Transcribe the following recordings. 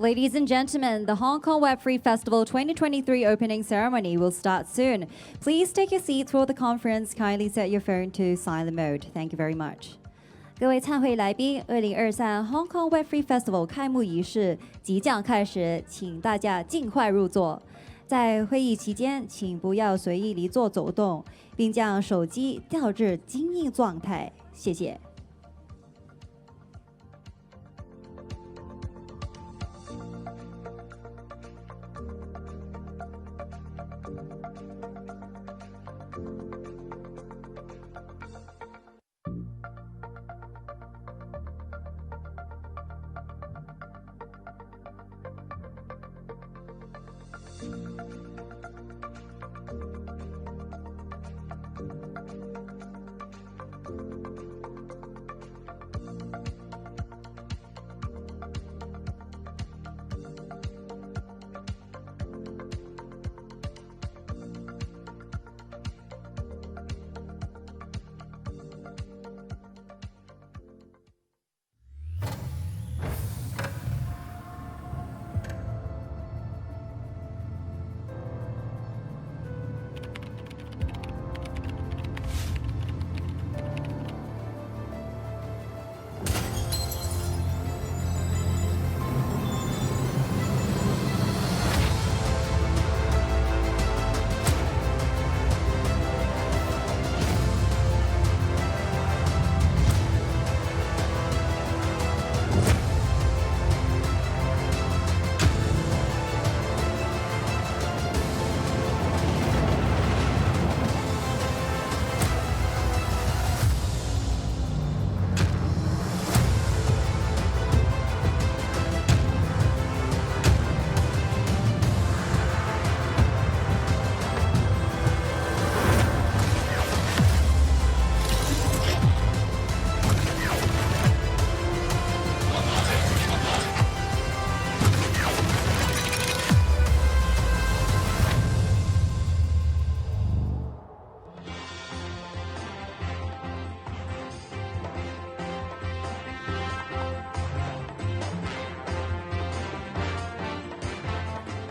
Ladies and gentlemen, the Hong Kong Web3 Festival 2023 opening ceremony will start soon. Please take your seats for the conference. Kindly set your phone to silent mode. Thank you very much. 各位参会来宾，2023 Hong Kong Web3 Festival 开幕仪式即将开始，请大家尽快入座。在会议期间，请不要随意离座走动，并将手机调至静音状态。谢谢。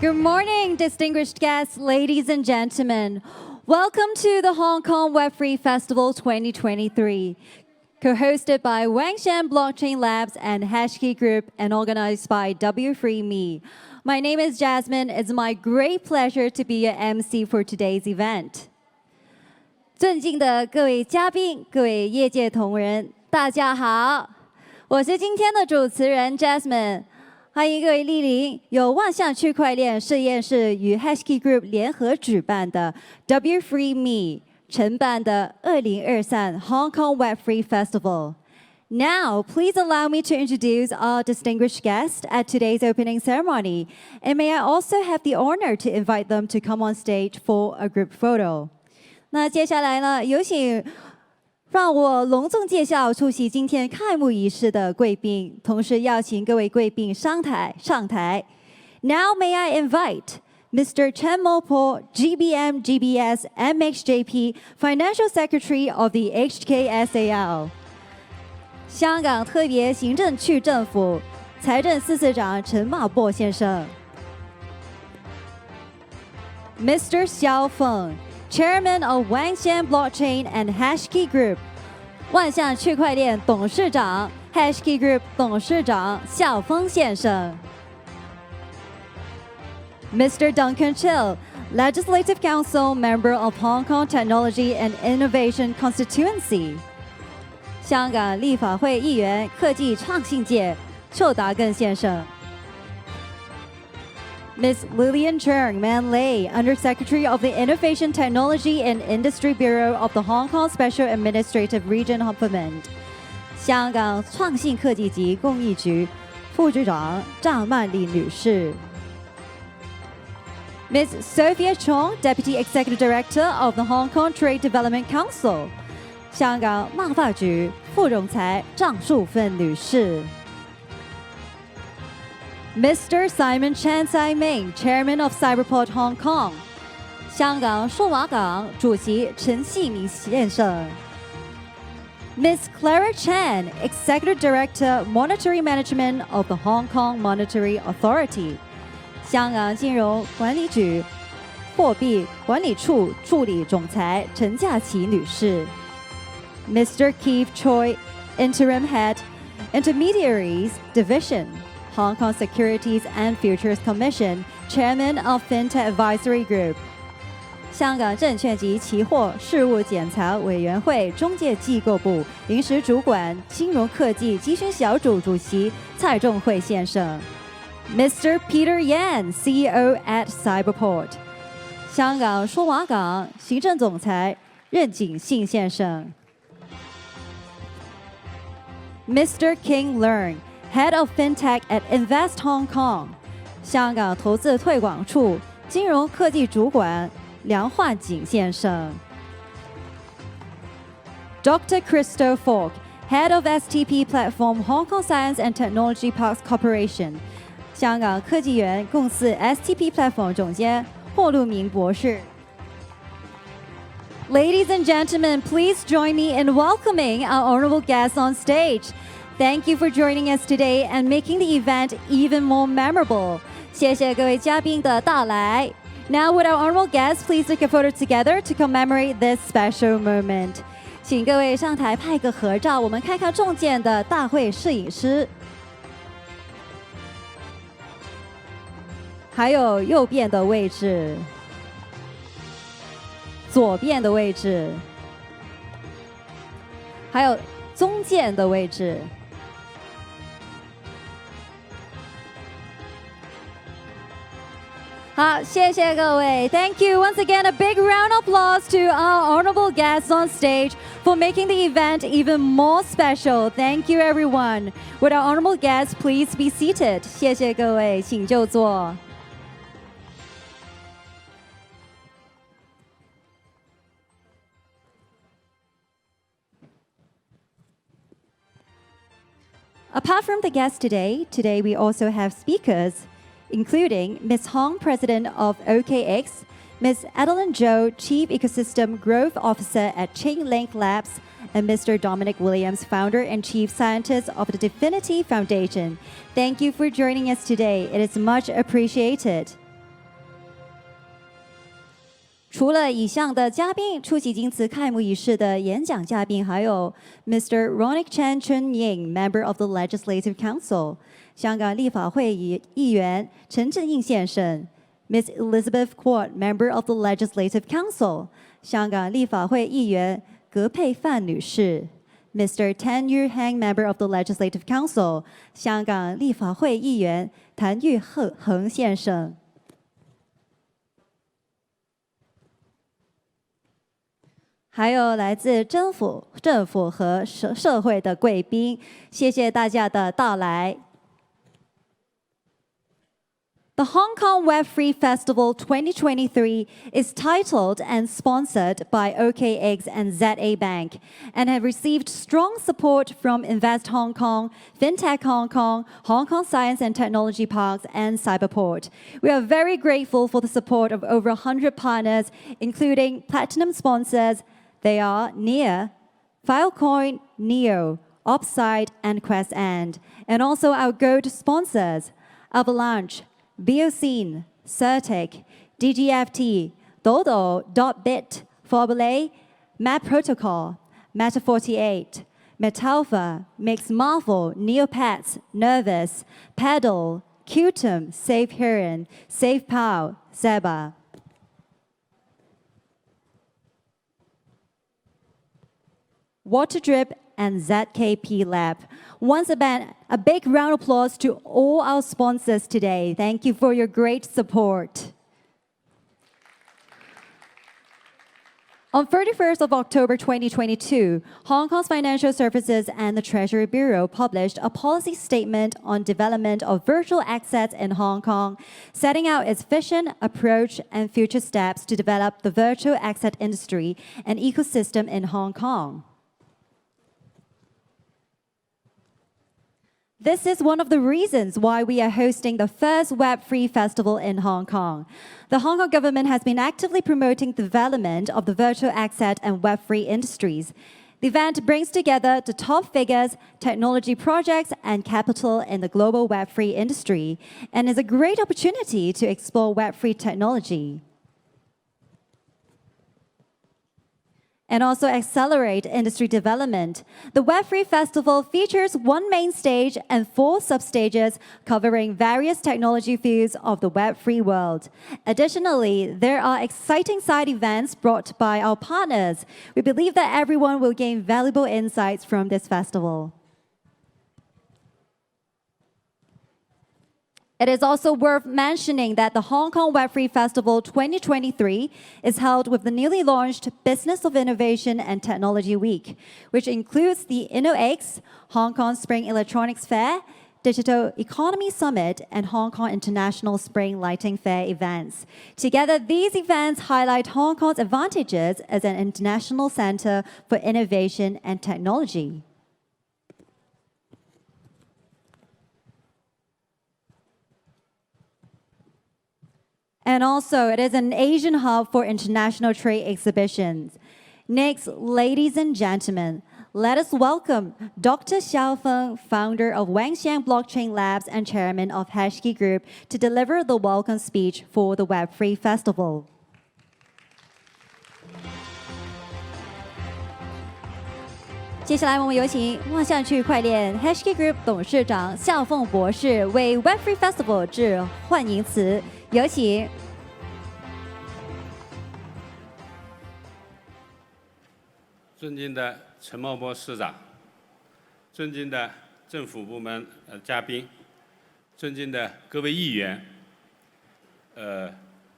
Good morning, distinguished guests, ladies and gentlemen. Welcome to the Hong Kong Web3 Festival 2023, co-hosted by Wanxiang Blockchain Labs and HashKey Group and organized by W3Me. My name is Jasmine. It's my great pleasure to be your MC for today's event. 尊敬的各位嘉宾、各位业界同仁，大家好，我是今天的主持人 Jasmine。欢迎各位莅临由万象区块链实验室与 HashKey Group 联合举办的 W3Me 承办的2023 Hong Kong Web3 Festival. Now, please allow me to introduce our distinguished guests at today's opening ceremony, and may I also have the honor to invite them to come on stage for a group photo. 那接下来呢，有请让我隆重介绍出席今天开幕仪式的贵宾，同时邀请各位贵宾上台。Now may I invite Mr. Chen Mo-po, GBM, GBS, MXJP, Financial Secretary of the HKCEC. 香港特别行政区政府财政司司长陈茂波先生。Mr. Xiao Feng, Chairman of Wanxiang Blockchain and HashKey Group, 万象区块链董事长 HashKey Group 董事长肖峰先生。Mr. Duncan Chill, Legislative Council Member of Hong Kong Technology and Innovation Constituency, 香港立法会议员科技创新界邱达根先生。Ms. Lillian Cheung Man-lay, Undersecretary of the Innovation Technology and Industry Bureau of the Hong Kong Special Administrative Region Humphreyman, 香港创新科技及工艺局副局长张曼丽女士。Ms. Sophia Chong, Deputy Executive Director of the Hong Kong Trade Development Council, 香港贸发局副总裁张淑芬女士。Mr. Simon Chan Sai-ming, Chairman of Cyberport Hong Kong, 香港数码港主席陈锡明先生。Ms. Clara Chan, Executive Director, Monetary Management of the Hong Kong Monetary Authority. 香港金融管理局货币管理处助理总裁陈佳琪女士。Mr. Keith Choi, Interim Head, Intermediaries Division, Hong Kong Securities and Futures Commission, Chairman of FinTech Advisory Group. 香港证券及期货事务检查委员会中介机构部临时主管金融科技咨询小组主席蔡仲惠先生。Mr. Peter Yan, CEO at Cyberport. 香港数码港行政总裁任景信先生。Mr. King Leung, Head of FinTech at Invest Hong Kong. 香港投资推广处金融科技主管梁焕景先生。Dr. Christo Falk, Head of STP Platform Hong Kong Science and Technology Parks Corporation. 香港科技园公司 STP Platform 总监霍路明博士。Ladies and gentlemen, please join me in welcoming our honorable guests on stage. Thank you for joining us today and making the event even more memorable. 谢谢各位嘉宾的到来。Now, would our honorable guests please take a photo together to commemorate this special moment? 请各位上台拍个合照，我们看看中箭的大会摄影师，还有右边的位置，左边的位置，还有中间的位置。好，谢谢各位。Thank you once again. A big round of applause to our honorable guests on stage for making the event even more special. Thank you, everyone. Would our honorable guests please be seated? 谢谢各位，请就坐。Apart from the guests today we also have speakers, including Ms. Hong, President of OKX, Ms. Adeline Zhou, Chief Ecosystem Growth Officer at Chainlink Labs, and Mr. Dominic Williams, Founder and Chief Scientist of the Divinity Foundation. Thank you for joining us today. It is much appreciated. 除了以上的嘉宾，出席今次开幕仪式的演讲嘉宾还有 Mr. Ronick Chan Chun Ying, Member of the Legislative Council, 香港立法会议员陈振英先生 ，Ms. Elizabeth Kwok, Member of the Legislative Council, 香港立法会议员葛佩范女士 ，Mr. Tan Yu Hang, Member of the Legislative Council, 香港立法会议员谭玉恒先生。还有来自政府和社会的贵宾，谢谢大家的到来。The Hong Kong Web3 Festival 2023 is titled and sponsored by OKX and ZA Bank and have received strong support from Invest Hong Kong, FinTech Hong Kong, Hong Kong Science and Technology Parks, and Cyberport. We are very grateful for the support of over 100 partners, including platinum sponsors. They are NEAR, Filecoin, Neo, Upside, and QuestEnd, and also our gold sponsors, Avalanche, Bioscene, Certic, DGFT, Dodo, Bit, Forbelay, Map Protocol, Meta48, Metalpha, Mix Marvel, Neopets, Nervous, Pedal, Qtum, Safe Heron, Safe Pow, Zeba. Waterdrip and ZKP Lab. Once again, a big round of applause to all our sponsors today. Thank you for your great support. On 31st of October 2022, Hong Kong's Financial Services and the Treasury Bureau published a policy statement on development of virtual assets in Hong Kong, setting out its vision, approach, and future steps to develop the virtual asset industry and ecosystem in Hong Kong. This is one of the reasons why we are hosting the first Web3 Festival in Hong Kong. The Hong Kong government has been actively promoting the development of the virtual asset and Web3 industries. The event brings together the top figures, technology projects, and capital in the global Web3 industry, and is a great opportunity to explore Web3 technology. And also accelerate industry development. The Web3 Festival features one main stage and 4 substages covering various technology fields of the Web3 world. Additionally, there are exciting side events brought by our partners. We believe that everyone will gain valuable insights from this festival. It is also worth mentioning that the Hong Kong Web3 Festival 2023 is held with the newly launched Business of Innovation and Technology Week, which includes the InnoX, Hong Kong Spring Electronics Fair, Digital Economy Summit, and Hong Kong International Spring Lighting Fair events. Together, these events highlight Hong Kong's advantages as an international center for innovation and technology. And also, it is an Asian hub for international trade exhibitions. Next, ladies and gentlemen, let us welcome Dr. Xiao Feng, founder of Wanxiang Blockchain Labs and chairman of HashKey Group, to deliver the welcome speech for the Web3 Festival. 接下来，我们有请万象区块链 HashKey Group 董事长夏凤博士为 Web3 Festival 致欢迎词。有请。尊敬的陈茂波市长，尊敬的政府部门嘉宾，尊敬的各位议员，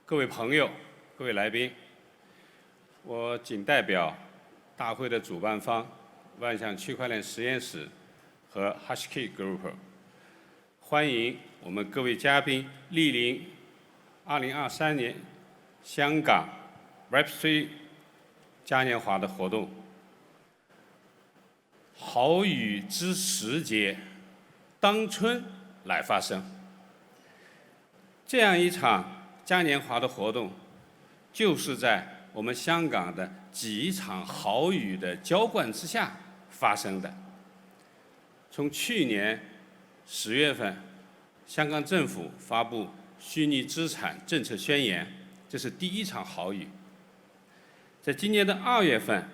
各位朋友，各位来宾，我仅代表大会的主办方万象区块链实验室和 HashKey Group， 欢迎我们各位嘉宾莅临2023年香港 Web3 嘉年华的活动。好雨之时节，当春来发生。这样一场嘉年华的活动，就是在我们香港的几场好雨的浇灌之下发生的。从去年10月份，香港政府发布虚拟资产政策宣言，这是第一场好雨。在今年的2月份，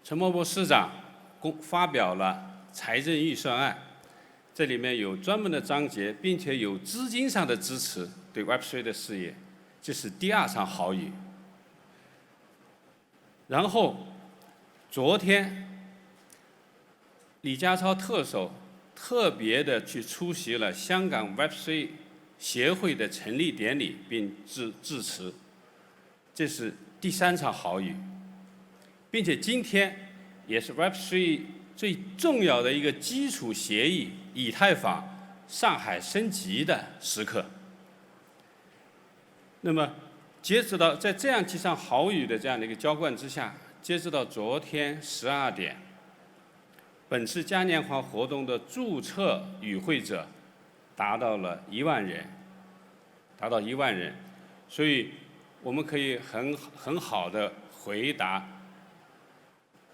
陈茂波市长发表了财政预算案，这里面有专门的章节，并且有资金上的支持对 Web3 的事业，这是第2场好雨。然后，昨天李家超特首特别的去出席了香港 Web3 协会的成立典礼，并致辞，这是第3场好雨，并且今天也是 Web3 最重要的一个基础协议以太坊上海升级的时刻。那么，截止到在这样几场好雨的这样的一个浇灌之下，截止到昨天12点。本次嘉年华活动的注册与会者达到了1万人，所以我们可以很好的回答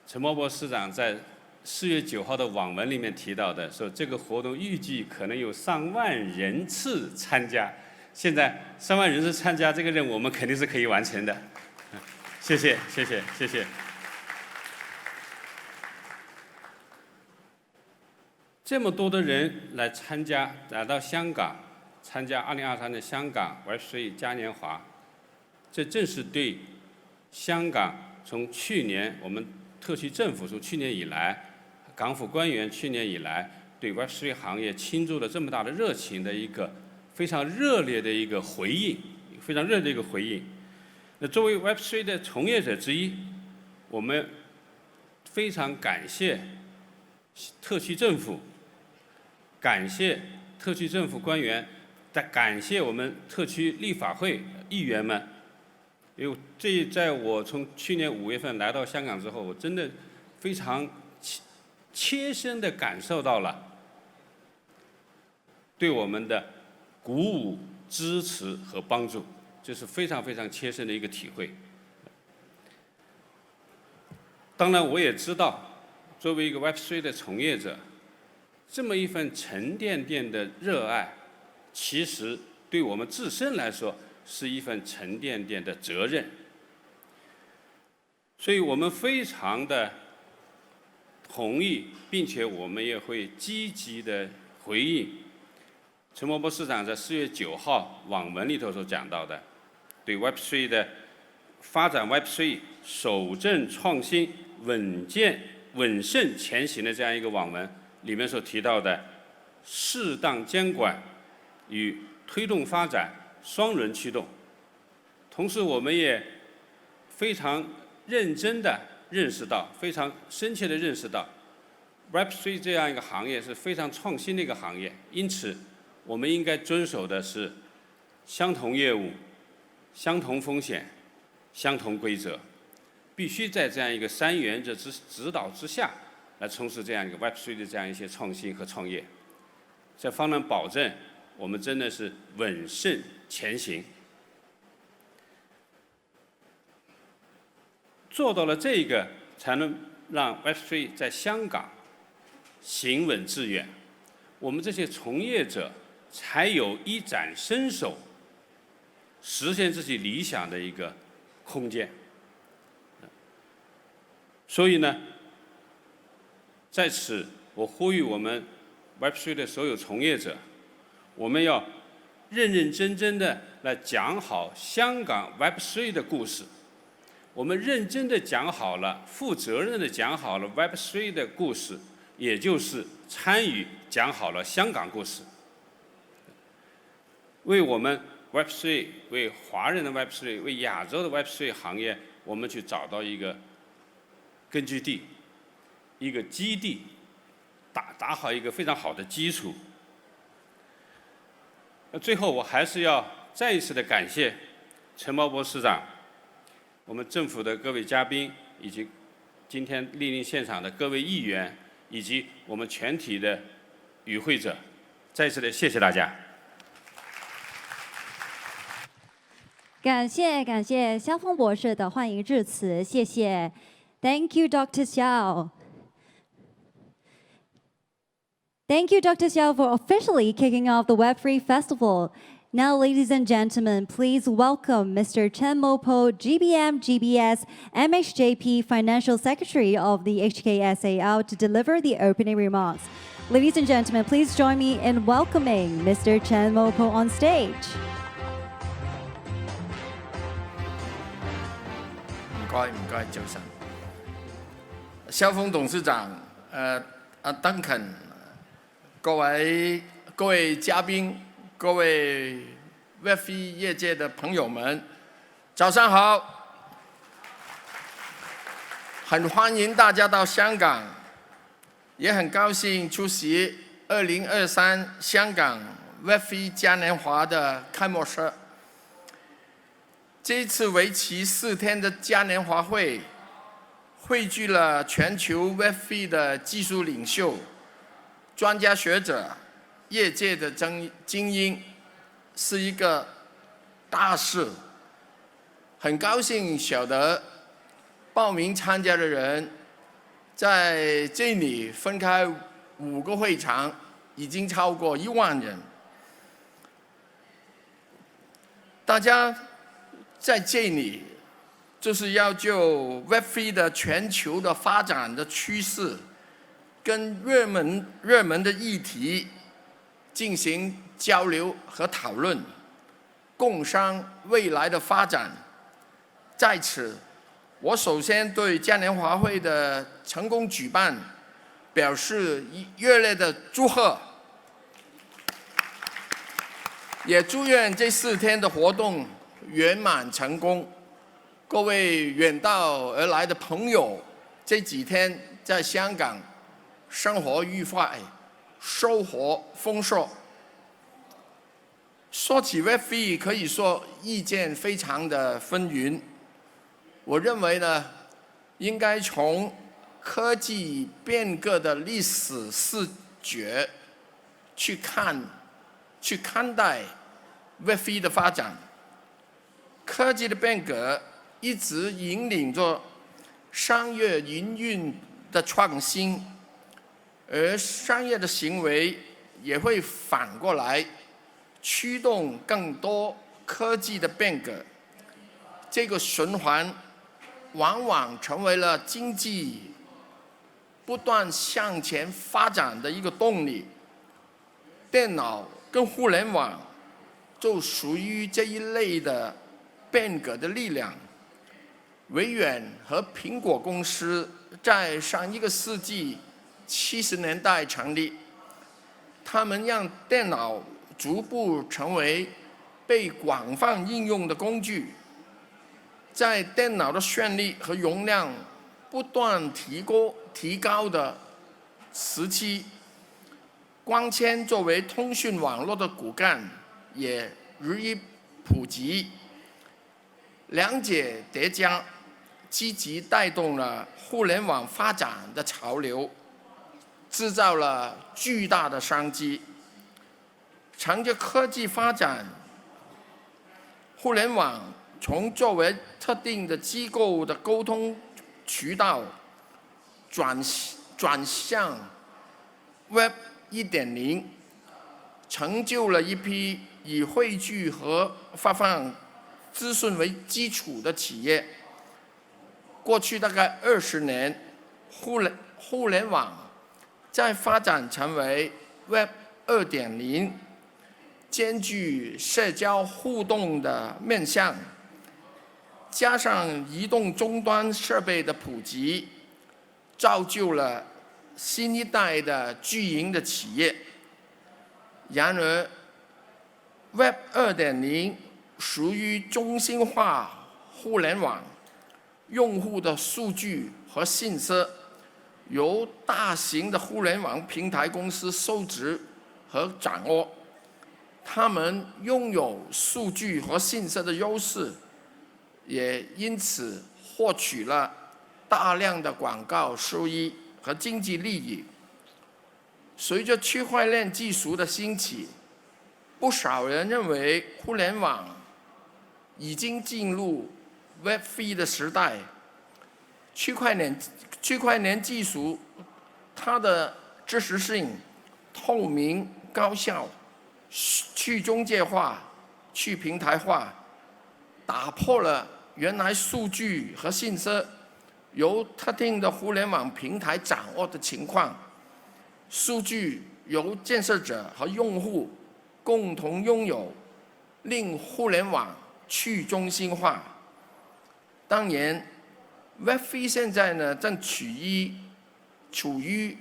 陈茂波市长在4月9号的网文里面提到的，说这个活动预计可能有上万人次参加。现在3万人次参加这个任务，我们肯定是可以完成的。谢谢。这么多的人来到香港参加2023的香港 Web3 嘉年华，这正是对香港从去年我们特区政府从去年以来，港府官员去年以来对 Web3 行业倾注了这么大的热情的一个非常热烈的一个回应。那作为 Web3 的从业者之一，我们非常感谢特区政府。感谢特区政府官员，感谢我们特区立法会议员们，因为在我从去年5月份来到香港之后，我真的非常切身地感受到了对我们的鼓舞、支持和帮助，这是非常切身的一个体会。当然，我也知道，作为一个 Web3 的从业者，这么一份沉甸甸的热爱，其实对我们自身来说是一份沉甸甸的责任。所以我们非常的同意，并且我们也会积极的回应陈茂波市长在4月9号网文里头所讲到的，对 Web3 的发展 Web3 守正创新、稳慎前行的这样一个网文里面所提到的适当监管与推动发展双轮驱动。同时，我们也非常认真地认识到，非常深切地认识到 ，Web3 这样一个行业是非常创新的一个行业，因此我们应该遵守的是相同业务、相同风险、相同规则，必须在这样一个3原则指导之下来从事这样一个 Web3 的这样一些创新和创业，这方能保证我们真的是稳慎前行。做到了这个，才能让 Web3 在香港行稳致远，我们这些从业者才有一展身手、实现自己理想的一个空间。所以呢，在此我呼吁我们 Web3 的所有从业者，我们要认认真真的来讲好香港 Web3 的故事。我们认真的讲好了，负责任的讲好了 Web3 的故事，也就是参与讲好了香港故事，为我们 Web3、为华人的 Web3、为亚洲的 Web3 行业，我们去找到一个根据地、一个基地，打好一个非常好的基础。最后，我还是要再一次的感谢陈茂波市长，我们政府的各位嘉宾，以及今天莅临现场的各位议员，以及我们全体的与会者，再一次的谢谢大家。感谢肖峰博士的欢迎致辞，谢谢。Thank you, Dr. Xiao. Thank you, Dr. Xiao, for officially kicking off the Web3 Festival. Now, ladies and gentlemen, please welcome Mr. Chen Mopo, GBM, GBS, MHJP Financial Secretary of the HKCEC to deliver the opening remarks. Ladies and gentlemen, please join me in welcoming Mr. Chen Mopo on stage. 唔該，早晨。肖峰董事長，Duncan， 各位嘉賓，各位 Web3 業界的朋友們，早上好！很歡迎大家到香港，也很高興出席2023香港 Web3 嘉年華的開幕式。这一次为期4天的嘉年华会，汇聚了全球 Web3 的技术领袖、专家学者、业界的精英，是一个大事。很高兴晓得报名参加的人，在这里分开5个会场，已经超过1万人。大家在这里，就是要就 Web3 的全球的发展的趋势，跟热门的议题进行交流和讨论，共商未来的发展。在此，我首先对嘉年华会的成功举办表示热烈的祝贺，也祝愿这4天的活动圆满成功。各位远道而来的朋友，这几天在香港生活愉快，收获丰硕。说起 Web3， 可以说意见非常的纷纭。我认为呢，应该从科技变革的历史视角去看待 Web3 的发展。科技的变革一直引领着商业营运的创新，而商业的行为也会反过来驱动更多科技的变革。这个循环往往成为了经济不断向前发展的一个动力。电脑跟互联网就属于这一类的变革的力量。微软和苹果公司在上一个世纪70年代成立，他们让电脑逐步成为被广泛应用的工具。在电脑的绚丽和容量不断提高的时期，光纤作为通讯网络的骨干也日益普及，两者叠加，积极带动了互联网发展的潮流，制造了巨大的商机。乘着科技发展，互联网从作为特定的机构的沟通渠道转向 Web 1.0，成就了一批以汇聚和发放资讯为基础的企业。过去大概20年，互联网在发展成为 Web 2.0，兼具社交互动的面向，加上移动终端设备的普及，造就了新一代的巨型的企业。然而 ，Web 2.0属于中心化互联网，用户的数据和信息由大型的互联网平台公司收集和掌握，他们拥有数据和信息的优势，也因此获取了大量的广告收益和经济利益。随着区块链技术的兴起，不少人认为互联网已经进入 Web3 的时代。区块链技术，它的知识性、透明、高效、去中介化、去平台化，打破了原来数据和信息由特定的互联网平台掌握的情况。数据由建设者和用户共同拥有，令互联网去中心化。当然 Web3 现在呢正处于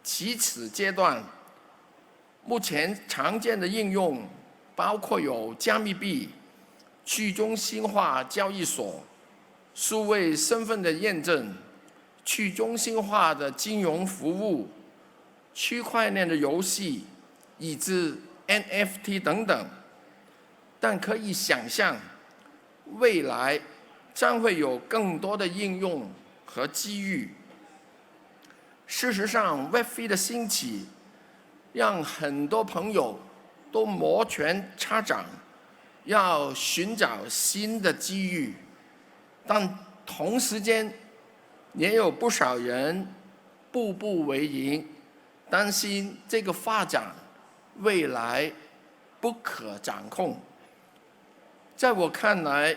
起始阶段，目前常见的应用包括有加密币、去中心化交易所、数位身份的验证、去中心化的金融服务、区块链的游戏，以至 NFT 等等。但可以想象，未来将会有更多的应用和机遇。事实上 ，Web3 的兴起让很多朋友都摩拳擦掌，要寻找新的机遇，但同时间也有不少人步步为营，担心这个发展未来不可掌控。在我看来，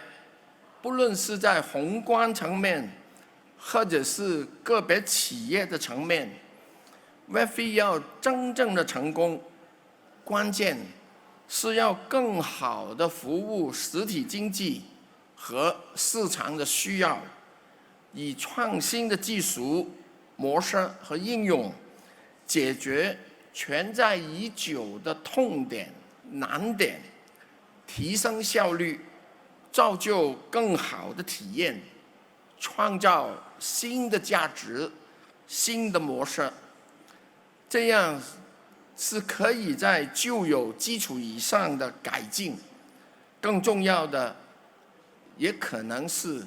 不论是在宏观层面，或者是个别企业的层面 ，Web3 要真正的成功，关键是要更好的服务实体经济和市场的需要，以创新的技术模式和应用，解决存在已久的痛点、难点，提升效率，造就更好的体验，创造新的价值、新的模式。这样是可以在旧有基础以上的改进，更重要的，也可能是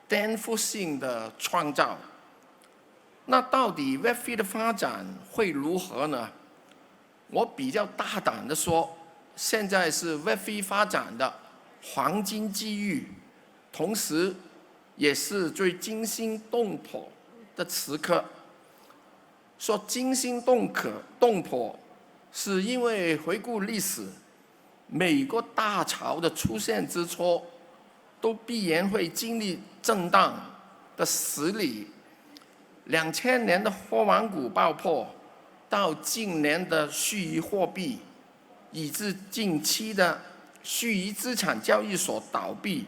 颠覆性的创造。那到底 Web3 的发展会如何呢？我比较大胆地说，现在是 Web3 发展的黄金机遇，同时也是最惊心动魄的时刻。说惊心动魄，是因为回顾历史，每个大潮的出现之初，都必然会经历震荡的洗礼。2000年的科网股爆破，到近年的虚拟货币，以至近期的虚拟资产交易所倒闭，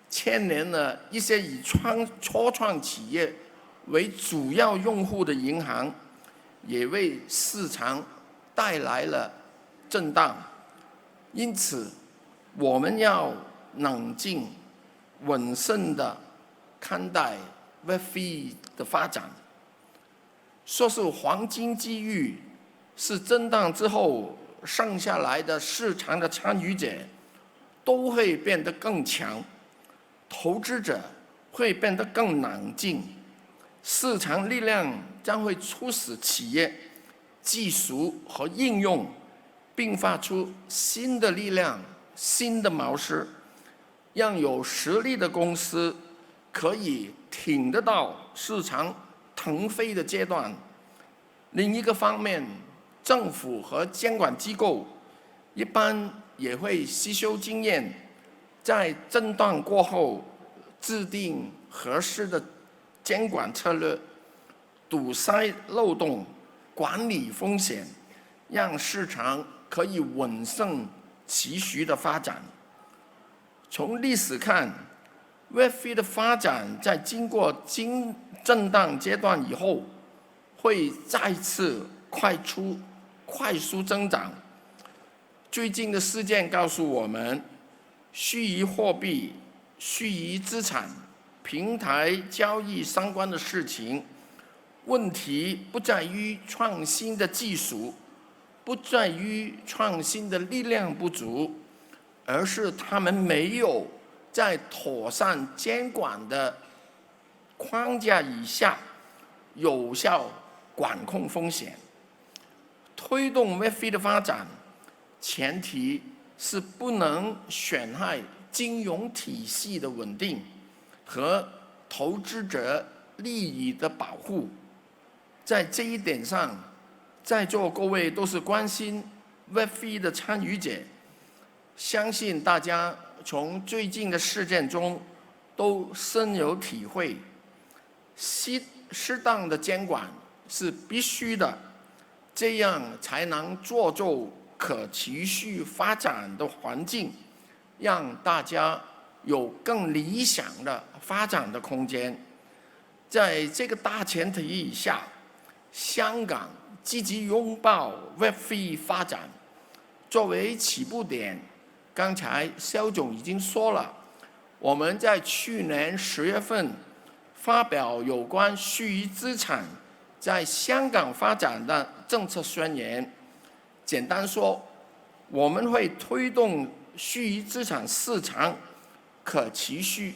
牵连了一些以初创企业为主要用户的银行，也为市场带来了震荡。因此，我们要冷静、稳慎地看待 Web3 的发展。说是黄金机遇，是震荡之后剩下来的市场的参与者都会变得更强，投资者会变得更冷静，市场力量将会促使企业技术和应用并发出新的力量、新的模式，让有实力的公司可以挺得到市场腾飞的阶段。另一个方面，政府和监管机构一般也会吸收经验，在震荡过后制定合适的监管策略，堵塞漏洞，管理风险，让市场可以稳胜持续的发展。从历史看， Web3 的发展在经过震荡阶段以后，会再次快速增长。最近的事件告诉我们，虚拟货币、虚拟资产、平台交易相关的事情，问题不在于创新的技术，不在于创新的力量不足，而是他们没有在妥善监管的框架以下有效管控风险。推动 Web3 的发展，前提是不能损害金融体系的稳定和投资者利益的保护。在这一点上，在座各位都是关心 Web3 的参与者，相信大家从最近的事件中都深有体会。适当的监管是必须的，这样才能造就可持续发展的环境，让大家有更理想的发展的空间。在这个大前提以下，香港积极拥抱 Web3 发展，作为起步点，刚才肖总已经说了，我们在去年10月份发表有关虚拟资产在香港发展的政策宣言。简单说，我们会推动虚拟资产市场可持续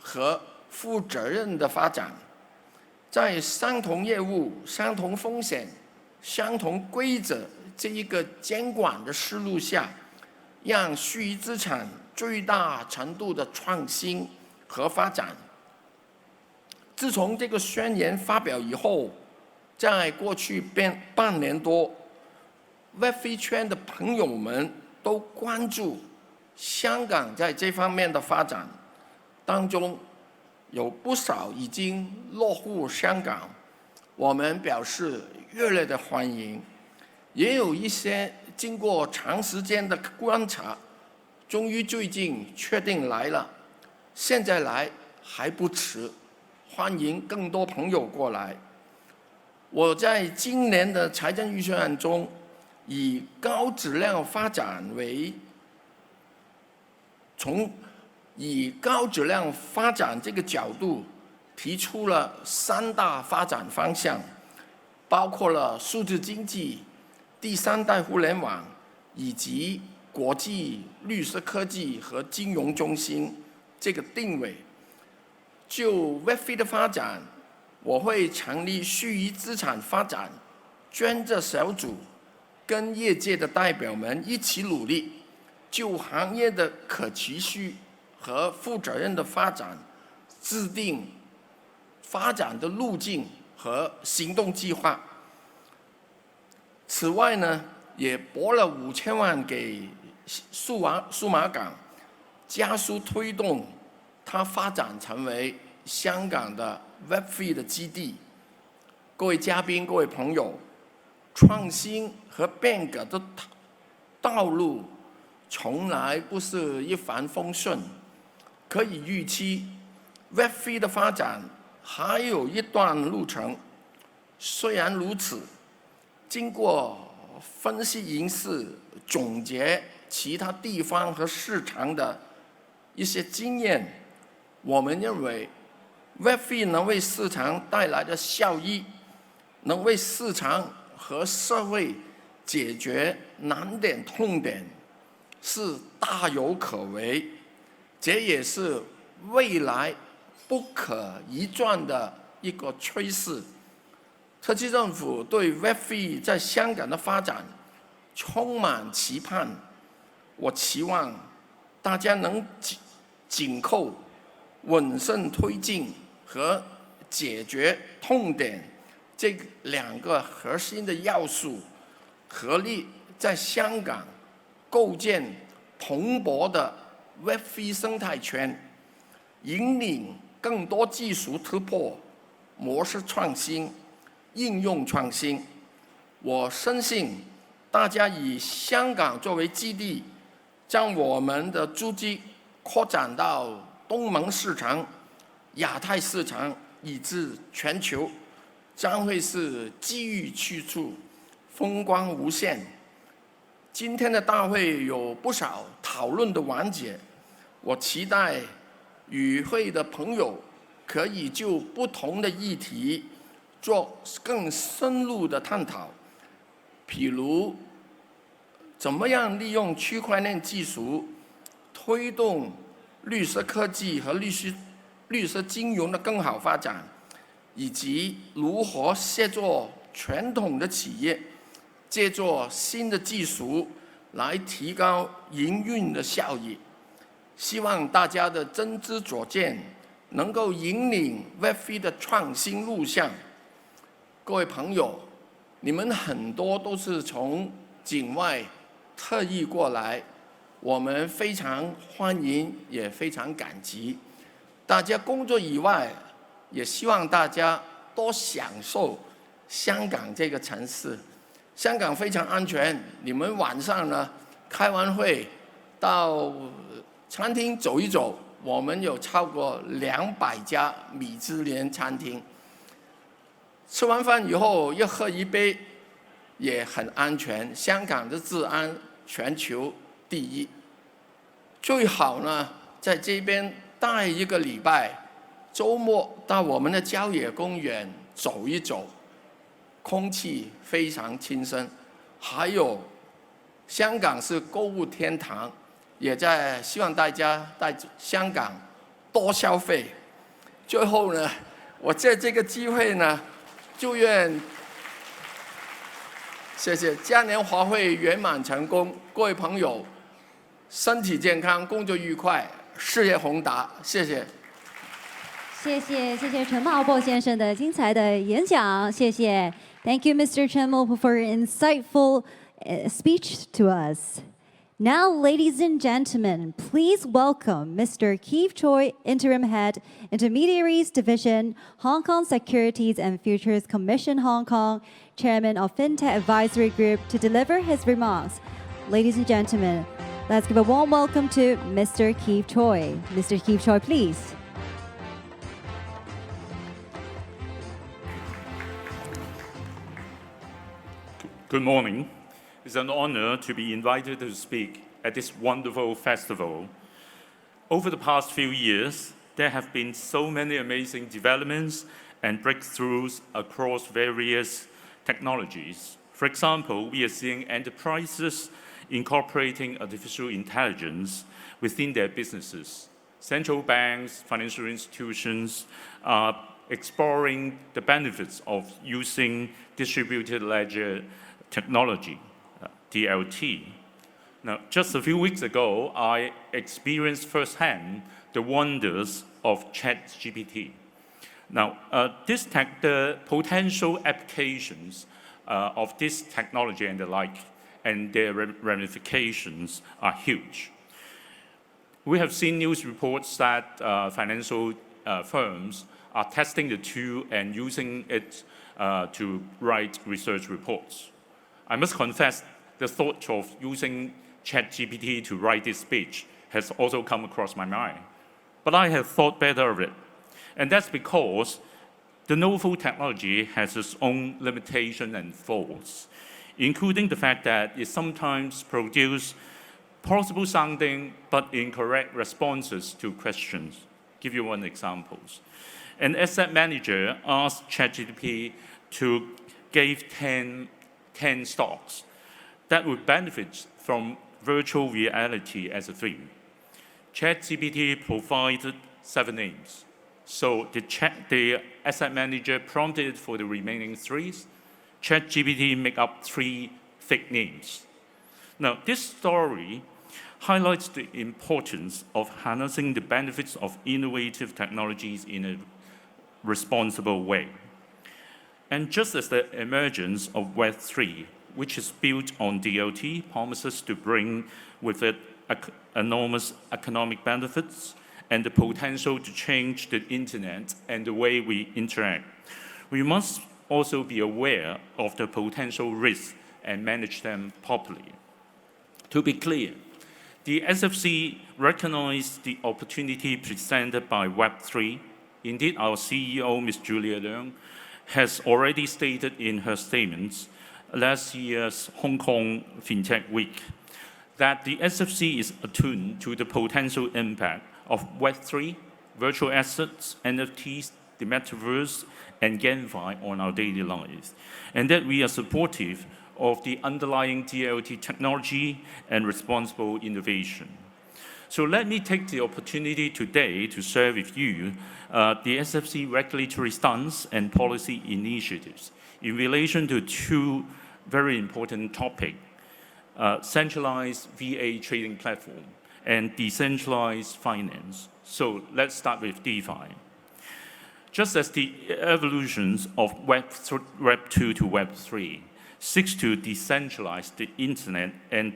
和负责任的发展，在相同业务、相同风险、相同规则这一个监管的思路下，让虚拟资产最大程度的创新和发展。自从这个宣言发表以后，在过去半年多， Web3 圈的朋友们都关注香港在这方面的发展，当中有不少已经落户香港，我们表示热烈的欢迎；也有一些经过长时间的观察，终于最近确定来了，现在来还不迟，欢迎更多朋友过来。我在今年的财政预算案中，以高质量发展这个角度，提出了3大发展方向，包括了数字经济、第3代互联网以及国际绿色科技和金融中心这个定位。就 Web3 的发展，我会成立虚拟资产发展专责小组，跟业界的代表们一起努力，就行业的可持续和负责任的发展制定发展的路径和行动计划。此外呢，也拨了5000万给数码港，加速推动它发展成为香港的 Web3 的基地。各位嘉宾、各位朋友，创新和变革的道路从来不是一帆风顺，可以预期 Web3 的发展还有一段路程。虽然如此，经过分析形势，总结其他地方和市场的一些经验，我们认为 Web3 能为市场带来的效益，能为市场和社会解决难点痛点，是大有可为，这也是未来不可移转的一个趋势。特区政府对 Web3 在香港的发展充满期盼，我期望大家能紧扣稳慎推进和解决痛点这2个核心的要素，合力在香港构建蓬勃的 Web3 生态圈，引领更多技术突破、模式创新、应用创新。我深信，大家以香港作为基地，将我们的足迹扩展到东盟市场、亚太市场以至全球，将会是机遇处处，风光无限。今天的大会有不少讨论的环节，我期待与会的朋友可以就不同的议题做更深入的探讨，譬如怎么样利用区块链技术推动绿色科技和绿色金融的更好发展，以及如何协作传统的企业借助新的技术来提高营运的效益。希望大家的真知灼见能够引领 Web3 的创新路向。各位朋友，你们很多都是从境外特意过来，我们非常欢迎，也非常感激。大家工作以外，也希望大家多享受香港这个城市。香港非常安全，你们晚上呢开完会到餐厅走一走，我们有超过200家米芝莲餐厅。吃完饭以后要喝一杯，也很安全。香港的治安全球第一，最好呢在这边待1个礼拜，周末到我们的郊野公园走一走，空气非常清新。还有，香港是购物天堂，也在希望大家在香港多消费。最后呢，我借这个机会呢，祝愿谢谢嘉年华会圆满成功，各位朋友身体健康，工作愉快，事业宏达，谢谢。谢谢陈茂波先生的精彩的演讲，谢谢。Thank you, Mr. Chen Mo, for your insightful speech to us. Now, ladies and gentlemen, please welcome Mr. Keith Choi, Interim Head, Intermediaries Division, Hong Kong Securities and Futures Commission Hong Kong, Chairman of FinTech Advisory Group, to deliver his remarks. Ladies and gentlemen, let's give a warm welcome to Mr. Keith Choi. Mr. Keith Choi, please. Good morning. It's an honor to be invited to speak at this wonderful festival. Over the past few years, there have been so many amazing developments and breakthroughs across various technologies. For example, we are seeing enterprises incorporating artificial intelligence within their businesses. Central banks, financial institutions are exploring the benefits of using distributed ledger technology, DLT. Now, just a few weeks ago, I experienced firsthand the wonders of ChatGPT. Now, the potential applications of this technology and the like, and their ramifications are huge. We have seen news reports that financial firms are testing the tool and using it to write research reports. I must confess, the thought of using ChatGPT to write this speech has also come across my mind. But I have thought better of it. And that's because the novel technology has its own limitations and faults, including the fact that it sometimes produces plausible sounding but incorrect responses to questions. Give you one example. An asset manager asked ChatGPT to give 10 stocks that would benefit from virtual reality as a theme. ChatGPT provided 7 names. So the asset manager prompted for the remaining 3. ChatGPT make up 3 fake names. Now, this story highlights the importance of harnessing the benefits of innovative technologies in a responsible way. And just as the emergence of Web3, which is built on DLT, promises to bring with it enormous economic benefits and the potential to change the internet and the way we interact, we must also be aware of the potential risks and manage them properly. To be clear, the SFC recognized the opportunity presented by Web3. Indeed, our CEO, Ms. Julia Leung, has already stated in her statements last year's Hong Kong FinTech Week that the SFC is attuned to the potential impact of Web3, virtual assets, NFTs, the metaverse, and GameFi on our daily lives, and that we are supportive of the underlying DLT technology and responsible innovation. So let me take the opportunity today to share with you the SFC regulatory stance and policy initiatives in relation to 2 very important topics, centralized VA trading platform and decentralized finance. So let's start with DeFi. Just as the evolutions of Web 2 to Web 3 seeks to decentralize the internet and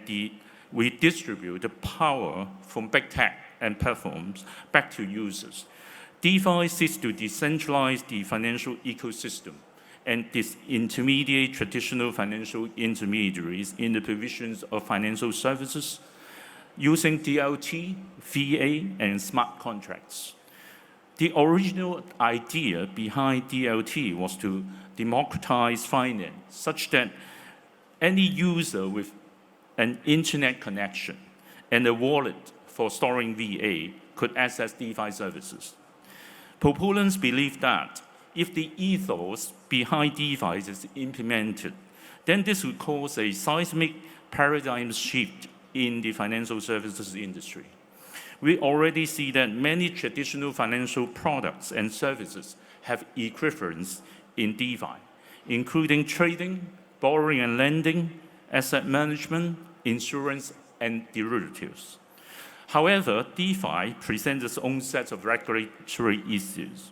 redistribute the power from big tech and platforms back to users, DeFi seeks to decentralize the financial ecosystem and disintermediate traditional financial intermediaries in the provisions of financial services using DLT, VA, and smart contracts. The original idea behind DLT was to democratize finance such that any user with an internet connection and a wallet for storing VA could access DeFi services. Proponents believe that if the ethos behind DeFi is implemented, then this would cause a seismic paradigm shift in the financial services industry. We already see that many traditional financial products and services have equivalents in DeFi, including trading, borrowing and lending, asset management, insurance, and derivatives. However, DeFi presents its own set of regulatory issues.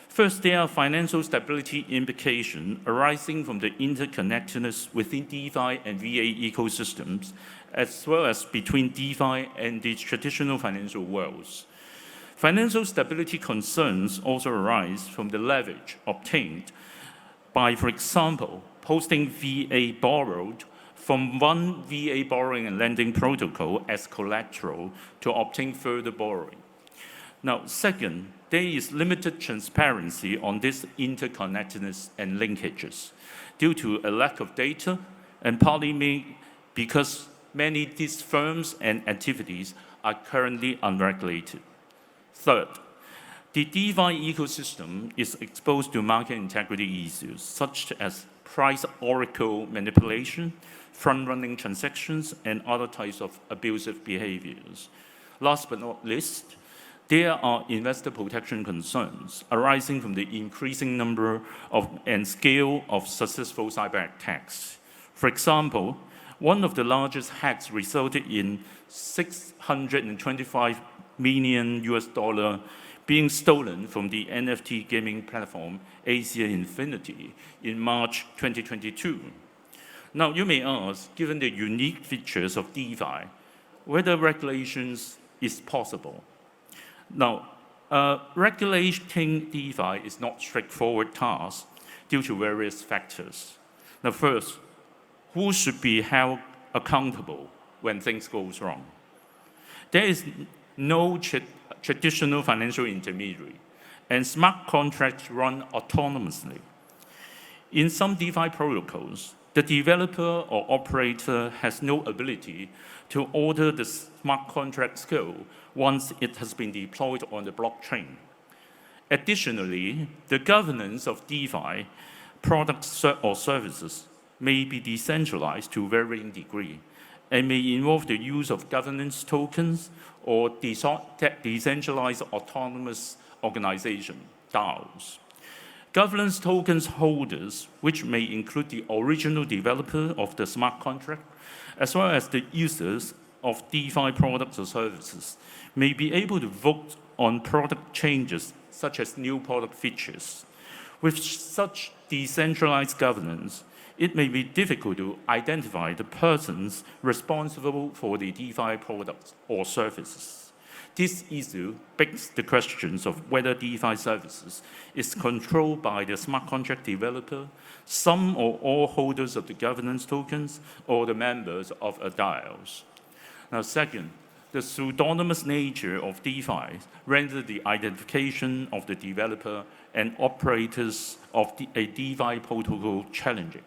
First, there are financial stability implications arising from the interconnectedness within DeFi and VA ecosystems, as well as between DeFi and the traditional financial worlds. Financial stability concerns also arise from the leverage obtained by, for example, posting VA borrowed from one VA borrowing and lending protocol as collateral to obtain further borrowing. Now, second, there is limited transparency on this interconnectedness and linkages due to a lack of data and partly because many of these firms and activities are currently unregulated. Third, the DeFi ecosystem is exposed to market integrity issues such as price oracle manipulation, front-running transactions, and other types of abusive behaviors. Last but not least, there are investor protection concerns arising from the increasing number and scale of successful cyber attacks. For example, one of the largest hacks resulted in $625 million being stolen from the NFT gaming platform Asia Infinity in March 2022. Now, you may ask, given the unique features of DeFi, whether regulations is possible. Now, regulating DeFi is not a straightforward task due to various factors. Now, first, who should be held accountable when things go wrong? There is no traditional financial intermediary, and smart contracts run autonomously. In some DeFi protocols, the developer or operator has no ability to order the smart contract go once it has been deployed on the blockchain. Additionally, the governance of DeFi products or services may be decentralized to varying degree and may involve the use of governance tokens or decentralized autonomous organization, DAOs. Governance tokens holders, which may include the original developer of the smart contract, as well as the users of DeFi products or services, may be able to vote on product changes, such as new product features. With such decentralized governance, it may be difficult to identify the persons responsible for the DeFi products or services. This issue begs the questions of whether DeFi services is controlled by the smart contract developer, some or all holders of the governance tokens, or the members of a DAOs. Now, second, the pseudonymous nature of DeFi renders the identification of the developer and operators of a DeFi protocol challenging.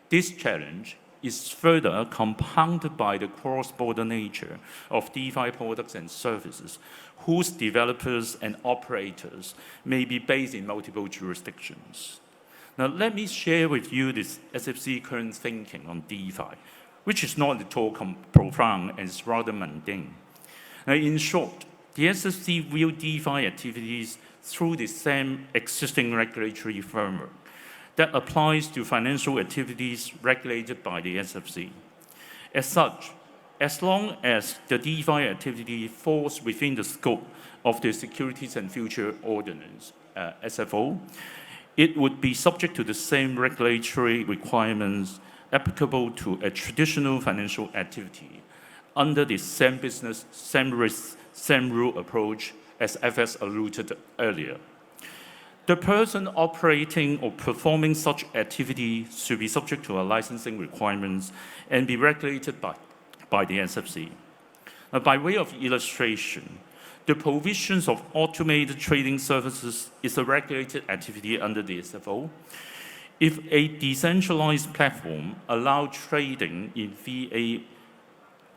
This challenge is further compounded by the cross-border nature of DeFi products and services, whose developers and operators may be based in multiple jurisdictions. Now, let me share with you this SFC current thinking on DeFi, which is not at all profound and is rather mundane. Now, in short, the SFC view DeFi activities through the same existing regulatory framework that applies to financial activities regulated by the SFC. As such, as long as the DeFi activity falls within the scope of the Securities and Futures Ordinance, SFO, it would be subject to the same regulatory requirements applicable to a traditional financial activity under the same business, same risk, same rule approach as FS alluded earlier. The person operating or performing such activity should be subject to our licensing requirements and be regulated by the SFC. Now, by way of illustration, the provisions of automated trading services is a regulated activity under the SFO. If a decentralized platform allows trading in VA,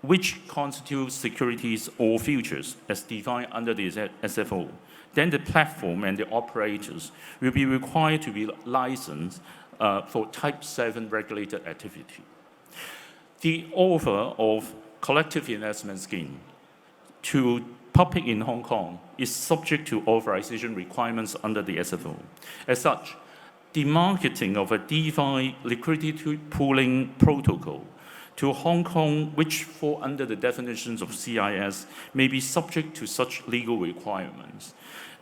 which constitutes securities or futures as defined under the SFO, then the platform and the operators will be required to be licensed for Type 7 regulated activity. The offer of collective investment scheme to public in Hong Kong is subject to authorization requirements under the SFO. As such, the marketing of a DeFi liquidity pooling protocol to Hong Kong, which fall under the definitions of CIS, may be subject to such legal requirements.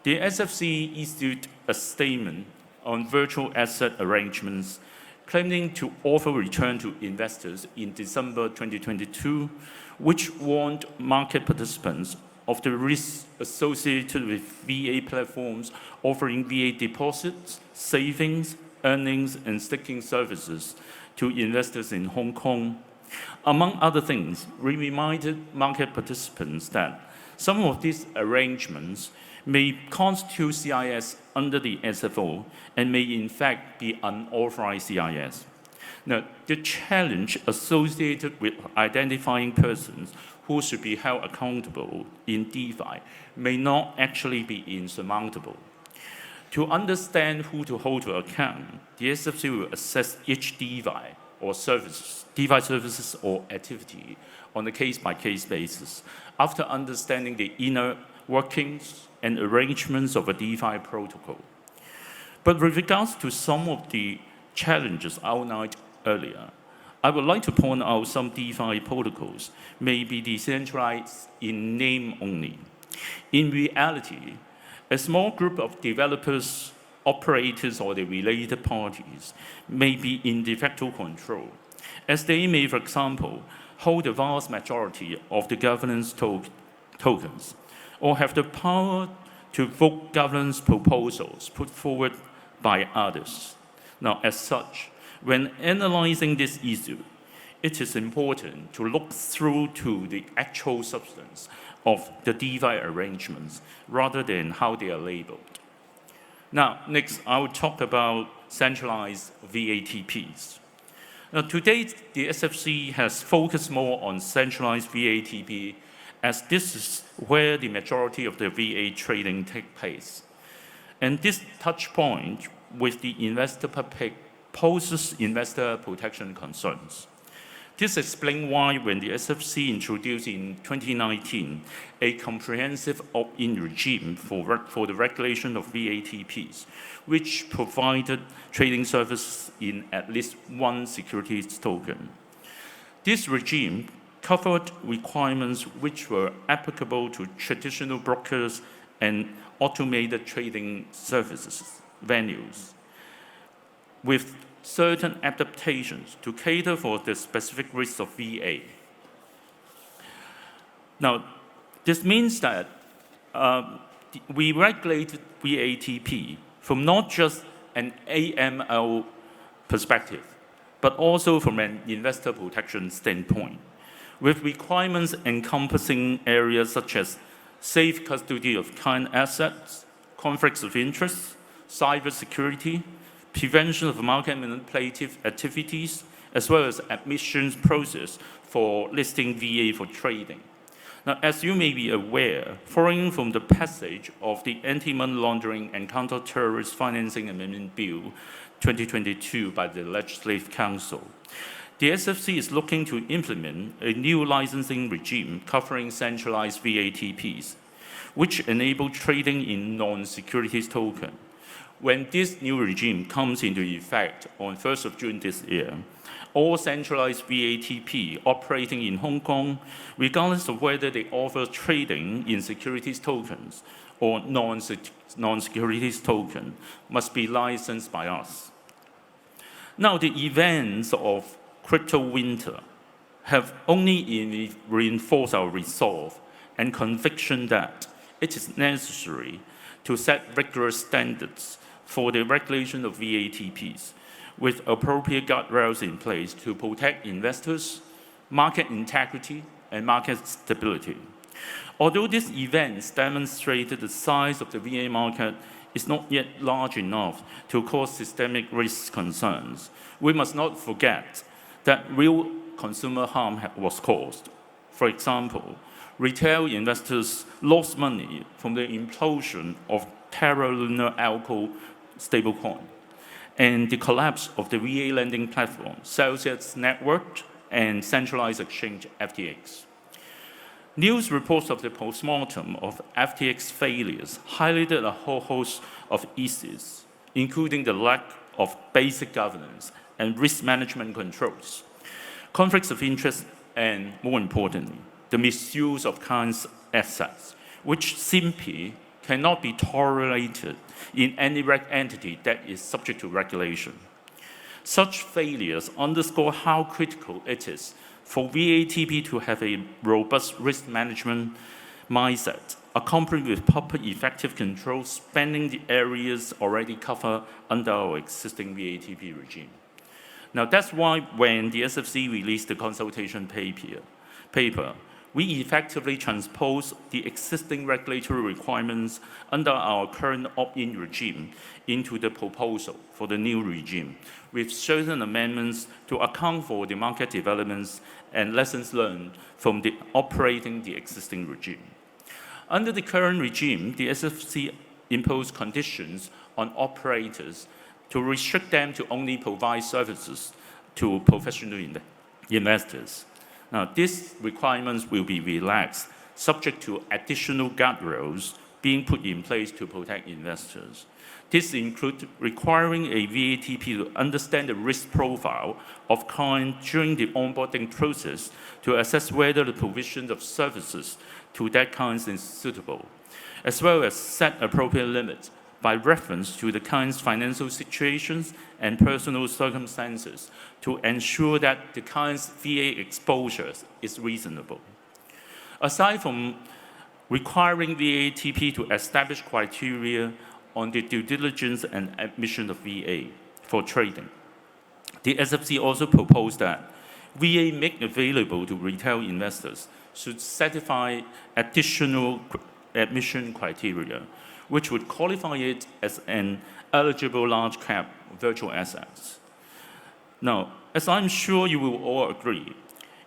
The SFC issued a statement on virtual asset arrangements, claiming to offer return to investors in December 2022, which warned market participants of the risks associated with VA platforms offering VA deposits, savings, earnings, and staking services to investors in Hong Kong. Among other things, we reminded market participants that some of these arrangements may constitute CIS under the SFO and may in fact be unauthorized CIS. Now, the challenge associated with identifying persons who should be held accountable in DeFi may not actually be insurmountable. To understand who to hold to account, the SFC will assess each DeFi or services, DeFi services or activity on a case-by-case basis after understanding the inner workings and arrangements of a DeFi protocol. But with regards to some of the challenges outlined earlier, I would like to point out some DeFi protocols may be decentralized in name only. In reality, A small group of developers, operators, or the related parties may be in de facto control, as they may, for example, hold the vast majority of the governance tokens, or have the power to vote governance proposals put forward by others. Now, as such, when analyzing this issue, it is important to look through to the actual substance of the DeFi arrangements rather than how they are labeled. Now, next, I will talk about centralized VATPs. Now, to date, the SFC has focused more on centralized VATP, as this is where the majority of the VA trading takes place. And this touch point with the investor public poses investor protection concerns. This explains why when the SFC introduced in 2019 a comprehensive opt-in regime for the regulation of VATPs, which provided trading services in at least one securities token. This regime covered requirements which were applicable to traditional brokers and automated trading services venues, with certain adaptations to cater for the specific risks of VA. Now, this means that we regulated VATP from not just an AML perspective, but also from an investor protection standpoint, with requirements encompassing areas such as safe custody of client assets, conflicts of interest, cybersecurity, prevention of market manipulative activities, as well as admissions process for listing VA for trading. Now, as you may be aware, following from the passage of the Anti-Money Laundering and Counter-Terrorist Financing Amendment Bill 2022 by the Legislative Council, the SFC is looking to implement a new licensing regime covering centralized VATPs, which enable trading in non-securities token. When this new regime comes into effect on 1st of June this year, all centralized VATP operating in Hong Kong, regardless of whether they offer trading in securities tokens or non-securities token, must be licensed by us. Now, the events of crypto winter have only reinforced our resolve and conviction that it is necessary to set rigorous standards for the regulation of VATPs, with appropriate guardrails in place to protect investors, market integrity, and market stability. Although these events demonstrated the size of the VA market is not yet large enough to cause systemic risk concerns, we must not forget that real consumer harm was caused. For example, retail investors lost money from the implosion of Terra Luna Alco stablecoin and the collapse of the VA lending platform, Celsius Network, and centralized exchange FTX. News reports of the postmortem of FTX failures highlighted a whole host of issues, including the lack of basic governance and risk management controls, conflicts of interest, and more importantly, the misuse of clients' assets, which simply cannot be tolerated in any entity that is subject to regulation. Such failures underscore how critical it is for VATP to have a robust risk management mindset, accompanied with proper effective controls spanning the areas already covered under our existing VATP regime. Now, that's why when the SFC released the consultation paper, we effectively transpose the existing regulatory requirements under our current opt-in regime into the proposal for the new regime, with certain amendments to account for the market developments and lessons learned from operating the existing regime. Under the current regime, the SFC imposed conditions on operators to restrict them to only provide services to professional investors. Now, these requirements will be relaxed, subject to additional guardrails being put in place to protect investors. This includes requiring a VATP to understand the risk profile of clients during the onboarding process to assess whether the provision of services to that client is suitable, as well as set appropriate limits by reference to the client's financial situations and personal circumstances to ensure that the client's VA exposure is reasonable. Aside from requiring VATP to establish criteria on the due diligence and admission of VA for trading, the SFC also proposed that VA make available to retail investors should satisfy additional admission criteria, which would qualify it as an eligible large cap virtual assets. Now, as I'm sure you will all agree,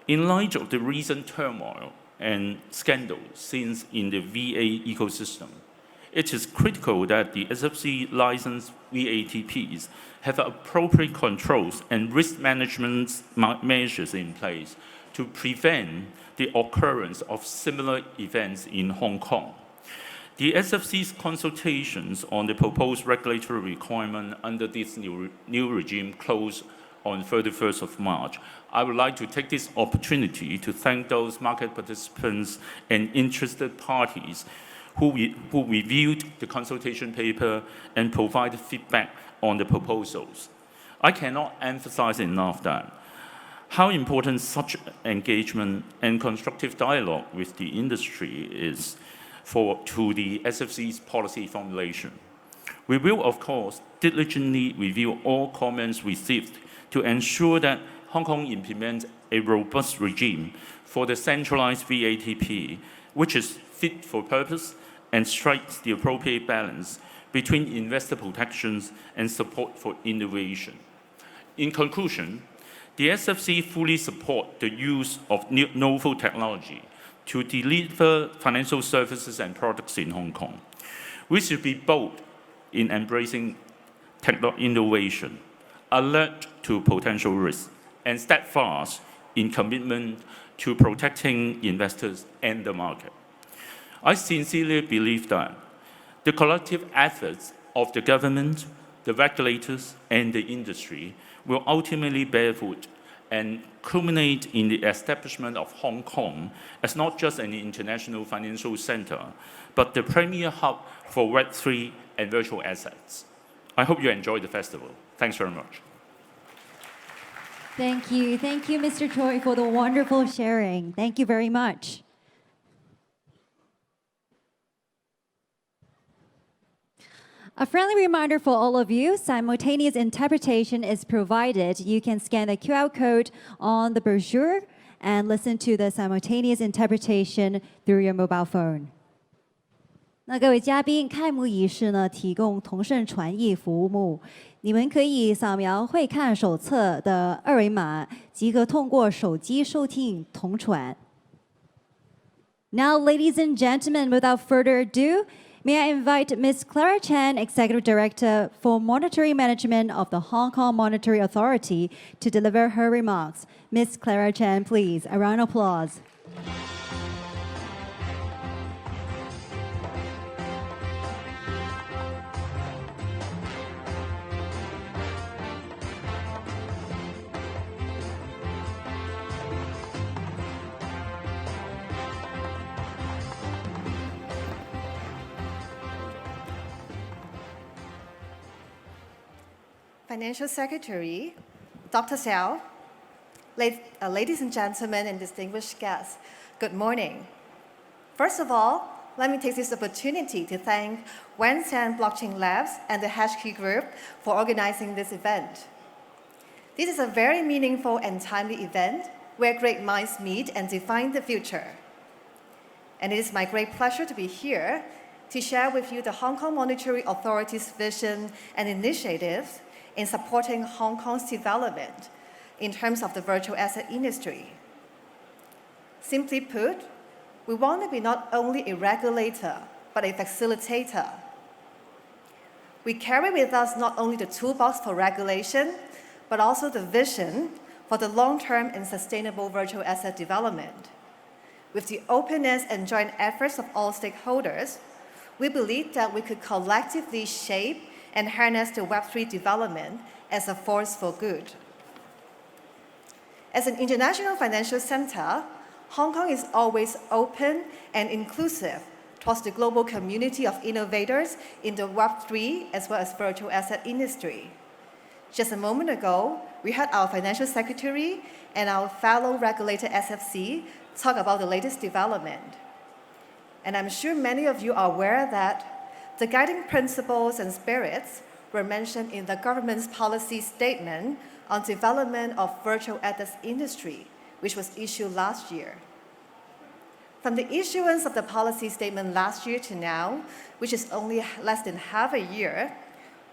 in light of the recent turmoil and scandals seen in the VA ecosystem, it is critical that the SFC licensed VATPs have appropriate controls and risk management measures in place to prevent the occurrence of similar events in Hong Kong. The SFC's consultations on the proposed regulatory requirement under this new regime closed on 31st of March. I would like to take this opportunity to thank those market participants and interested parties who reviewed the consultation paper and provided feedback on the proposals. I cannot emphasize enough that how important such engagement and constructive dialogue with the industry is to the SFC's policy formulation. We will, of course, diligently review all comments received to ensure that Hong Kong implements a robust regime for the centralized VATP, which is fit for purpose and strikes the appropriate balance between investor protections and support for innovation. In conclusion, the SFC fully supports the use of novel technology to deliver financial services and products in Hong Kong. We should be bold in embracing innovation, alert to potential risks, and steadfast in commitment to protecting investors and the market. I sincerely believe that the collective efforts of the government, the regulators, and the industry will ultimately bear fruit and culminate in the establishment of Hong Kong as not just an international financial center, but the premier hub for Web3 and virtual assets. I hope you enjoy the festival. Thanks very much. Thank you, Mr. Choi, for the wonderful sharing. Thank you very much. A friendly reminder for all of you, simultaneous interpretation is provided. You can scan the QR code on the brochure and listen to the simultaneous interpretation through your mobile phone. 那各位嘉宾，开幕仪式呢提供同声传译服务，你们可以扫描会看手册的二维码，即可通过手机收听同传。Now, ladies and gentlemen, without further ado, may I invite Ms. Clara Chan, Executive Director for Monetary Management of the Hong Kong Monetary Authority, to deliver her remarks. Ms. Clara Chan, please, a round of applause. Financial Secretary, Dr. Xiao, ladies and gentlemen and distinguished guests, good morning. First of all, let me take this opportunity to thank Wanxiang Blockchain Labs and the HashKey Group for organizing this event. This is a very meaningful and timely event where great minds meet and define the future. And it is my great pleasure to be here to share with you the Hong Kong Monetary Authority's vision and initiatives in supporting Hong Kong's development in terms of the virtual asset industry. Simply put, we want to be not only a regulator, but a facilitator. We carry with us not only the toolbox for regulation, but also the vision for the long-term and sustainable virtual asset development. With the openness and joint efforts of all stakeholders, we believe that we could collectively shape and harness the Web3 development as a force for good. As an international financial center, Hong Kong is always open and inclusive towards the global community of innovators in the Web3 as well as virtual asset industry. Just a moment ago, we had our financial secretary and our fellow regulator SFC talk about the latest development. And I'm sure many of you are aware that the guiding principles and spirits were mentioned in the government's policy statement on development of virtual assets industry, which was issued last year. From the issuance of the policy statement last year to now, which is only less than half a year,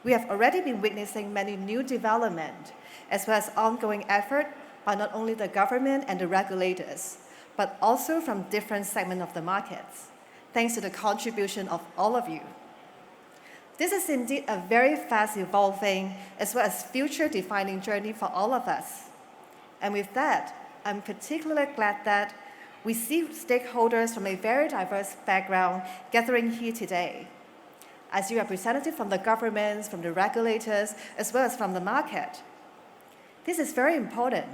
we have already been witnessing many new developments, as well as ongoing effort by not only the government and the regulators, but also from different segments of the markets, thanks to the contribution of all of you. This is indeed a very fast evolving as well as future defining journey for all of us. And with that, I'm particularly glad that we see stakeholders from a very diverse background gathering here today. I see representatives from the governments, from the regulators, as well as from the market. This is very important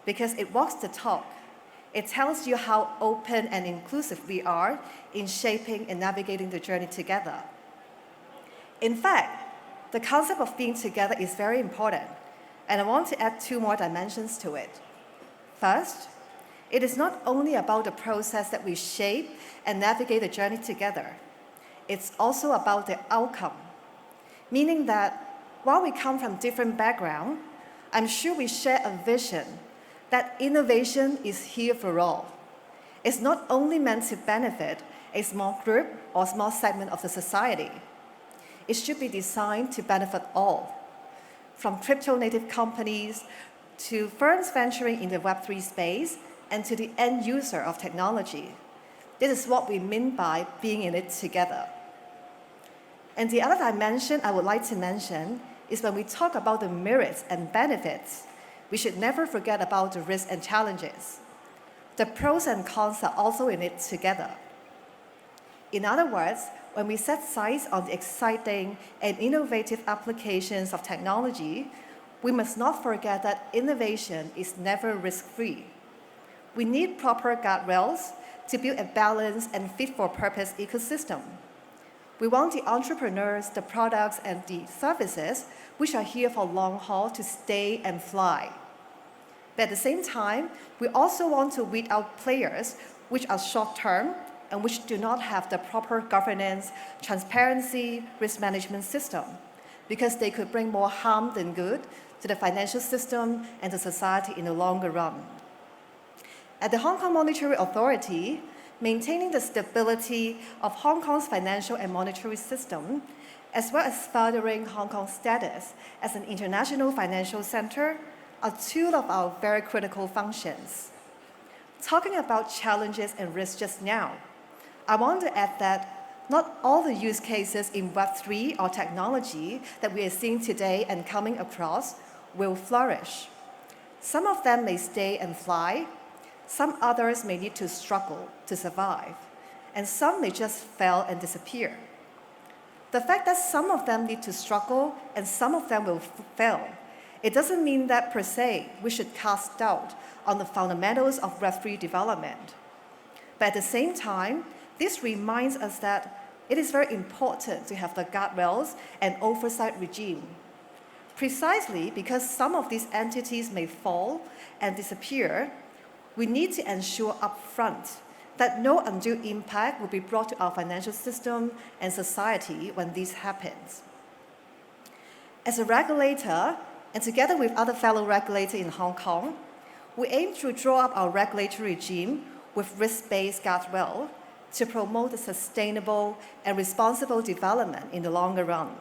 because it walks the talk. It tells you how open and inclusive we are in shaping and navigating the journey together. In fact, the concept of being together is very important, and I want to add 2 more dimensions to it. First, it is not only about the process that we shape and navigate the journey together. It's also about the outcome, meaning that while we come from different backgrounds, I'm sure we share a vision that innovation is here for all. It's not only meant to benefit a small group or small segment of the society. It should be designed to benefit all, from crypto-native companies to firms venturing in the Web3 space and to the end user of technology. This is what we mean by being in it together. And the other dimension I would like to mention is when we talk about the merits and benefits, we should never forget about the risks and challenges. The pros and cons are also in it together. In other words, when we set sights on the exciting and innovative applications of technology, we must not forget that innovation is never risk-free. We need proper guardrails to build a balanced and fit-for-purpose ecosystem. We want the entrepreneurs, the products, and the services which are here for long haul to stay and fly. But at the same time, we also want to weed out players which are short-term and which do not have the proper governance, transparency, risk management system, because they could bring more harm than good to the financial system and to society in the longer run. At the Hong Kong Monetary Authority, maintaining the stability of Hong Kong's financial and monetary system, as well as furthering Hong Kong's status as an international financial center, are 2 of our very critical functions. Talking about challenges and risks just now, I want to add that not all the use cases in Web3 or technology that we are seeing today and coming across will flourish. Some of them may stay and fly, some others may need to struggle to survive, and some may just fail and disappear. The fact that some of them need to struggle and some of them will fail, it doesn't mean that per se we should cast doubt on the fundamentals of Web3 development. But at the same time, this reminds us that it is very important to have the guardrails and oversight regime. Precisely because some of these entities may fall and disappear, we need to ensure upfront that no undue impact will be brought to our financial system and society when this happens. As a regulator, and together with other fellow regulators in Hong Kong, we aim to draw up our regulatory regime with risk-based guardrail to promote the sustainable and responsible development in the longer run.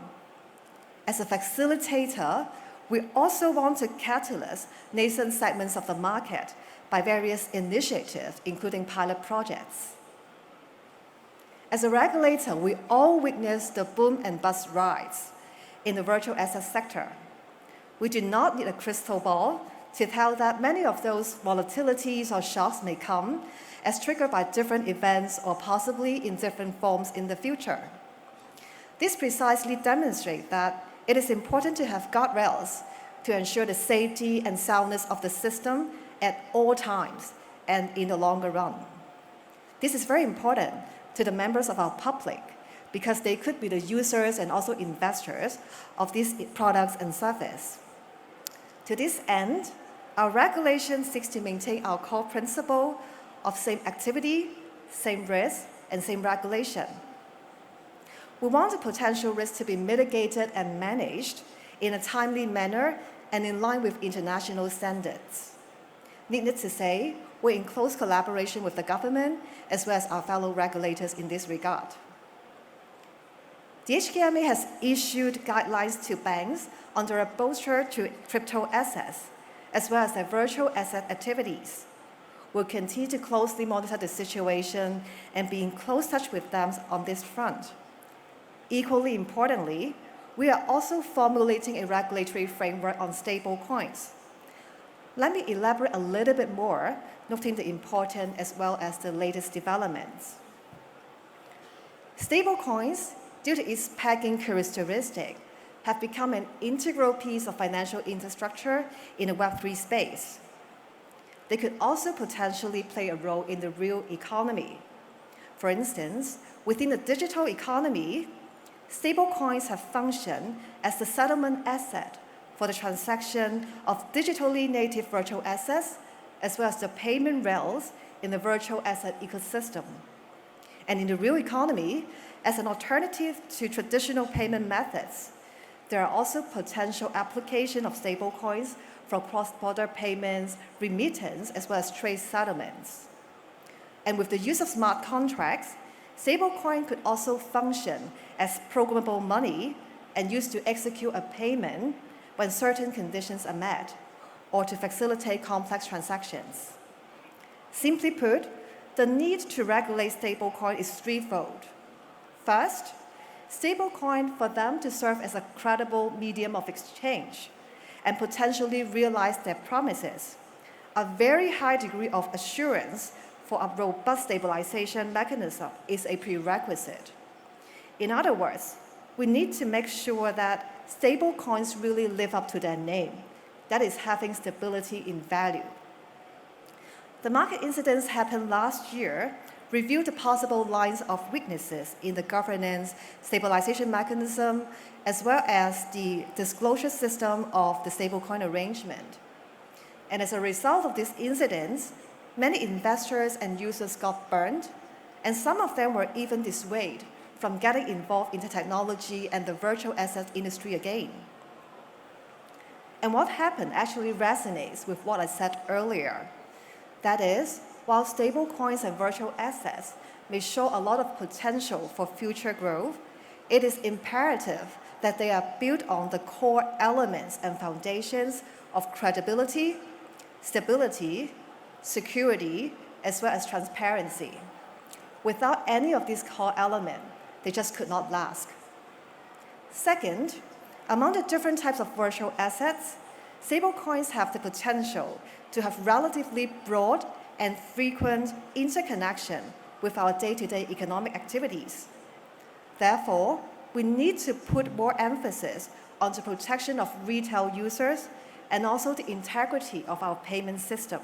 As a facilitator, we also want to catalyze nascent segments of the market by various initiatives, including pilot projects. As a regulator, we all witness the boom and bust rise in the virtual asset sector. We do not need a crystal ball to tell that many of those volatilities or shocks may come as triggered by different events or possibly in different forms in the future. This precisely demonstrates that it is important to have guardrails to ensure the safety and soundness of the system at all times and in the longer run. This is very important to the members of our public, because they could be the users and also investors of these products and services. To this end, our regulation seeks to maintain our core principle of same activity, same risk, and same regulation. We want the potential risk to be mitigated and managed in a timely manner and in line with international standards. Needless to say, we're in close collaboration with the government as well as our fellow regulators in this regard. The HKMA has issued guidelines to banks on their exposure to crypto assets, as well as their virtual asset activities. We'll continue to closely monitor the situation and be in close touch with them on this front. Equally importantly, we are also formulating a regulatory framework on stable coins. Let me elaborate a little bit more, noting the important as well as the latest developments. Stable coins, due to its pegging characteristic, have become an integral piece of financial infrastructure in the Web3 space. They could also potentially play a role in the real economy. For instance, within the digital economy, stablecoins have functioned as the settlement asset for the transaction of digitally native virtual assets, as well as the payment rails in the virtual asset ecosystem. And in the real economy, as an alternative to traditional payment methods, there are also potential application of stablecoins for cross-border payments, remittance, as well as trade settlements. And with the use of smart contracts, stablecoin could also function as programmable money and used to execute a payment when certain conditions are met, or to facilitate complex transactions. Simply put, the need to regulate stablecoin is threefold. First, stablecoin for them to serve as a credible medium of exchange and potentially realize their promises. A very high degree of assurance for a robust stabilization mechanism is a prerequisite. In other words, we need to make sure that stablecoins really live up to their name, that is, having stability in value. The market incidents happened last year revealed the possible lines of weaknesses in the governance stabilization mechanism, as well as the disclosure system of the stablecoin arrangement. And as a result of these incidents, many investors and users got burned, and some of them were even dissuaded from getting involved in the technology and the virtual asset industry again. And what happened actually resonates with what I said earlier. That is, while stablecoins and virtual assets may show a lot of potential for future growth, it is imperative that they are built on the core elements and foundations of credibility, stability, security, as well as transparency. Without any of these core elements, they just could not last. Second, among the different types of virtual assets, stablecoins have the potential to have relatively broad and frequent interconnection with our day-to-day economic activities. Therefore, we need to put more emphasis on the protection of retail users and also the integrity of our payment system.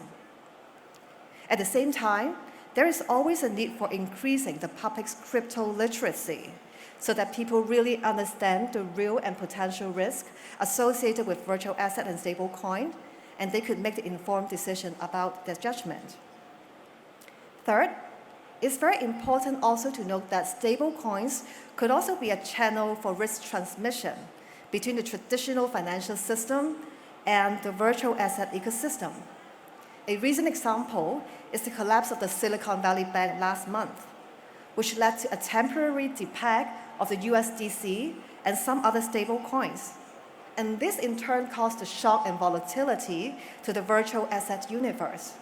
At the same time, there is always a need for increasing the public's crypto literacy so that people really understand the real and potential risk associated with virtual asset and stablecoin, and they could make the informed decision about their judgment. Third, it's very important also to note that stablecoins could also be a channel for risk transmission between the traditional financial system and the virtual asset ecosystem. A recent example is the collapse of the Silicon Valley Bank last month, which led to a temporary depeg of the USDC and some other stable coins. And this in turn caused a shock and volatility to the virtual asset universe.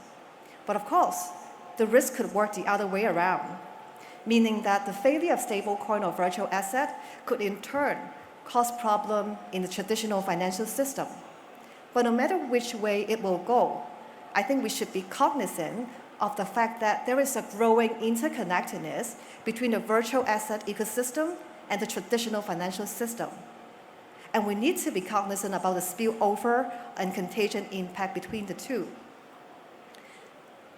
But of course, the risk could work the other way around, meaning that the failure of stablecoin or virtual asset could in turn cause problems in the traditional financial system. But no matter which way it will go, I think we should be cognizant of the fact that there is a growing interconnectedness between the virtual asset ecosystem and the traditional financial system. And we need to be cognizant about the spillover and contagion impact between the two.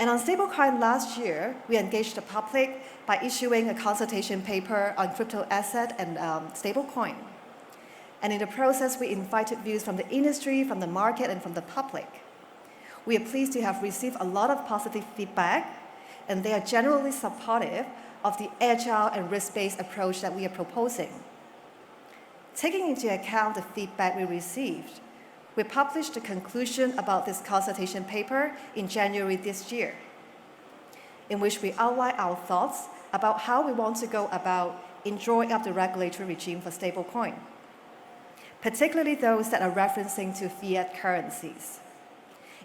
And on stablecoin last year, we engaged the public by issuing a consultation paper on crypto asset and stablecoin. And in the process, we invited views from the industry, from the market, and from the public. We are pleased to have received a lot of positive feedback, and they are generally supportive of the agile and risk-based approach that we are proposing. Taking into account the feedback we received, we published the conclusion about this consultation paper in January this year, in which we outline our thoughts about how we want to go about in drawing up the regulatory regime for stablecoin, particularly those that are referencing to fiat currencies.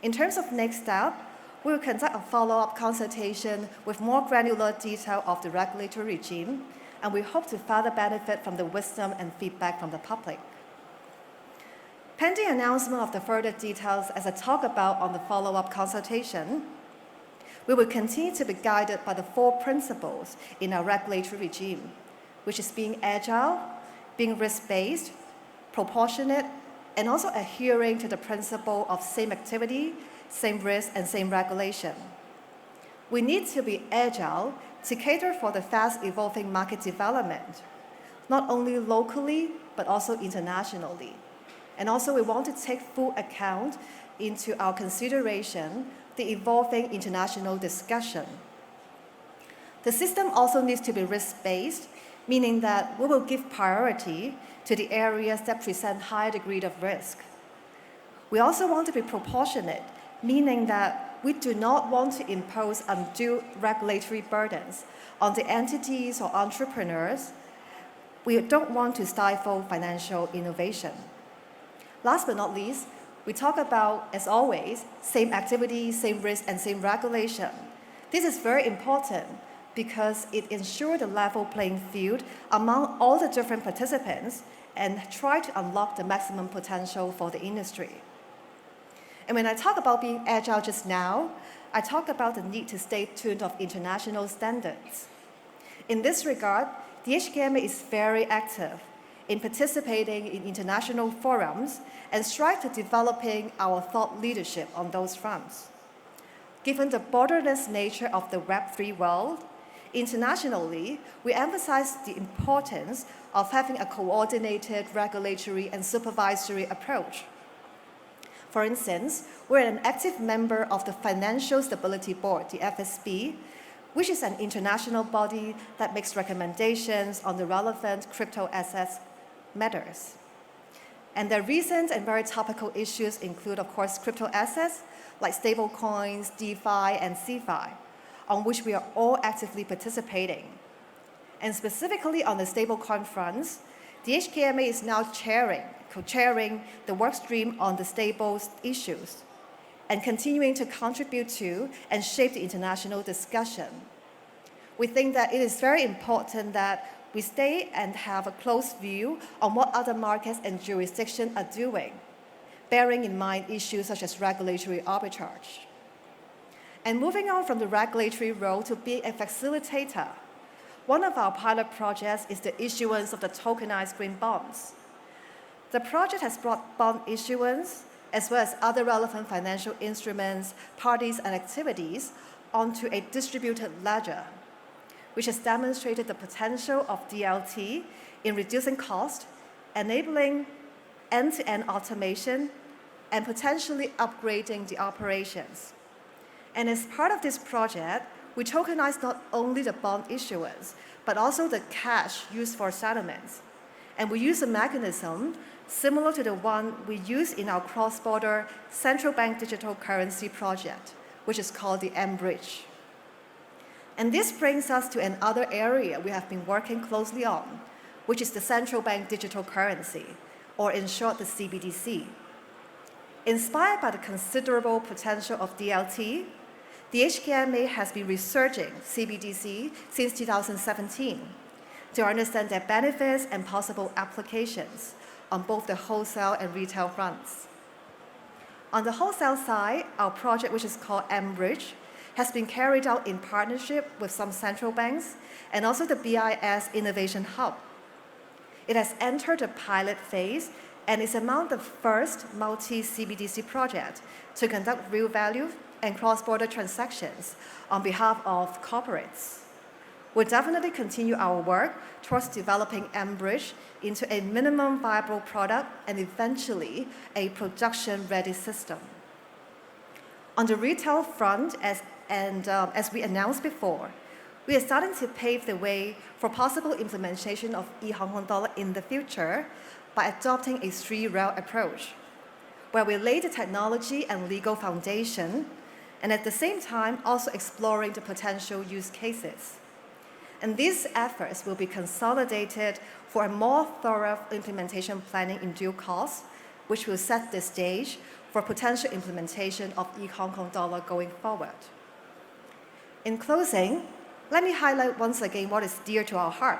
In terms of next step, we will conduct a follow-up consultation with more granular detail of the regulatory regime, and we hope to further benefit from the wisdom and feedback from the public. Pending announcement of the further details as I talk about on the follow-up consultation, we will continue to be guided by the 4 principles in our regulatory regime, which is being agile, being risk-based, proportionate, and also adhering to the principle of same activity, same risk, and same regulation. We need to be agile to cater for the fast-evolving market development, not only locally, but also internationally. And also, we want to take full account into our consideration the evolving international discussion. The system also needs to be risk-based, meaning that we will give priority to the areas that present higher degree of risk. We also want to be proportionate, meaning that we do not want to impose undue regulatory burdens on the entities or entrepreneurs. We don't want to stifle financial innovation. Last but not least, we talk about, as always, same activity, same risk, and same regulation. This is very important because it ensures a level playing field among all the different participants and try to unlock the maximum potential for the industry. And when I talk about being agile just now, I talk about the need to stay tuned of international standards. In this regard, the HKMA is very active in participating in international forums and strive to developing our thought leadership on those fronts. Given the borderless nature of the Web3 world, internationally, we emphasize the importance of having a coordinated regulatory and supervisory approach. For instance, we're an active member of the Financial Stability Board, the FSB, which is an international body that makes recommendations on the relevant crypto assets matters. And their recent and very topical issues include, of course, crypto assets like stablecoins, DeFi, and CeFi, on which we are all actively participating. And specifically on the stablecoin fronts, the HKMA is now co-chairing the workstream on the stables issues and continuing to contribute to and shape the international discussion. We think that it is very important that we stay and have a close view on what other markets and jurisdictions are doing, bearing in mind issues such as regulatory arbitrage. And moving on from the regulatory role to being a facilitator, one of our pilot projects is the issuance of the tokenized green bonds. The project has brought bond issuance, as well as other relevant financial instruments, parties, and activities onto a distributed ledger, which has demonstrated the potential of DLT in reducing cost, enabling end-to-end automation, and potentially upgrading the operations. And as part of this project, we tokenize not only the bond issuance, but also the cash used for settlements. And we use a mechanism similar to the one we use in our cross-border central bank digital currency project, which is called the mBridge. And this brings us to another area we have been working closely on, which is the central bank digital currency, or in short, the CBDC. Inspired by the considerable potential of DLT, the HKMA has been researching CBDC since 2017 to understand their benefits and possible applications on both the wholesale and retail fronts. On the wholesale side, our project, which is called mBridge, has been carried out in partnership with some central banks and also the BIS Innovation Hub. It has entered the pilot phase and is among the first multi-CBDC project to conduct real value and cross-border transactions on behalf of corporates. We'll definitely continue our work towards developing mBridge into a minimum viable product and eventually a production-ready system. On the retail front, as we announced before, we are starting to pave the way for possible implementation of e-Hong Kong dollar in the future by adopting a three-rail approach, where we lay the technology and legal foundation, and at the same time also exploring the potential use cases. And these efforts will be consolidated for a more thorough implementation planning in due course, which will set the stage for potential implementation of e-Hong Kong dollar going forward. In closing, let me highlight once again what is dear to our heart.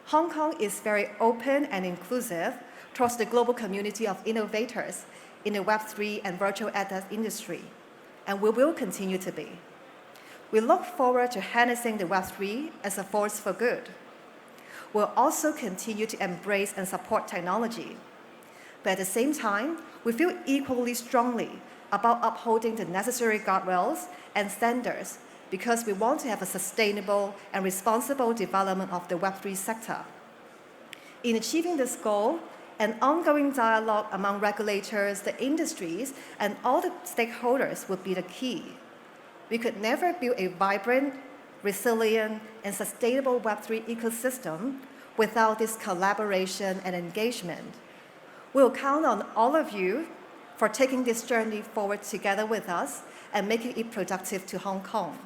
Hong Kong is very open and inclusive towards the global community of innovators in the Web3 and virtual asset industry, and we will continue to be. We look forward to harnessing the Web3 as a force for good. We'll also continue to embrace and support technology. But at the same time, we feel equally strongly about upholding the necessary guardrails and standards because we want to have a sustainable and responsible development of the Web3 sector. In achieving this goal, an ongoing dialogue among regulators, the industries, and all the stakeholders would be the key. We could never build a vibrant, resilient, and sustainable Web3 ecosystem without this collaboration and engagement. We'll count on all of you for taking this journey forward together with us and making it productive to Hong Kong.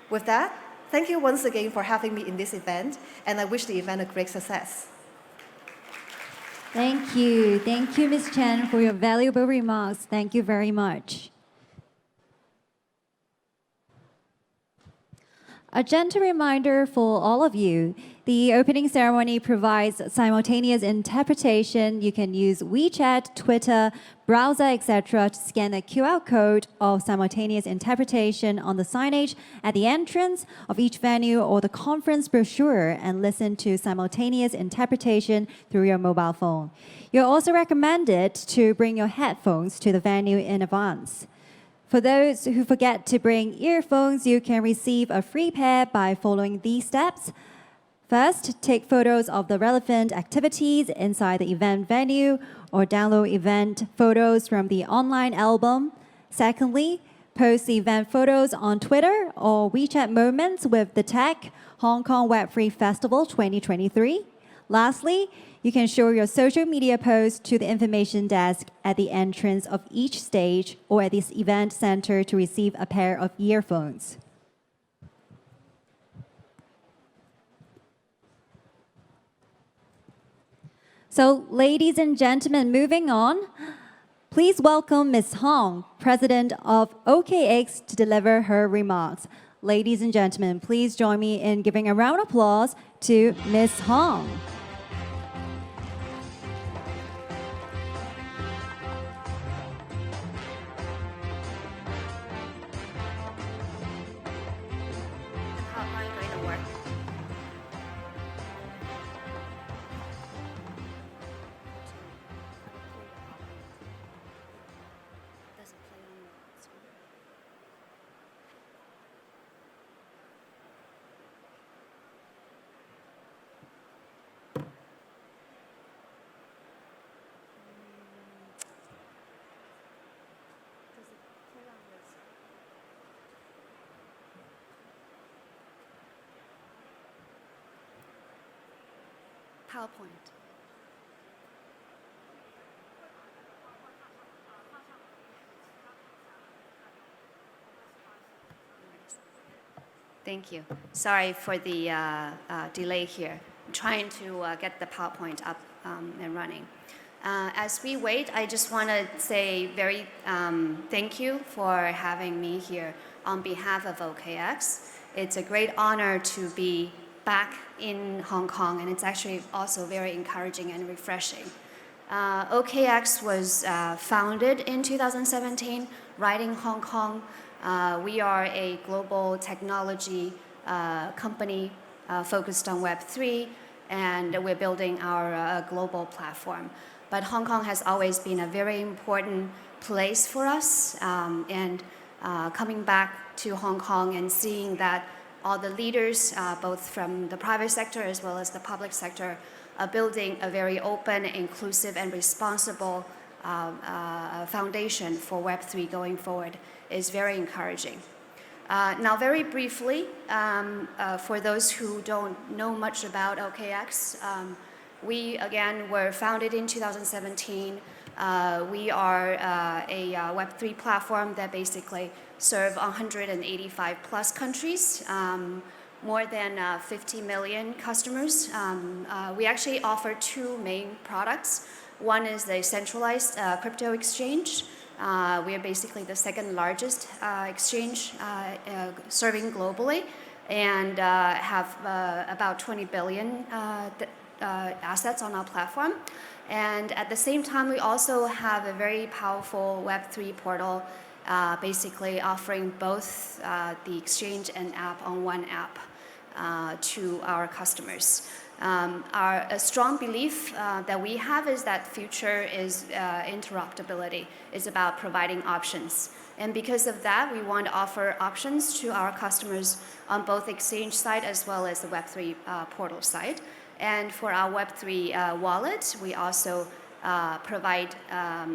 With that, thank you once again for having me in this event, and I wish the event a great success. Thank you. Thank you, Ms. Chen, for your valuable remarks. Thank you very much. A gentle reminder for all of you, the opening ceremony provides simultaneous interpretation. You can use WeChat, Twitter, browser, etc. to scan the QR code of simultaneous interpretation on the signage at the entrance of each venue or the conference brochure and listen to simultaneous interpretation through your mobile phone. You're also recommended to bring your headphones to the venue in advance. For those who forget to bring earphones, you can receive a free pair by following these steps. First, take photos of the relevant activities inside the event venue or download event photos from the online album. Secondly, post the event photos on Twitter or WeChat Moments with the tag Hong Kong Web3 Festival 2023. Lastly, you can show your social media posts to the information desk at the entrance of each stage or at this event center to receive a pair of earphones. So, ladies and gentlemen, moving on, please welcome Ms. Hong, President of OKX, to deliver her remarks. Ladies and gentlemen, please join me in giving a round of applause to Ms. Hong. PowerPoint. Thank you. Sorry for the delay here. I'm trying to get the PowerPoint up and running. As we wait, I just want to say very thank you for having me here on behalf of OKX. It's a great honor to be back in Hong Kong, and it's actually also very encouraging and refreshing. OKX was founded in 2017, right in Hong Kong. We are a global technology company focused on Web3, and we're building our global platform. But Hong Kong has always been a very important place for us. And coming back to Hong Kong and seeing that all the leaders, both from the private sector as well as the public sector, are building a very open, inclusive, and responsible foundation for Web3 going forward is very encouraging. Now, very briefly, for those who don't know much about OKX, we, again, were founded in 2017. We are a Web3 platform that basically serve 185 plus countries, more than 50 million customers. We actually offer two main products. One is the centralized crypto exchange. We are basically the second largest exchange serving globally, and have about 20 billion assets on our platform. And at the same time, we also have a very powerful Web3 portal, basically offering both the exchange and app on one app to our customers. A strong belief that we have is that future is interoperability. It's about providing options. And because of that, we want to offer options to our customers on both exchange side as well as the Web3 portal side. And for our Web3 wallet, we also provide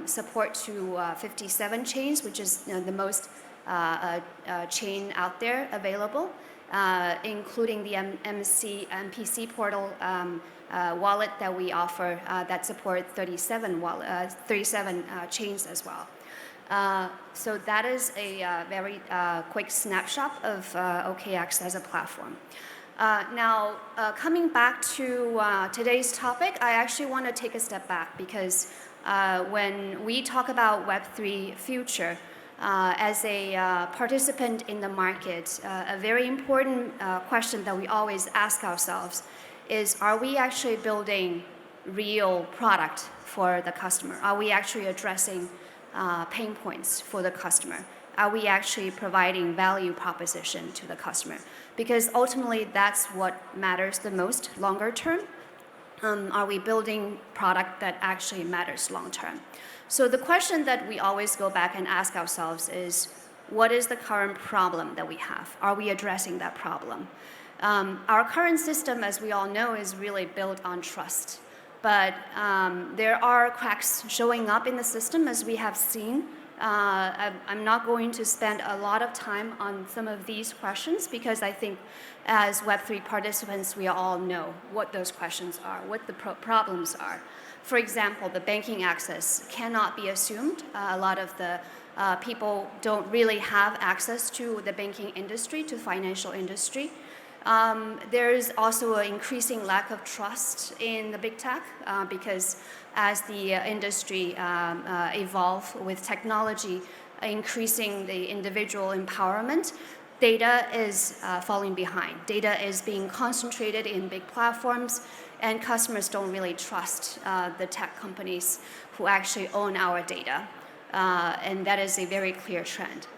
support to 57 chains, which is the most chain out there available, including the MPC portal wallet that we offer that support 37 chains as well. So that is a very quick snapshot of OKX as a platform. Now, coming back to today's topic, I actually want to take a step back because when we talk about Web3 future, as a participant in the market, a very important question that we always ask ourselves is, are we actually building real product for the customer? Are we actually addressing pain points for the customer? Are we actually providing value proposition to the customer? Because ultimately, that's what matters the most longer term. Are we building product that actually matters long term? So the question that we always go back and ask ourselves is, what is the current problem that we have? Are we addressing that problem? Our current system, as we all know, is really built on trust. But there are cracks showing up in the system, as we have seen. I'm not going to spend a lot of time on some of these questions because I think as Web3 participants, we all know what those questions are, what the problems are. For example, the banking access cannot be assumed. A lot of the people don't really have access to the banking industry, to financial industry. There is also an increasing lack of trust in the big tech because as the industry evolve with technology increasing the individual empowerment, data is falling behind. Data is being concentrated in big platforms, and customers don't really trust the tech companies who actually own our data. And that is a very clear trend.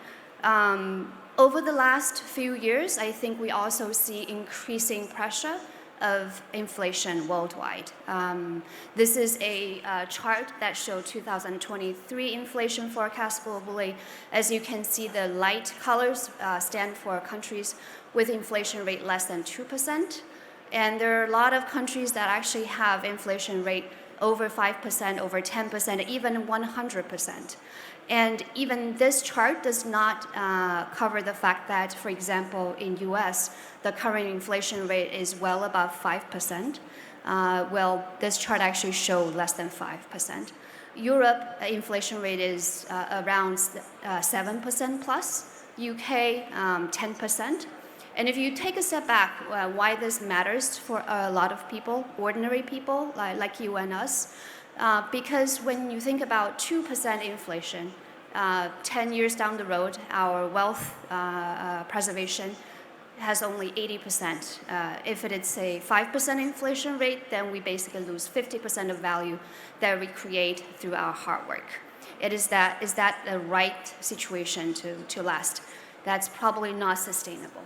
Over the last few years, I think we also see increasing pressure of inflation worldwide. This is a chart that shows 2023 inflation forecast globally. As you can see, the light colors stand for countries with inflation rate less than 2%. And there are a lot of countries that actually have inflation rate over 5%, over 10%, even 100%. And even this chart does not cover the fact that, for example, in US, the current inflation rate is well above 5%. Well, this chart actually shows less than 5%. Europe inflation rate is around 7% plus, UK 10%. And if you take a step back, why this matters for a lot of people, ordinary people like you and us, because when you think about 2% inflation, 10 years down the road, our wealth preservation has only 80%. If it is a 5% inflation rate, then we basically lose 50% of value that we create through our hard work. Is that the right situation to last? That's probably not sustainable.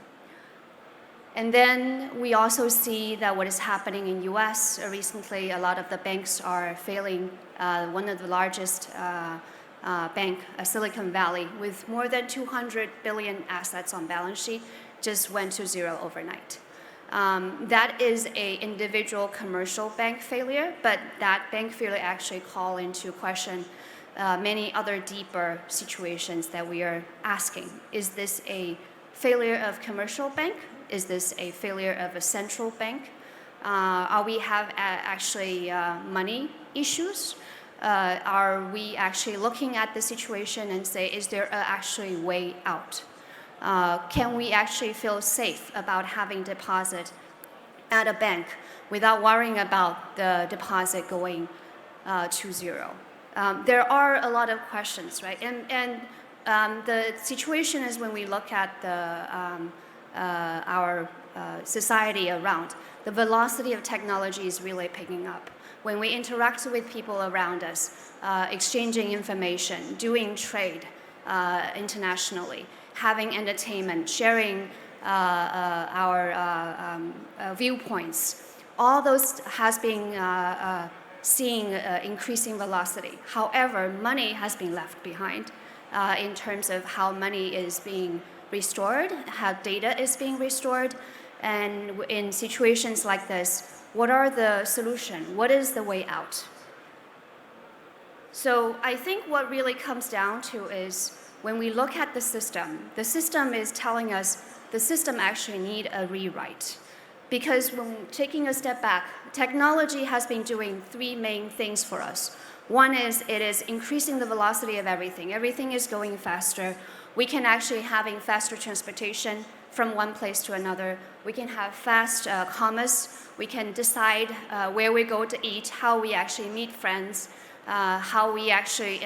And then we also see that what is happening in US recently, a lot of the banks are failing. One of the largest bank, Silicon Valley, with more than 200 billion assets on balance sheet, just went to zero overnight. That is an individual commercial bank failure, but that bank failure actually call into question many other deeper situations that we are asking. Is this a failure of commercial bank? Is this a failure of a central bank? Are we have actually money issues? Are we actually looking at the situation and say, is there actually a way out? Can we actually feel safe about having deposit at a bank without worrying about the deposit going to zero? There are a lot of questions, right? And the situation is when we look at our society around, the velocity of technology is really picking up. When we interact with people around us, exchanging information, doing trade internationally, having entertainment, sharing our viewpoints, all those has been seeing increasing velocity. However, money has been left behind in terms of how money is being restored, how data is being restored, and in situations like this, what are the solutions? What is the way out? So I think what really comes down to is when we look at the system is telling us the system actually need a rewrite. Because when taking a step back, technology has been doing three main things for us. One is it is increasing the velocity of everything. Everything is going faster. We can actually having faster transportation from one place to another. We can have fast commerce. We can decide where we go to eat, how we actually meet friends, how we actually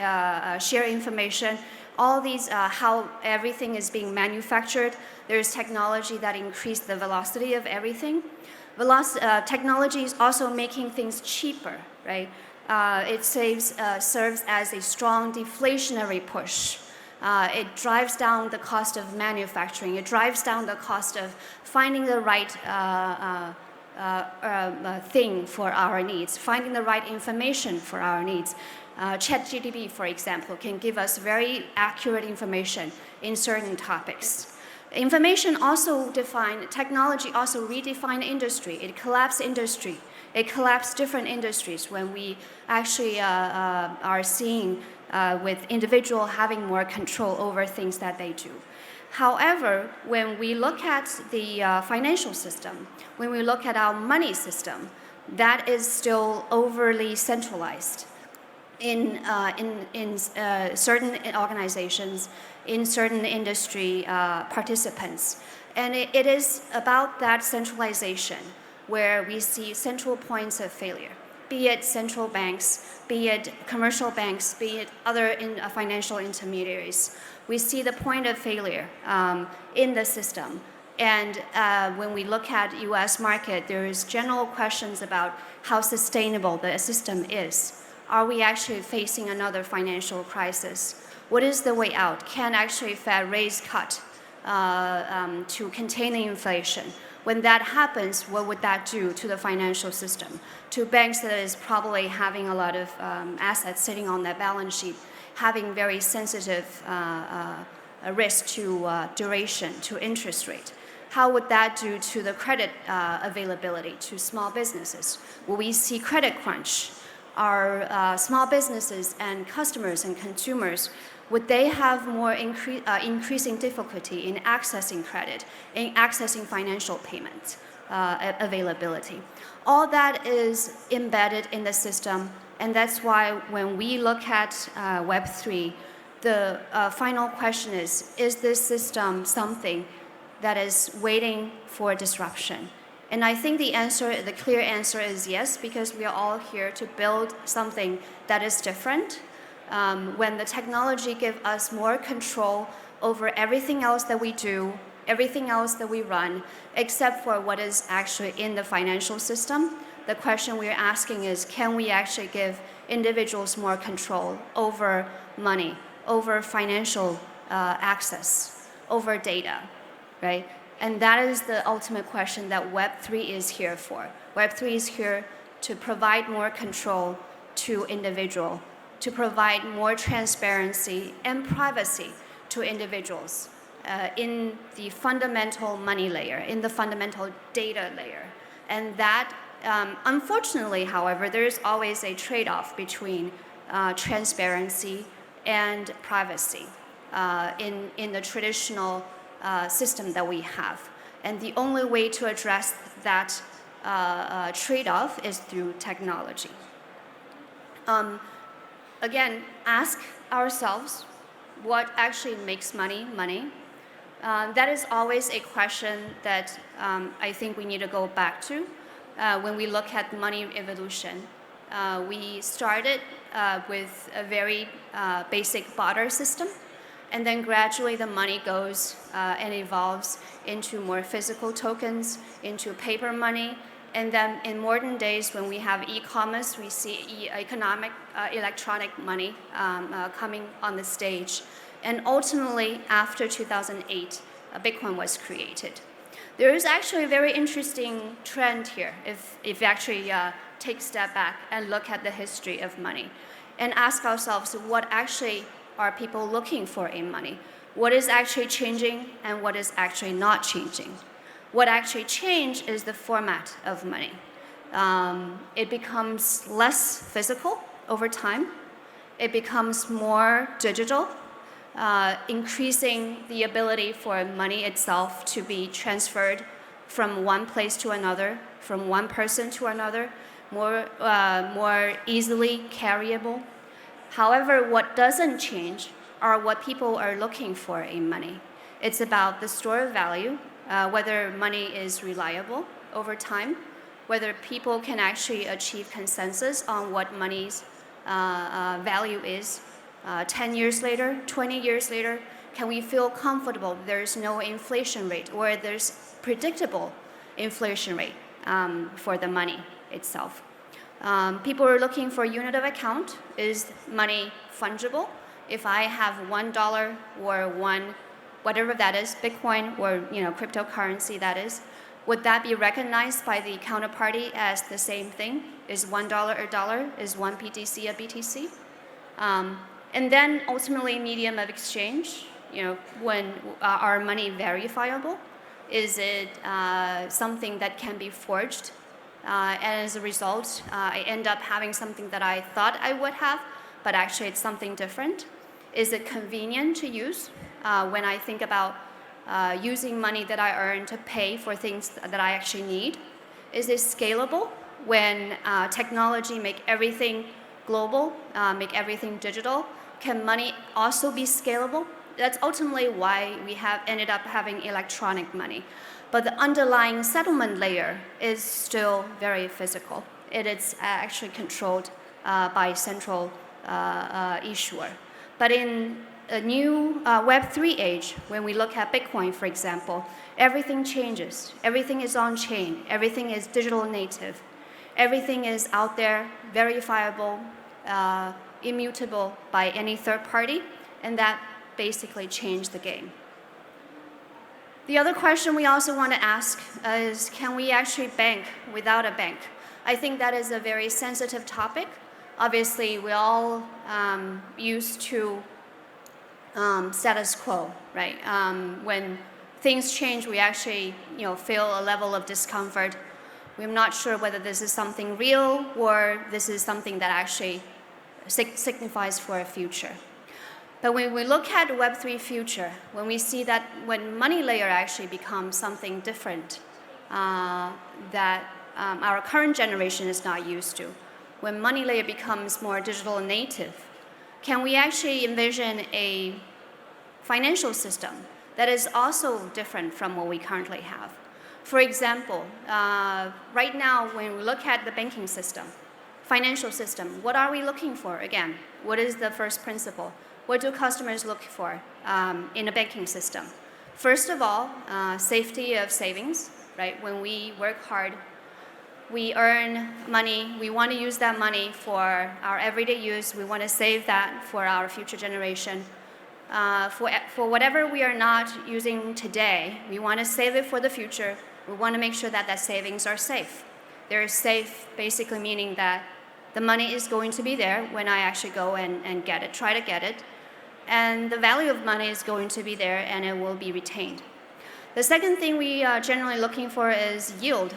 share information. All these, how everything is being manufactured. There's technology that increases the velocity of everything. Technology is also making things cheaper, right? It serves as a strong deflationary push. It drives down the cost of manufacturing. It drives down the cost of finding the right thing for our needs, finding the right information for our needs. ChatGPT, for example, can give us very accurate information in certain topics. Technology also redefine industry. It collapses industry. It collapses different industries when we actually are seeing with individual having more control over things that they do. However, when we look at the financial system, when we look at our money system, that is still overly centralized in certain organizations, in certain industry participants. And it is about that centralization where we see central points of failure, be it central banks, be it commercial banks, be it other financial intermediaries. We see the point of failure in the system. And when we look at US market, there is general questions about how sustainable the system is. Are we actually facing another financial crisis? What is the way out? Can actually Fed raise cut to contain the inflation? When that happens, what would that do to the financial system? To banks that is probably having a lot of assets sitting on their balance sheet, having very sensitive risk to duration, to interest rate. How would that do to the credit availability to small businesses? Will we see credit crunch? Our small businesses and customers and consumers, would they have more increasing difficulty in accessing credit, in accessing financial payment availability? All that is embedded in the system, and that's why when we look at Web3, the final question is this system something that is waiting for disruption? And I think the clear answer is yes, because we are all here to build something that is different. When the technology gives us more control over everything else that we do, everything else that we run, except for what is actually in the financial system, the question we're asking is, can we actually give individuals more control over money, over financial access, over data, right? And that is the ultimate question that Web3 is here for. Web3 is here to provide more control to individual, to provide more transparency and privacy to individuals in the fundamental money layer, in the fundamental data layer. And that, unfortunately, however, there's always a trade-off between transparency and privacy in the traditional system that we have. And the only way to address that trade-off is through technology. Again, ask ourselves what actually makes money money. That is always a question that I think we need to go back to when we look at money evolution. We started with a very basic barter system, and then gradually the money goes and evolves into more physical tokens, into paper money, and then in modern days when we have e-commerce, we see electronic money coming on the stage. And ultimately, after 2008, Bitcoin was created. There is actually a very interesting trend here if you actually take a step back and look at the history of money and ask ourselves what actually are people looking for in money? What is actually changing and what is actually not changing? What actually changed is the format of money. It becomes less physical over time. It becomes more digital, increasing the ability for money itself to be transferred from one place to another, from one person to another, more easily carryable. However, what doesn't change are what people are looking for in money. It's about the store of value, whether money is reliable over time, whether people can actually achieve consensus on what money's value is 10 years later, 20 years later. Can we feel comfortable there's no inflation rate or there's predictable inflation rate for the money itself? People are looking for unit of account. Is money fungible? If I have $1 or whatever that is, Bitcoin or cryptocurrency that is, would that be recognized by the counterparty as the same thing? Is $1 a dollar? Is one BTC a BTC? And then ultimately medium of exchange, when are money verifiable? Is it something that can be forged? And as a result, I end up having something that I thought I would have, but actually it's something different. Is it convenient to use when I think about using money that I earn to pay for things that I actually need? Is it scalable when technology make everything global, make everything digital? Can money also be scalable? That's ultimately why we have ended up having electronic money. But the underlying settlement layer is still very physical. It is actually controlled by central issuer. But in a new Web3 age, when we look at Bitcoin, for example, everything changes. Everything is on chain. Everything is digital native. Everything is out there, verifiable, immutable by any third party, and that basically changed the game. The other question we also want to ask is, can we actually bank without a bank? I think that is a very sensitive topic. Obviously, we all used to status quo, right? When things change, we actually feel a level of discomfort. We're not sure whether this is something real or this is something that actually signifies for a future. But when we look at Web3 future, when we see that when money layer actually becomes something different that our current generation is not used to, when money layer becomes more digital native, can we actually envision a financial system that is also different from what we currently have? For example, right now when we look at the banking system, financial system, what are we looking for? Again, what is the first principle? What do customers look for in a banking system? First of all, safety of savings, right? When we work hard, we earn money, we want to use that money for our everyday use, we want to save that for our future generation. For whatever we are not using today, we want to save it for the future. We want to make sure that savings are safe. They're safe basically meaning that The money is going to be there when I actually go and get it, try to get it. And the value of money is going to be there and it will be retained. The second thing we are generally looking for is yield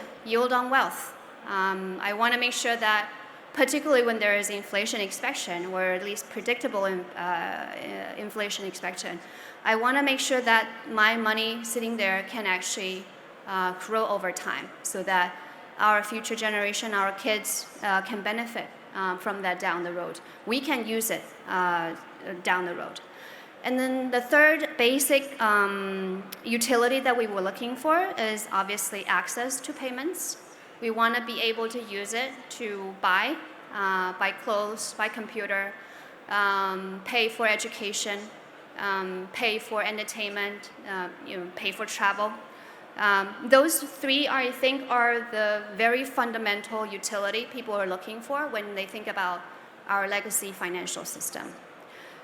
on wealth. I want to make sure that, particularly when there is inflation expectation, or at least predictable inflation expectation, I want to make sure that my money sitting there can actually grow over time, so that our future generation, our kids, can benefit from that down the road. We can use it down the road. And then the third basic utility that we were looking for is obviously access to payments. We want to be able to use it to buy clothes, buy computer, pay for education, pay for entertainment, pay for travel. Those three, I think, are the very fundamental utility people are looking for when they think about our legacy financial system.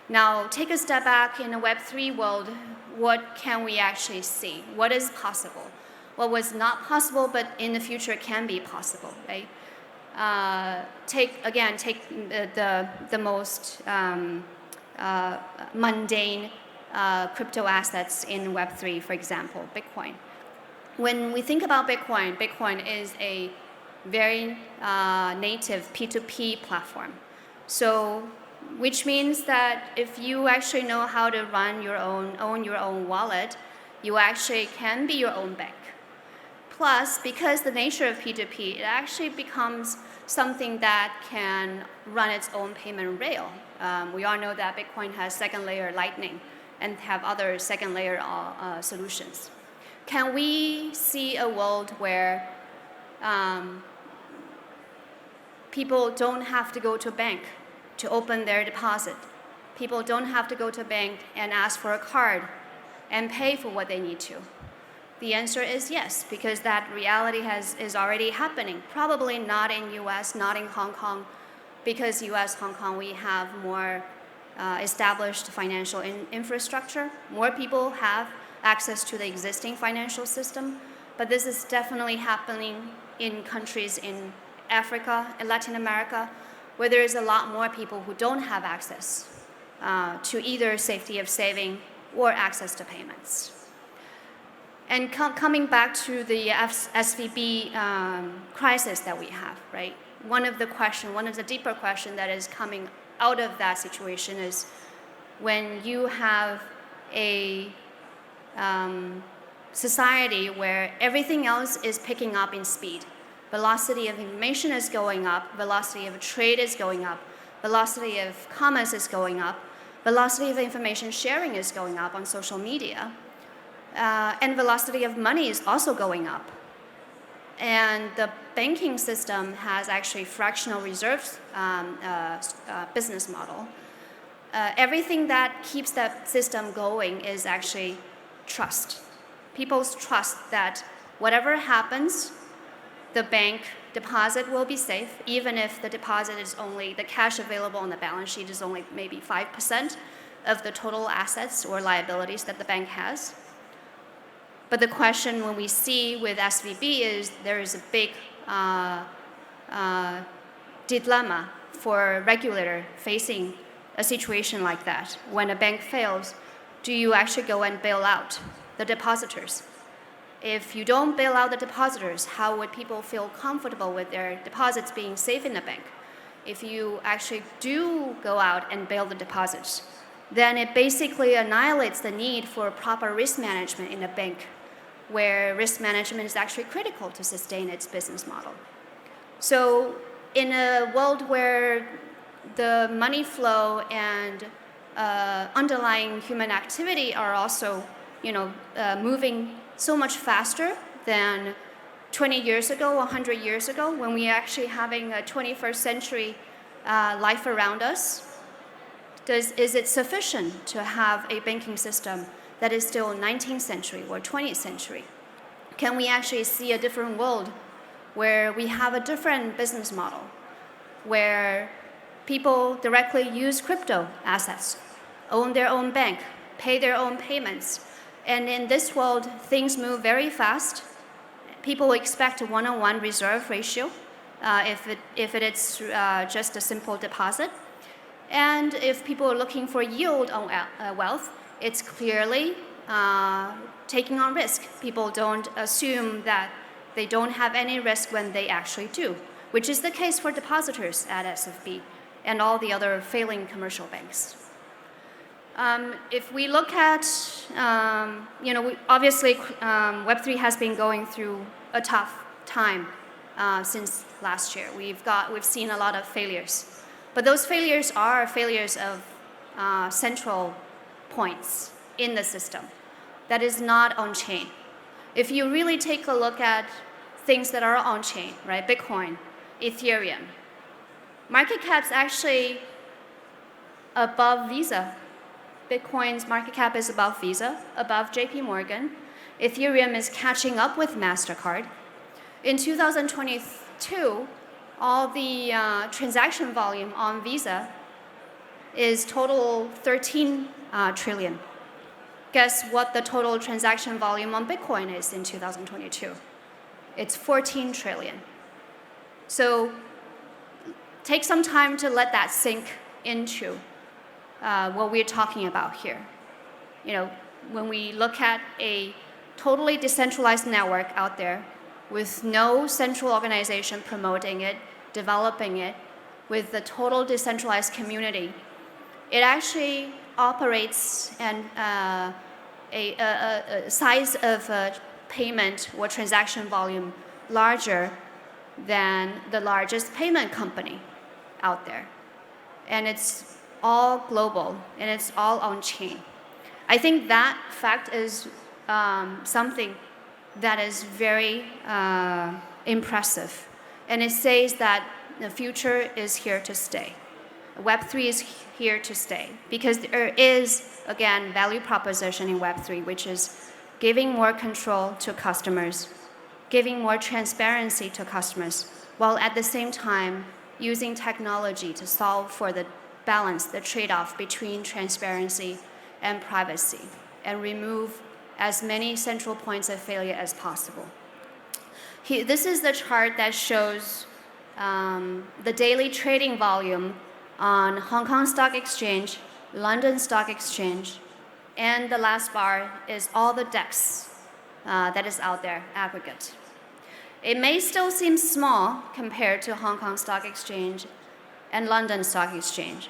Now, take a step back in a Web3 world, what can we actually see? What is possible? What was not possible, but in the future can be possible, right? Take the most mundane crypto assets in Web3, for example, Bitcoin. When we think about Bitcoin, Bitcoin is a very native P2P platform. So, which means that if you actually know how to own your own wallet, you actually can be your own bank. Plus, because the nature of P2P, it actually becomes something that can run its own payment rail. We all know that Bitcoin has second layer Lightning and have other second layer solutions. Can we see a world where people don't have to go to a bank to open their deposit? People don't have to go to a bank and ask for a card and pay for what they need to. The answer is yes, because that reality is already happening. Probably not in US, not in Hong Kong, because US, Hong Kong, we have more established financial infrastructure. More people have access to the existing financial system, but this is definitely happening in countries in Africa and Latin America, where there is a lot more people who don't have access to either safety of saving or access to payments. And coming back to the SVB crisis that we have, right? One of the deeper questions that is coming out of that situation is when you have a society where everything else is picking up in speed. Velocity of information is going up, velocity of trade is going up, velocity of commerce is going up, velocity of information sharing is going up on social media, and velocity of money is also going up. And the banking system has actually fractional reserves business model. Everything that keeps that system going is actually trust. People's trust that whatever happens, the bank deposit will be safe, even if the deposit is only, the cash available on the balance sheet is only maybe 5% of the total assets or liabilities that the bank has. But the question when we see with SVB is there is a big dilemma for a regulator facing a situation like that. When a bank fails, do you actually go and bail out the depositors? If you don't bail out the depositors, how would people feel comfortable with their deposits being safe in the bank? If you actually do go out and bail the deposits, then it basically annihilates the need for proper risk management in a bank, where risk management is actually critical to sustain its business model. So in a world where the money flow and underlying human activity are also moving so much faster than 20 years ago, 100 years ago, when we are actually having a 21st century life around us, is it sufficient to have a banking system that is still 19th century or 20th century? Can we actually see a different world where we have a different business model, where people directly use crypto assets, own their own bank, pay their own payments? And in this world, things move very fast. People expect a one-on-one reserve ratio. if it is just a simple deposit. And if people are looking for yield on wealth, it's clearly taking on risk. People don't assume that they don't have any risk when they actually do, which is the case for depositors at SFB and all the other failing commercial banks. If we look at, obviously Web3 has been going through a tough time since last year. We've seen a lot of failures, but those failures are failures of central points in the system that is not on chain. If you really take a look at things that are on chain, right? Bitcoin, Ethereum, market cap's actually above Visa. Bitcoin's market cap is above Visa, above JP Morgan. Ethereum is catching up with MasterCard. In 2022, all the transaction volume on Visa is total 13 trillion. Guess what the total transaction volume on Bitcoin is in 2022? It's 14 trillion. So take some time to let that sink into what we're talking about here. When we look at a totally decentralized network out there with no central organization promoting it, developing it, with the total decentralized community, it actually operates and a size of payment or transaction volume larger than the largest payment company out there. And it's all global, and it's all on chain. I think that fact is something that is very impressive. And it says that the future is here to stay. Web3 is here to stay because there is, again, value proposition in Web3, which is giving more control to customers, giving more transparency to customers, while at the same time using technology to solve for the balance, the trade-off between transparency and privacy, and remove as many central points of failure as possible. This is the chart that shows the daily trading volume on Hong Kong Stock Exchange, London Stock Exchange, and the last bar is all the DEX that is out there, aggregate. It may still seem small compared to Hong Kong Stock Exchange and London Stock Exchange.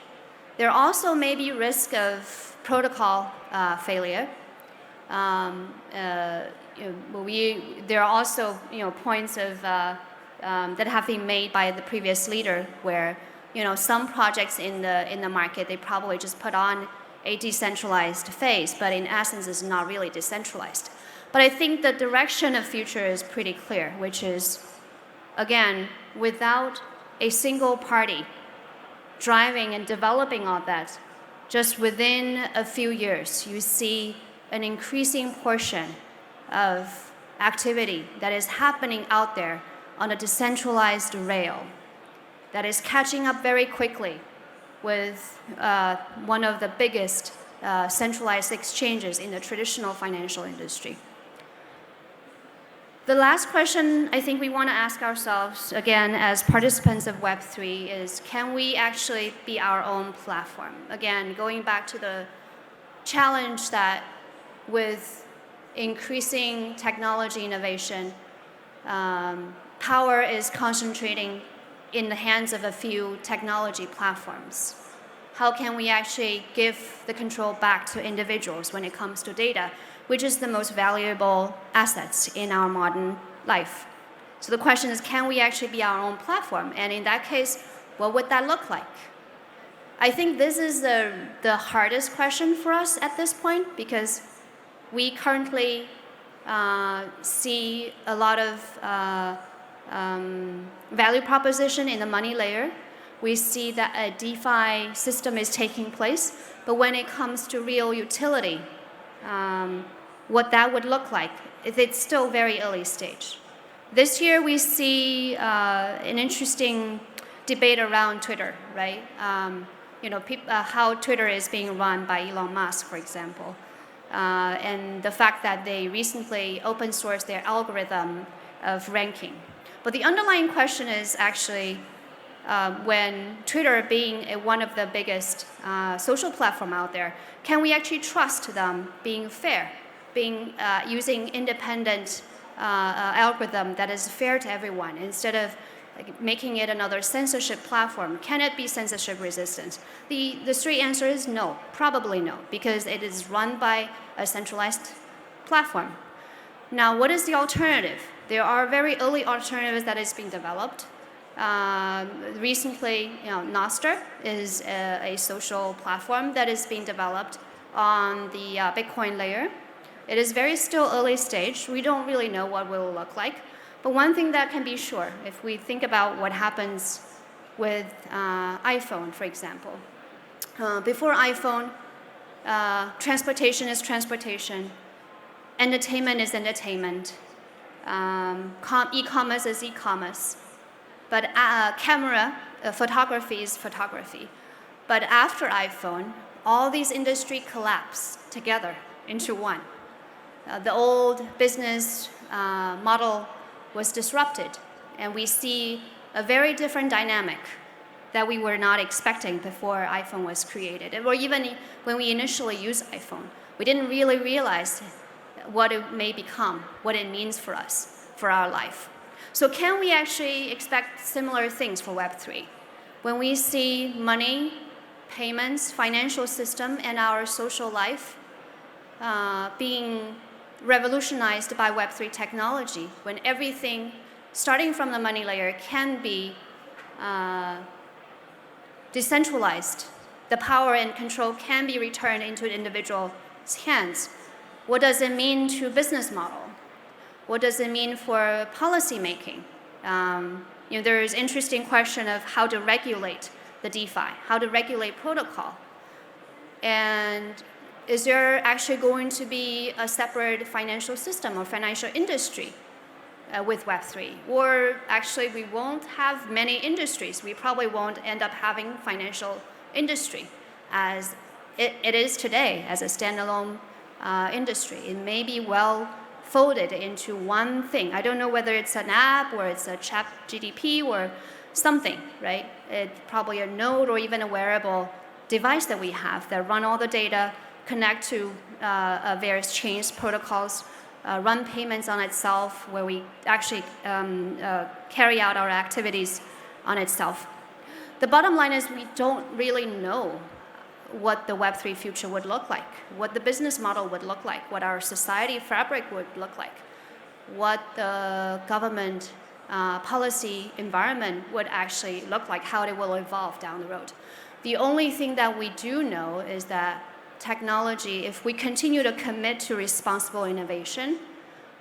There also may be risk of protocol failure. There are also points of that have been made by the previous leader where some projects in the market, they probably just put on a decentralized phase, but in essence it's not really decentralized. But I think the direction of future is pretty clear, which is, again, without a single party driving and developing all that, just within a few years, you see an increasing portion of activity that is happening out there on a decentralized rail that is catching up very quickly with one of the biggest centralized exchanges in the traditional financial industry. The last question I think we want to ask ourselves, again, as participants of Web3 is, can we actually be our own platform? Again, going back to the challenge that with increasing technology innovation, power is concentrating in the hands of a few technology platforms. How can we actually give the control back to individuals when it comes to data, which is the most valuable assets in our modern life? So the question is, can we actually be our own platform? And in that case, what would that look like? I think this is the hardest question for us at this point, because we currently see a lot of value proposition in the money layer. We see that a DeFi system is taking place, but when it comes to real utility, what that would look like, it's still very early stage. This year we see an interesting debate around Twitter, right? How Twitter is being run by Elon Musk, for example, and the fact that they recently open sourced their algorithm of ranking. But the underlying question is actually when Twitter being one of the biggest social platform out there, can we actually trust them being fair, using independent algorithm that is fair to everyone instead of making it another censorship platform? Can it be censorship resistant? The straight answer is no, probably no, because it is run by a centralized platform. Now, what is the alternative? There are very early alternatives that is being developed. Recently, Nostr is a social platform that is being developed on the Bitcoin layer. It is very still early stage. We don't really know what it will look like. But one thing that can be sure, if we think about what happens with iPhone, for example. Before iPhone, transportation is transportation. Entertainment is entertainment. E-commerce is e-commerce. But photography is photography. But after iPhone, all these industries collapse together into one. The old business model was disrupted, and we see a very different dynamic that we were not expecting before iPhone was created. Or even when we initially used iPhone, we didn't really realize what it may become, what it means for us, for our life. So can we actually expect similar things for Web3? When we see money, payments, financial system, and our social life being revolutionized by Web3 technology, when everything, starting from the money layer, can be decentralized, the power and control can be returned into an individual's hands. What does it mean to business model? What does it mean for policy making? There is interesting question of how to regulate the DeFi, how to regulate protocol. And is there actually going to be a separate financial system or financial industry with Web3? Or actually we won't have many industries. We probably won't end up having financial industry as it is today as a standalone industry. It may be well folded into one thing. I don't know whether it's an app or it's a chat GDP or something, right? It's probably a node or even a wearable device that we have that run all the data, connect to various chains, protocols, run payments on itself, where we actually carry out our activities on itself. The bottom line is we don't really know what the Web3 future would look like, what the business model would look like, what our society fabric would look like, what the government policy environment would actually look like, how it will evolve down the road. The only thing that we do know is that technology, if we continue to commit to responsible innovation,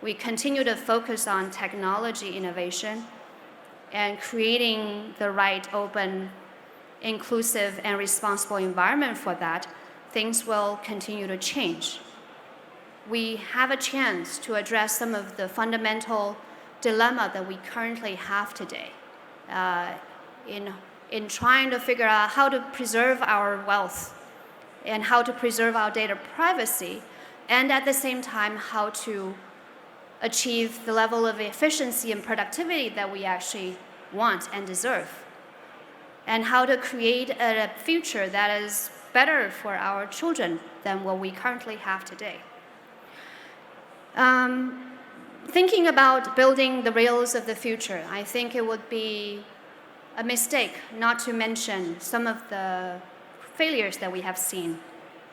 we continue to focus on technology innovation and creating the right, open, inclusive, and responsible environment for that, things will continue to change. We have a chance to address some of the fundamental dilemma that we currently have today in trying to figure out how to preserve our wealth and how to preserve our data privacy, and at the same time, how to achieve the level of efficiency and productivity that we actually want and deserve, and how to create a future that is better for our children than what we currently have today. Thinking about building the rails of the future, I think it would be a mistake not to mention some of the failures that we have seen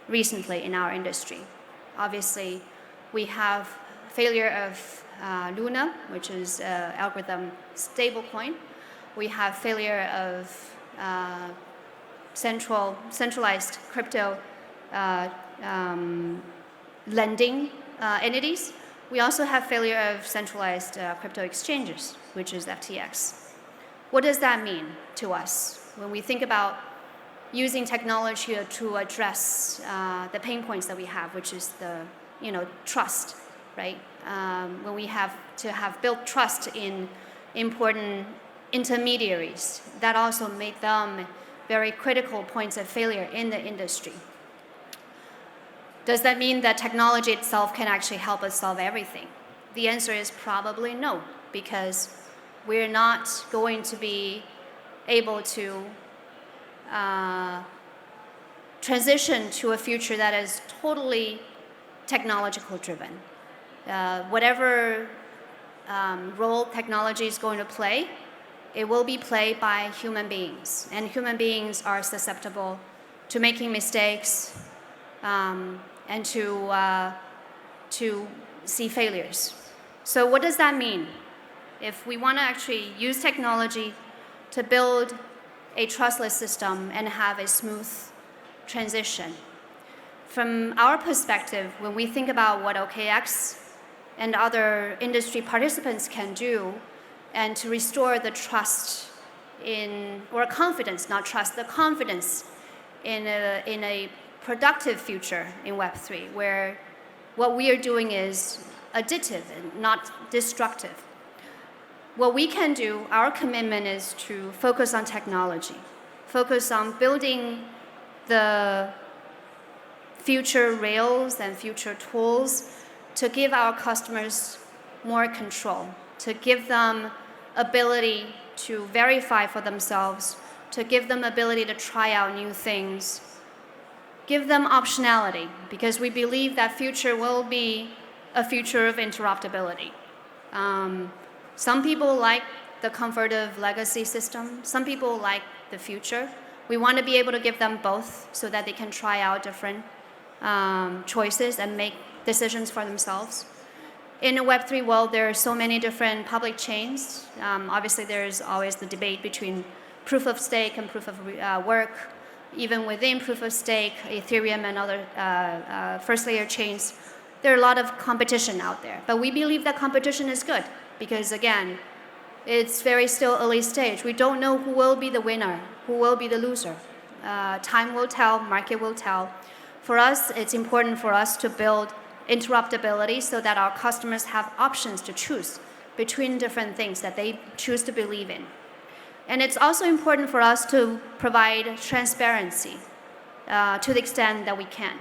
recently in our industry. Obviously, we have failure of Luna, which is algorithm stablecoin. We have failure of centralized crypto lending entities. We also have failure of centralized crypto exchanges, which is FTX. What does that mean to us when we think about using technology to address the pain points that we have, which is the trust, right? When we have to have built trust in important intermediaries, that also made them very critical points of failure in the industry. Does that mean that technology itself can actually help us solve everything? The answer is probably no, because we're not going to be able to transition to a future that is totally technological driven. Whatever role technology is going to play, it will be played by human beings. And human beings are susceptible to making mistakes and to see failures. So what does that mean? If we want to actually use technology to build a trustless system and have a smooth transition, from our perspective, when we think about what OKX and other industry participants can do, and to restore the trust in, or confidence, not trust, the confidence in a productive future in Web3, where what we are doing is additive and not destructive. What we can do, our commitment is to focus on technology, focus on building the future rails and future tools to give our customers more control, to give them ability to verify for themselves, to give them ability to try out new things, give them optionality, because we believe that future will be a future of interoperability. Some people like the comfort of legacy system. Some people like the future. We want to be able to give them both so that they can try out different choices and make decisions for themselves. In a Web3 world, there are so many different public chains. Obviously, there's always the debate between proof of stake and proof of work. Even within proof of stake, Ethereum and other first layer chains, there are a lot of competition out there. But we believe that competition is good because, again, it's very still early stage. We don't know who will be the winner, who will be the loser. Time will tell, market will tell. For us, it's important for us to build interoperability so that our customers have options to choose between different things that they choose to believe in. And it's also important for us to provide transparency to the extent that we can,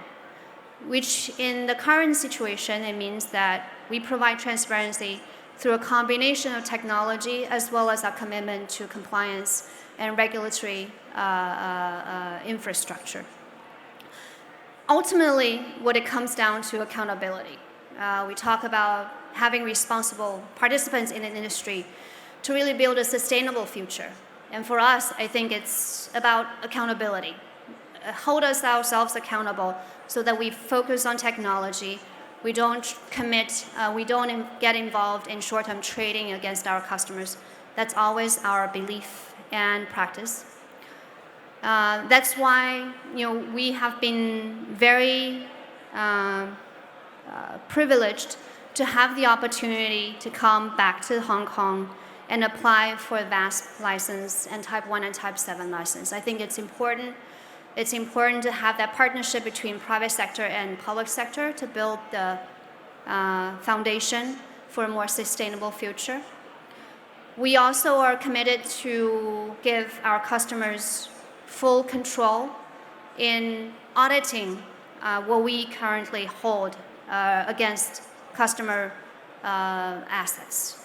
which in the current situation, it means that we provide transparency through a combination of technology as well as our commitment to compliance and regulatory infrastructure. Ultimately, what it comes down to accountability. We talk about having responsible participants in an industry to really build a sustainable future. And for us, I think it's about accountability. Hold us ourselves accountable so that we focus on technology. We don't commit, we don't get involved in short-term trading against our customers. That's always our belief and practice. That's why we have been very privileged to have the opportunity to come back to Hong Kong and apply for a VASP license and Type 1 and Type 7 license. I think it's important. It's important to have that partnership between private sector and public sector to build the foundation for a more sustainable future. We also are committed to give our customers full control in auditing what we currently hold against customer assets.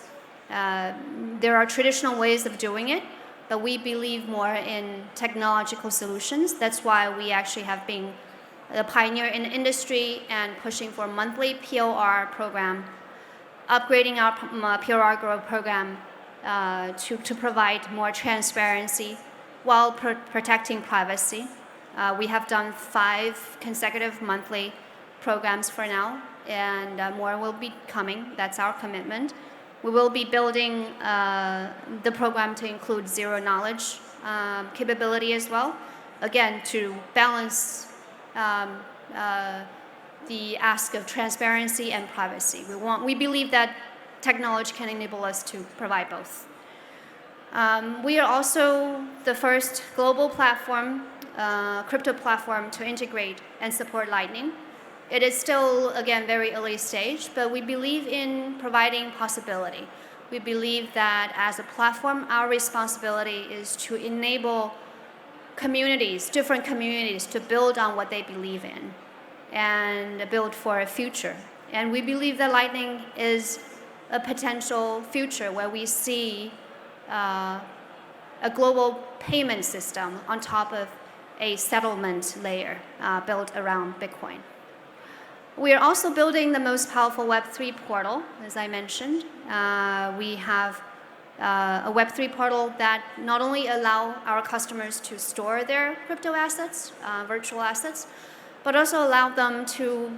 There are traditional ways of doing it, but we believe more in technological solutions. That's why we actually have been the pioneer in the industry and pushing for a monthly POR program, upgrading our POR growth program to provide more transparency while protecting privacy. We have done 5 consecutive monthly programs for now, and more will be coming. That's our commitment. We will be building the program to include zero knowledge capability as well, again, to balance the ask of transparency and privacy. We believe that technology can enable us to provide both. We are also the first global platform, crypto platform to integrate and support Lightning. It is still, again, very early stage, but we believe in providing possibility. We believe that as a platform, our responsibility is to enable communities, different communities, to build on what they believe in and build for a future. And we believe that Lightning is a potential future where we see a global payment system on top of a settlement layer built around Bitcoin. We are also building the most powerful Web3 portal, as I mentioned. We have a Web3 portal that not only allow our customers to store their crypto assets, virtual assets, but also allow them to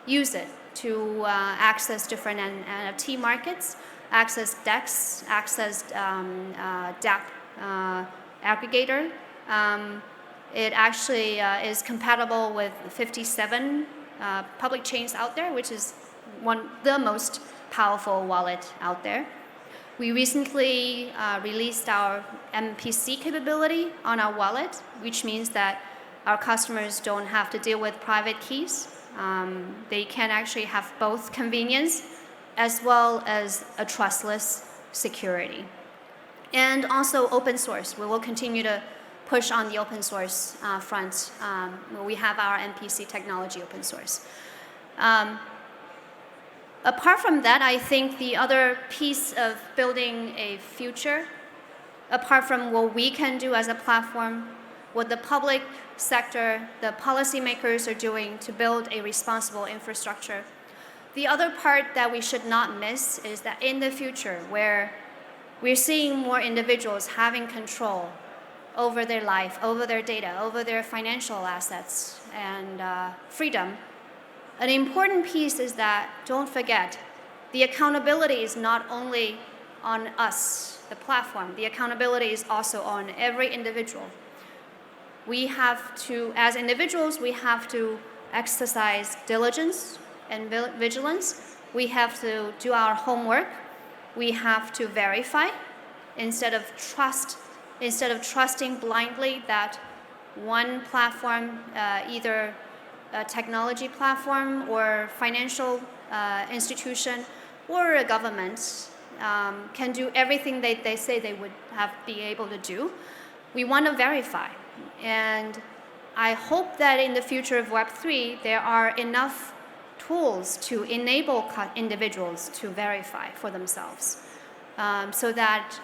use it to access different NFT markets, access DEX, access DApp aggregator. It actually is compatible with 57 public chains out there, which is the most powerful wallet out there. We recently released our MPC capability on our wallet, which means that our customers don't have to deal with private keys. They can actually have both convenience as well as a trustless security. And also open source. We will continue to push on the open source front. We have our MPC technology open source. Apart from that, I think the other piece of building a future, apart from what we can do as a platform, what the public sector, the policymakers are doing to build a responsible infrastructure. The other part that we should not miss is that in the future, where we're seeing more individuals having control over their life, over their data, over their financial assets and freedom, an important piece is that, don't forget, the accountability is not only on us, the platform, the accountability is also on every individual. We have to, as individuals, we have to exercise diligence and vigilance. We have to do our homework. We have to verify instead of trusting blindly that one platform, either a technology platform or financial institution or a government can do everything they say they would be able to do. We want to verify. And I hope that in the future of Web3, there are enough tools to enable individuals to verify for themselves so that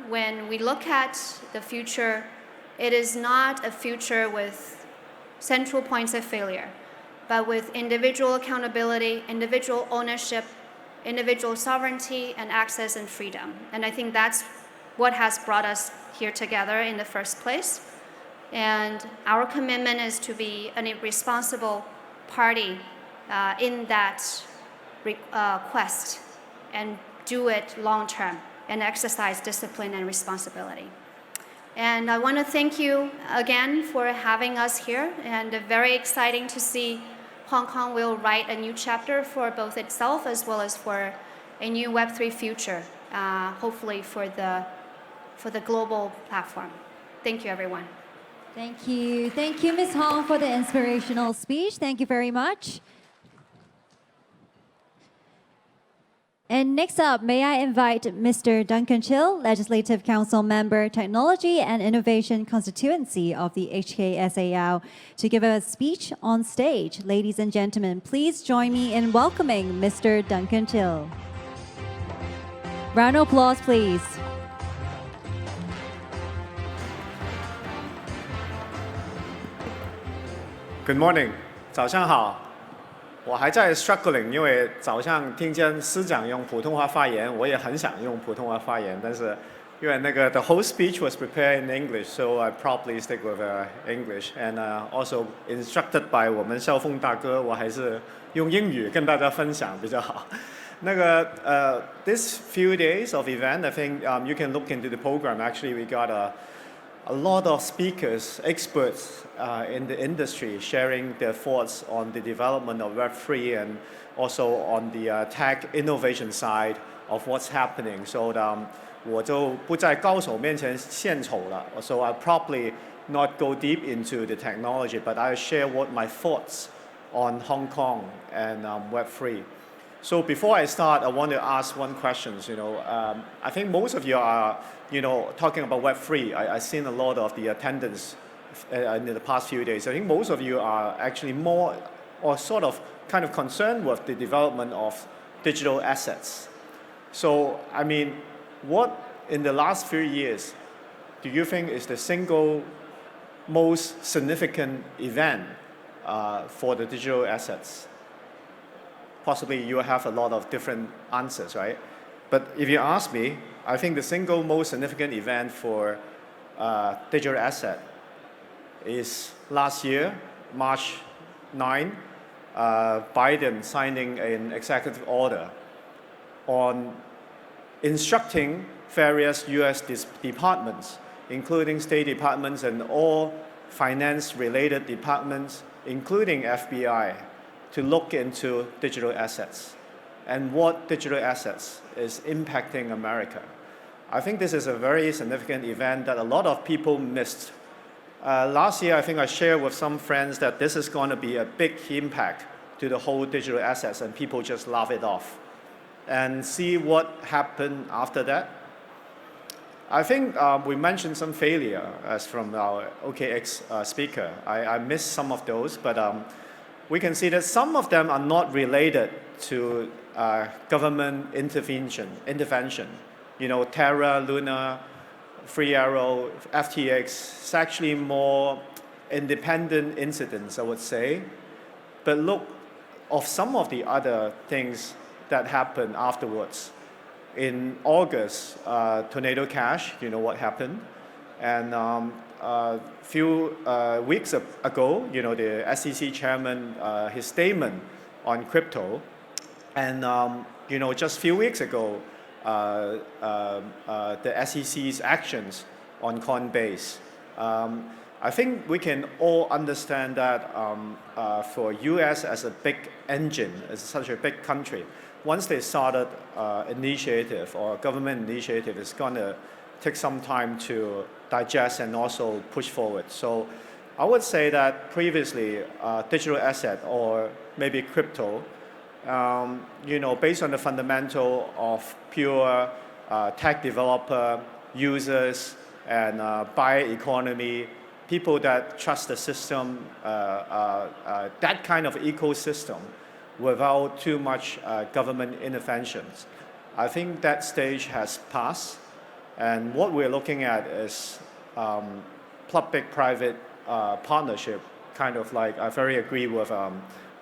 when we look at the future, it is not a future with central points of failure, but with individual accountability, individual ownership, individual sovereignty, and access and freedom. And I think that's what has brought us here together in the first place. And our commitment is to be a responsible party in that quest and do it long term and exercise discipline and responsibility. And I want to thank you again for having us here, and very exciting to see Hong Kong will write a new chapter for both itself as well as for a new Web3 future, hopefully for the global platform. Thank you, everyone. Thank you. Thank you, Ms. Hong, for the inspirational speech. Thank you very much. And next up, may I invite Mr. Duncan Chill, Legislative Council Member, Technology and Innovation Constituency of the HKSAL, to give a speech on stage. Ladies and gentlemen, please join me in welcoming Mr. Duncan Chill. Round of applause, please. Good morning， 早上好。我还在 struggling， 因为早上听见司长用普通话发言，我也很想用普通话发言，但是因为那个 the whole speech was prepared in English, so I probably stick with English. And also instructed by 我们肖凤大哥，我还是用英语跟大家分享比较好。那个this few days of event, I think you can look into the program. Actually, we got a lot of speakers, experts in the industry sharing their thoughts on the development of Web3 and also on the tech innovation side of what's happening. So 我就不在高手面前献丑了. So I'll probably not go deep into the technology, but I'll share what my thoughts on Hong Kong and Web3. So before I start, I want to ask one question. I think most of you are, talking about Web3. I've seen a lot of the attendance in the past few days. I think most of you are actually more or sort of kind of concerned with the development of digital assets. So, I mean, what in the last few years, do you think is the single most significant event for the digital assets? Possibly you have a lot of different answers, right? But if you ask me, I think the single most significant event for digital asset is last year, March 9, Biden signing an executive order on instructing various US departments, including State Departments and all finance-related departments, including FBI, to look into digital assets and what digital assets is impacting America. I think this is a very significant event that a lot of people missed. Last year, I think I shared with some friends that this is going to be a big impact to the whole digital assets, and people just laugh it off. And see what happened after that. I think we mentioned some failure as from our OKX speaker. I missed some of those, but we can see that some of them are not related to government intervention. You know, Terra, Luna, Free Arrow, FTX, it's actually more independent incidents, I would say. But look, of some of the other things that happened afterwards. In August, Tornado Cash, you know what happened. And a few weeks ago, you know, the SEC chairman, his statement on crypto. And, you know, just a few weeks ago, the SEC's actions on Coinbase. I think we can all understand that for US as a big engine, as such a big country, once they started initiative or government initiative, it's going to take some time to digest and also push forward. So I would say that previously, digital asset or maybe crypto, you know, based on the fundamental of pure tech developer, users, and buyer economy, people that trust the system, that kind of ecosystem without too much government interventions. I think that stage has passed. And what we're looking at is public-private partnership, kind of like I very agree with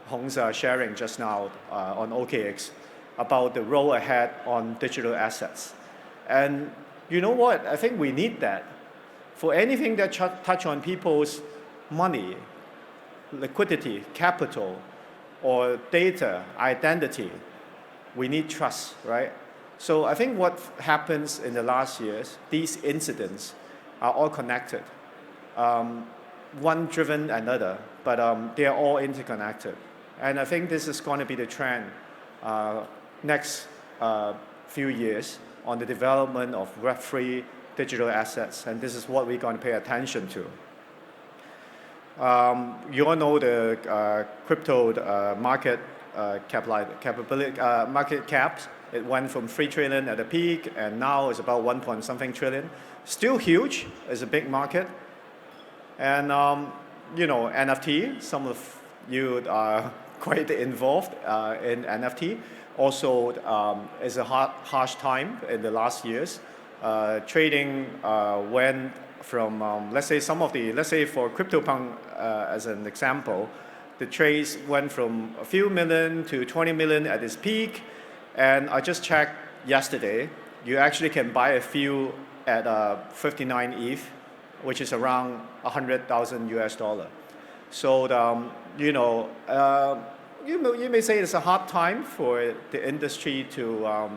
Hong's sharing just now on OKX about the road ahead on digital assets. And you know what? I think we need that. For anything that touch on people's money, liquidity, capital, or data, identity, we need trust, right? So I think what happens in the last years, these incidents are all connected. One driven another, but they are all interconnected. And I think this is going to be the trend next few years on the development of Web3 digital assets, and this is what we're going to pay attention to. You all know the crypto market market caps. It went from 3 trillion at the peak, and now it's about 1 point something trillion. Still huge, it's a big market. And you know, NFT, some of you are quite involved in NFT. Also, it's a harsh time in the last years. Trading went from, let's say for CryptoPunk as an example, the trades went from a few million to 20 million at its peak. And I just checked yesterday, you actually can buy a few at 59 ETH, which is around $100,000 US. So, you know, you may say it's a hard time for the industry to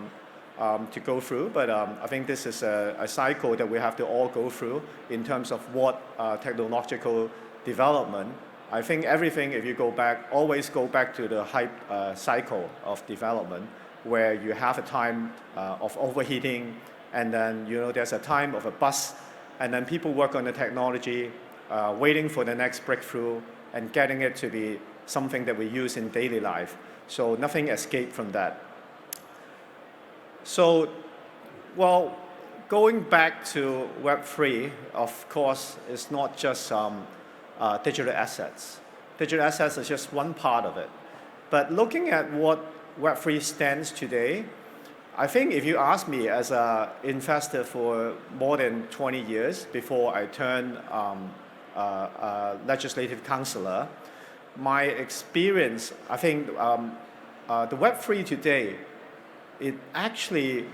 go through, but I think this is a cycle that we have to all go through in terms of what technological development. I think everything, if you go back, always go back to the hype cycle of development, where you have a time of overheating, and then you know there's a time of a bust, and then people work on the technology, waiting for the next breakthrough, and getting it to be something that we use in daily life. So nothing escaped from that. So, well, going back to Web3, of course, it's not just digital assets. Digital assets is just one part of it. But looking at what Web3 stands today, I think if you ask me as an investor for more than 20 years before I turned a legislative counselor, my experience, I think the Web3 today, it actually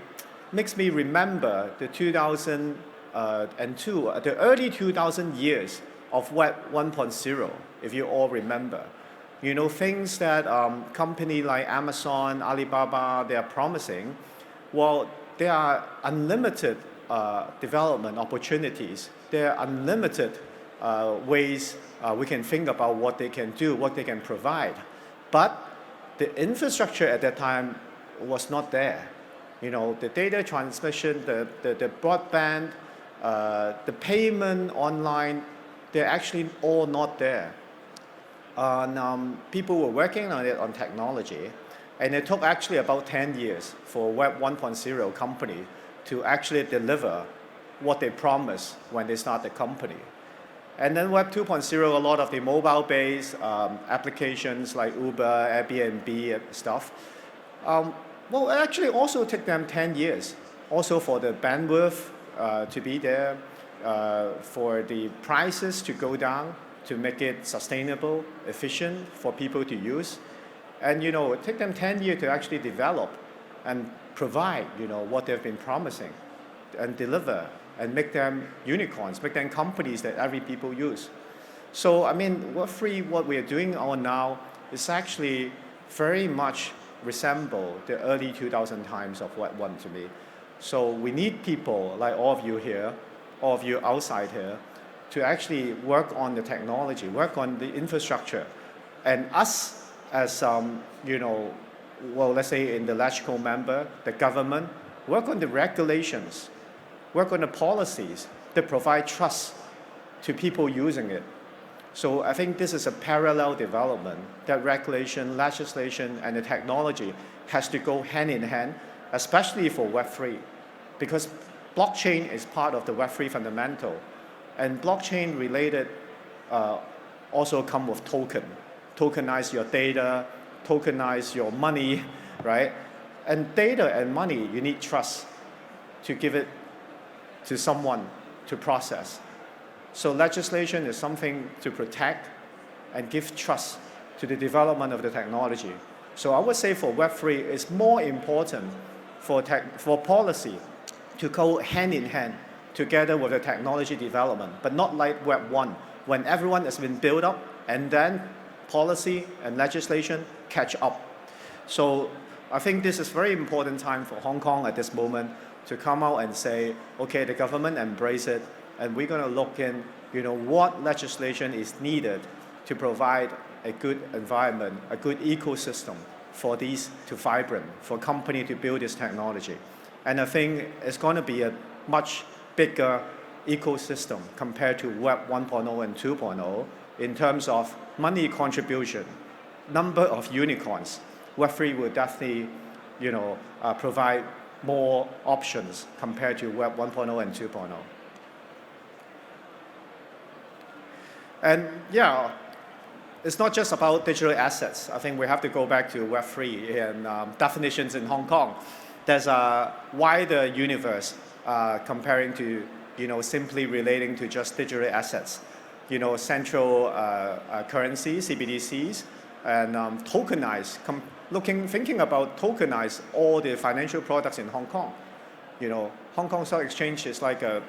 makes me remember the 2002, the early 2000 years of Web 1.0, if you all remember. You know, things that companies like Amazon, Alibaba, they are promising, well, there are unlimited development opportunities. There are unlimited ways we can think about what they can do, what they can provide. But the infrastructure at that time was not there. You know, the data transmission, the broadband, the payment online, they're actually all not there. And people were working on it on technology, and it took actually about 10 years for Web 1.0 company to actually deliver what they promised when they start the company. And then Web 2.0, a lot of the mobile-based applications like Uber, Airbnb and stuff, well, it actually also took them 10 years, also for the bandwidth to be there, for the prices to go down, to make it sustainable, efficient for people to use. And you know, it took them 10 years to actually develop and provide, you know, what they've been promising and deliver and make them unicorns, make them companies that every people use. So I mean, Web3, what we are doing on now is actually very much resemble the early 2000 times of Web 1 to me. So we need people like all of you here, all of you outside here, to actually work on the technology, work on the infrastructure. And us as, you know, well, let's say in the LegCo member, the government, work on the regulations, work on the policies that provide trust to people using it. So I think this is a parallel development, that regulation, legislation, and the technology has to go hand in hand, especially for Web3, because blockchain is part of the Web3 fundamental. And blockchain related also come with token. Tokenize your data, tokenize your money, right? And data and money, you need trust to give it to someone to process. So legislation is something to protect and give trust to the development of the technology. So I would say for Web3, it's more important for policy to go hand in hand together with the technology development, but not like Web 1, when everyone has been built up and then policy and legislation catch up. So I think this is a very important time for Hong Kong at this moment to come out and say, okay, the government embrace it, and we're going to look in, you know, what legislation is needed to provide a good environment, a good ecosystem for these to vibrant, for company to build this technology. And I think it's going to be a much bigger ecosystem compared to Web 1.0 and 2.0 in terms of money contribution, number of unicorns. Web3 will definitely, you know, provide more options compared to Web 1.0 and 2.0. And yeah, it's not just about digital assets. I think we have to go back to Web3 and definitions in Hong Kong. There's a wider universe comparing to, you know, simply relating to just digital assets. You know, central currencies, CBDCs, and tokenize, thinking about tokenize all the financial products in Hong Kong. You know, Hong Kong Stock Exchange is like a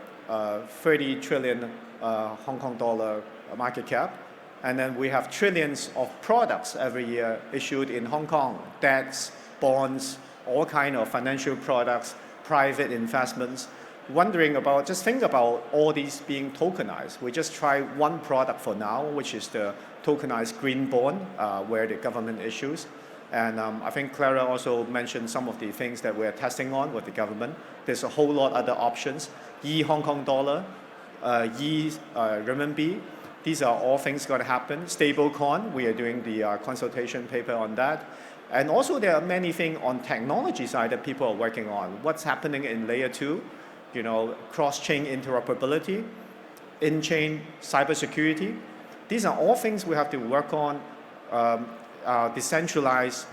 30 trillion Hong Kong dollar market cap. And then we have trillions of products every year issued in Hong Kong, debts, bonds, all kind of financial products, private investments. Wondering about, just think about all these being tokenized. We just try one product for now, which is the tokenized green bond, where the government issues. And I think Clara also mentioned some of the things that we're testing on with the government. There's a whole lot other options. Hong Kong dollar, renminbi. These are all things going to happen. Stablecoin, we are doing the consultation paper on that. And also there are many things on technology side that people are working on. What's happening in layer 2? You know, cross-chain interoperability, in-chain cybersecurity. These are all things we have to work on decentralized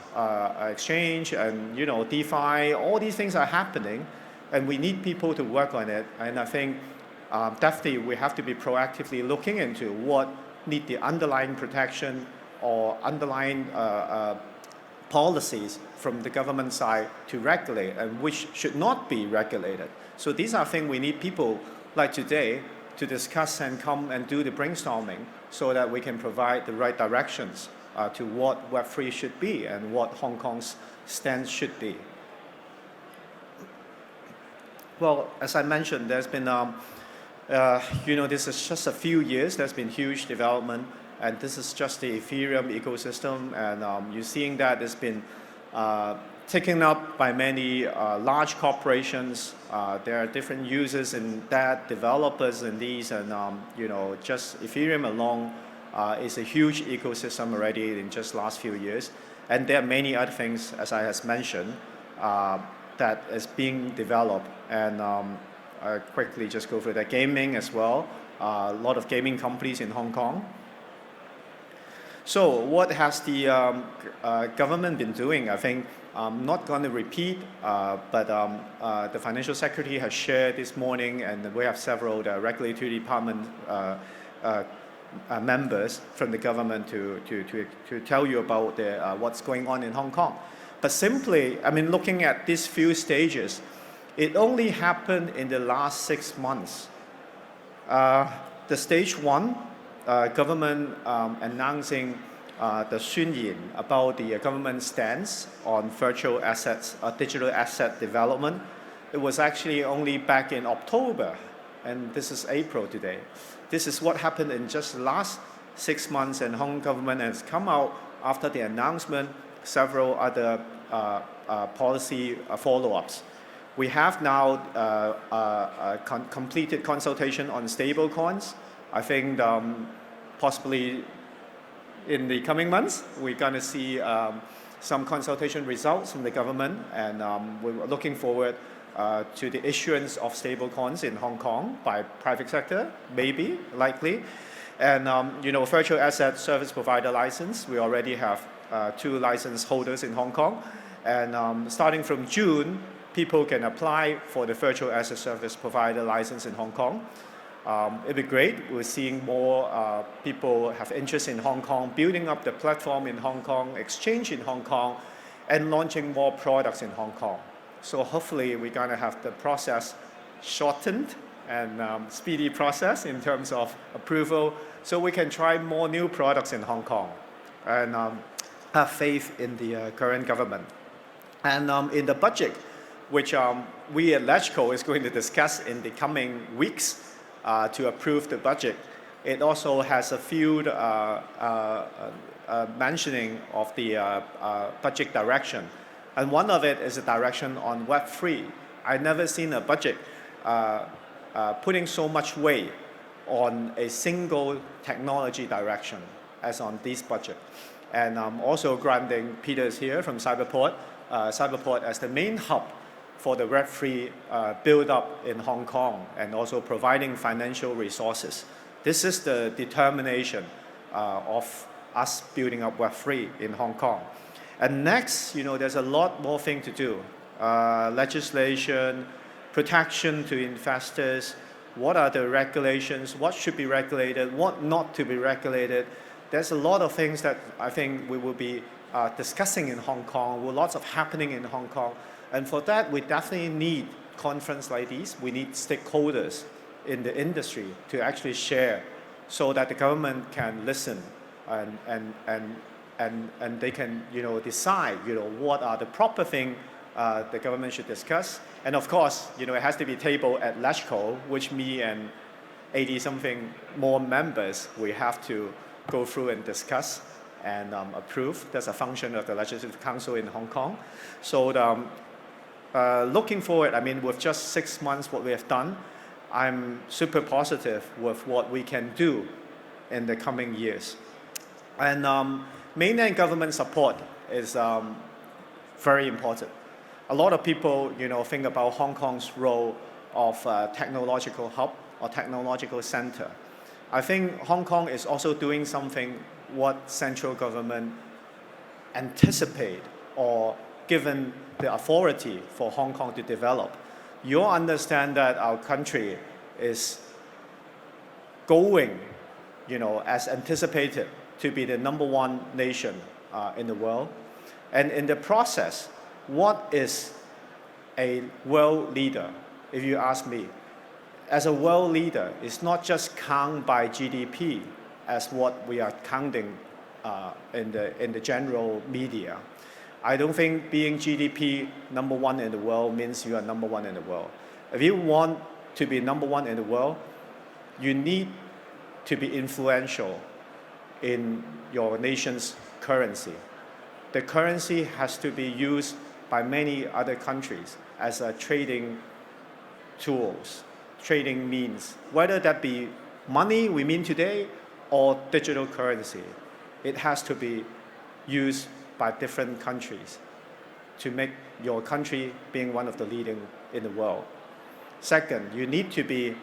exchange and DeFi, all these things are happening, and we need people to work on it. And I think definitely we have to be proactively looking into what need the underlying protection or underlying policies from the government side to regulate and which should not be regulated. So these are things we need people like today to discuss and come and do the brainstorming so that we can provide the right directions to what Web3 should be and what Hong Kong's stance should be. Well, as I mentioned, there's been, this is just a few years, there's been huge development, and this is just the Ethereum ecosystem, and you're seeing that it's been taken up by many large corporations. There are different users in that, developers in these, and just Ethereum alone is a huge ecosystem already in just last few years. And there are many other things, as I has mentioned, that is being developed. And I quickly just go through that. Gaming as well, a lot of gaming companies in Hong Kong. So what has the government been doing? I think I'm not going to repeat, but the Financial Secretary has shared this morning, and we have several regulatory department members from the government to tell you about what's going on in Hong Kong. But simply, I mean, looking at these few stages, it only happened in the last 6 months. The stage one, government announcing the 宣言 about the government stance on virtual assets, digital asset development. It was actually only back in October, and this is April today. This is what happened in just the last 6 months, and Hong Kong government has come out after the announcement, several other policy follow-ups. We have now completed consultation on stablecoins. I think possibly in the coming months, we're going to see some consultation results from the government, and we're looking forward to the issuance of stablecoins in Hong Kong by private sector, maybe, likely. And virtual asset service provider license, we already have 2 license holders in Hong Kong. And starting from June, people can apply for the virtual asset service provider license in Hong Kong. It'd be great. We're seeing more people have interest in Hong Kong, building up the platform in Hong Kong, exchange in Hong Kong, and launching more products in Hong Kong. So hopefully we're going to have the process shortened and speedy process in terms of approval, so we can try more new products in Hong Kong and have faith in the current government. And in the budget, which we at HashKey is going to discuss in the coming weeks, to approve the budget. It also has a few mentioning of the budget direction. And one of it is a direction on Web3. I've never seen a budget putting so much weight on a single technology direction as on this budget. And also granting Peter's here from Cyberport as the main hub for the Web3 build-up in Hong Kong, and also providing financial resources. This is the determination of us building up Web3 in Hong Kong. And next, there's a lot more thing to do. Legislation, protection to investors, what are the regulations, what should be regulated, what not to be regulated. There's a lot of things that I think we will be discussing in Hong Kong, lots of happening in Hong Kong. And for that, we definitely need conferences like these. We need stakeholders in the industry to actually share, so that the government can listen and they can decide what are the proper things the government should discuss. And of course, it has to be tabled at HashKey, which me and 80-something more members, we have to go through and discuss and approve. That's a function of the Legislative Council in Hong Kong. So looking forward, I mean, with just 6 months what we have done, I'm super positive with what we can do in the coming years. And mainland government support is very important. A lot of people, think about Hong Kong's role of technological hub or technological center. I think Hong Kong is also doing something what central government anticipate or given the authority for Hong Kong to develop. You all understand that our country is going, as anticipated to be the #1 nation in the world. And in the process, what is a world leader, if you ask me? As a world leader, it's not just count by GDP as what we are counting in the general media. I don't think being GDP #1 in the world means you are #1 in the world. If you want to be #1 in the world, you need to be influential in your nation's currency. The currency has to be used by many other countries as a trading tools, trading means, whether that be money we mean today or digital currency. It has to be used by different countries to make your country being one of the leading in the world. Second, you need to be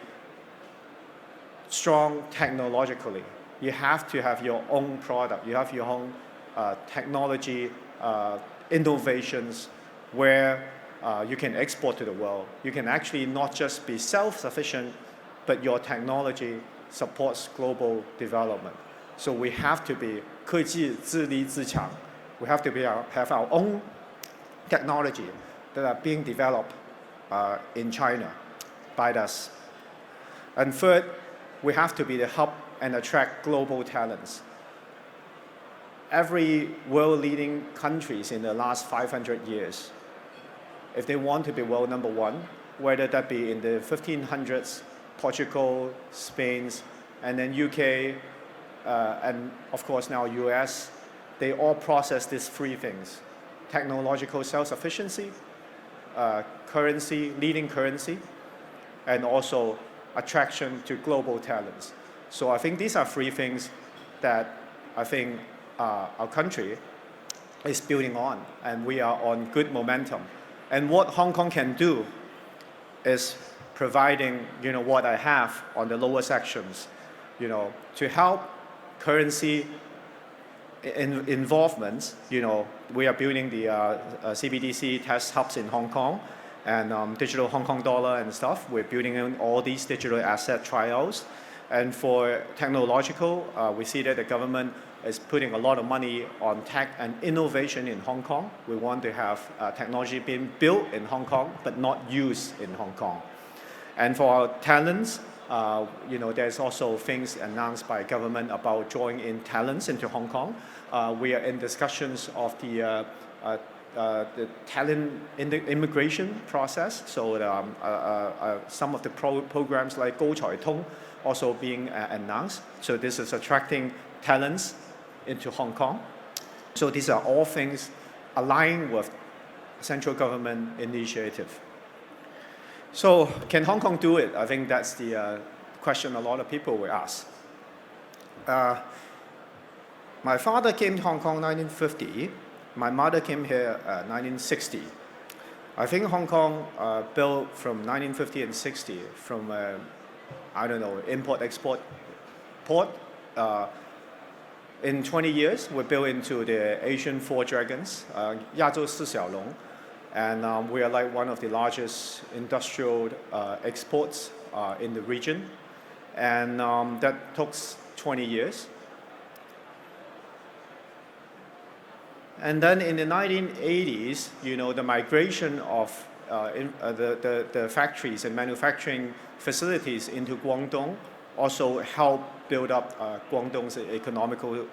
strong technologically. You have to have your own product. You have your own technology innovations where you can export to the world. You can actually not just be self-sufficient, but your technology supports global development. So we have to be 科技自立自强. We have to have our own technology that are being developed in China by us. And third, we have to be the hub and attract global talents. Every world-leading countries in the last 500 years, if they want to be world #1, whether that be in the 1500s, Portugal, Spain, and then UK, and of course now US, they all process these three things: technological self-sufficiency, currency, leading currency, and also attraction to global talents. So I think these are three things that I think our country is building on, and we are on good momentum. And what Hong Kong can do is providing, what I have on the lower sections, to help currency involvements. We are building the CBDC test hubs in Hong Kong and digital Hong Kong dollar and stuff. We're building in all these digital asset trials. And for technological, we see that the government is putting a lot of money on tech and innovation in Hong Kong. We want to have technology being built in Hong Kong, but not used in Hong Kong. And for our talents, there's also things announced by government about drawing in talents into Hong Kong. We are in discussions of the talent immigration process. So some of the programs like 高才通 also being announced. So this is attracting talents into Hong Kong. So these are all things aligning with central government initiative. So can Hong Kong do it? I think that's the question a lot of people will ask. My father came to Hong Kong in 1950. My mother came here 1960. I think Hong Kong built from 1950 and 60 from, import-export port. In 20 years, we built into the Asian Four Dragons, 亚洲四小龙. And we are like one of the largest industrial exports in the region. And that took 20 years. And then in the 1980s, the migration of the factories and manufacturing facilities into Guangdong also helped build up Guangdong's economical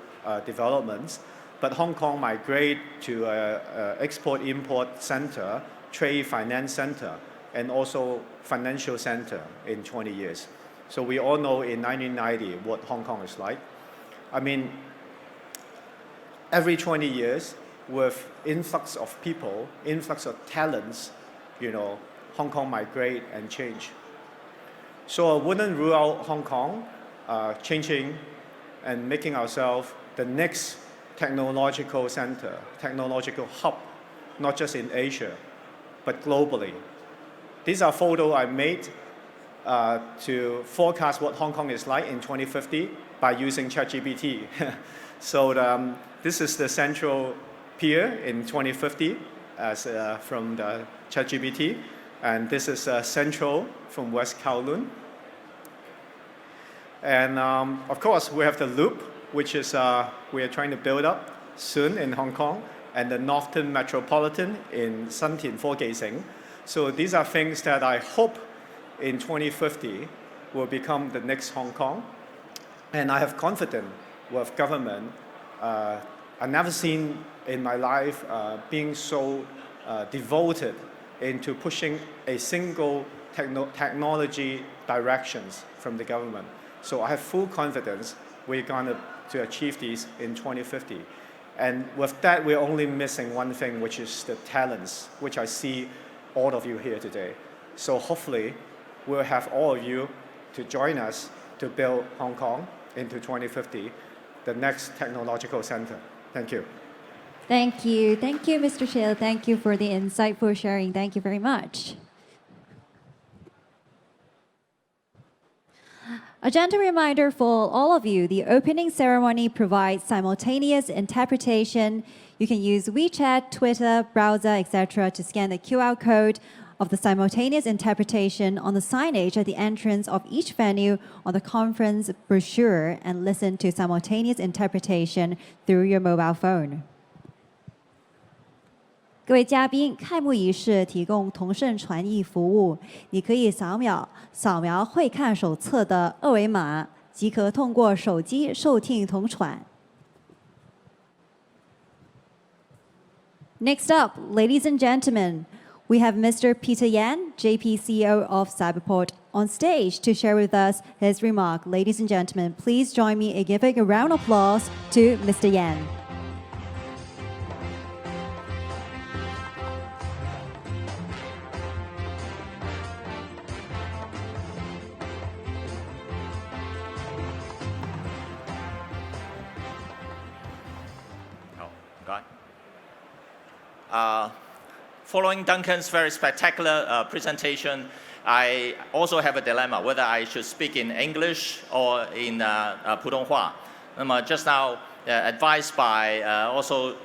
developments. But Hong Kong migrate to an export-import center, trade finance center, and also financial center in 20 years. So we all know in 1990 what Hong Kong is like. I mean, every 20 years, with influx of people, influx of talents, Hong Kong migrate and change. So I wouldn't rule out Hong Kong changing and making ourselves the next technological center, technological hub, not just in Asia, but globally. These are photos I made to forecast what Hong Kong is like in 2050 by using ChatGPT. So this is the central peer in 2050 as from the ChatGPT. And this is Central from West Kowloon. And of course, we have the Loop, which is we are trying to build up soon in Hong Kong, and the Northern Metropolitan in Shan Tin Fo Gai Sing. So these are things that I hope in 2050 will become the next Hong Kong. And I have confidence with government. I've never seen in my life being so devoted into pushing a single technology directions from the government. So I have full confidence we're going to achieve these in 2050. And with that, we're only missing one thing, which is the talents, which I see all of you here today. So hopefully, we'll have all of you to join us to build Hong Kong into 2050, the next technological center. Thank you. Thank you. Thank you, Mr. Shale. Thank you for the insightful sharing. Thank you very much. A gentle reminder for all of you, the opening ceremony provides simultaneous interpretation. You can use WeChat, Twitter, browser, etc. to scan the QR code of the simultaneous interpretation on the signage at the entrance of each venue on the conference brochure and listen to simultaneous interpretation through your mobile phone. 各位嘉宾，开幕仪式提供同声传译服务，你可以扫描会看手册的二维码，即可通过手机收听同传。Next up, ladies and gentlemen, we have Mr. Peter Yan, JP CEO of Cyberport, on stage to share with us his remark. Ladies and gentlemen, please join me in giving a round of applause to Mr. Yan. Following Duncan's very spectacular presentation, I also have a dilemma whether I should speak in English or in Putonghua. Just now, advised by also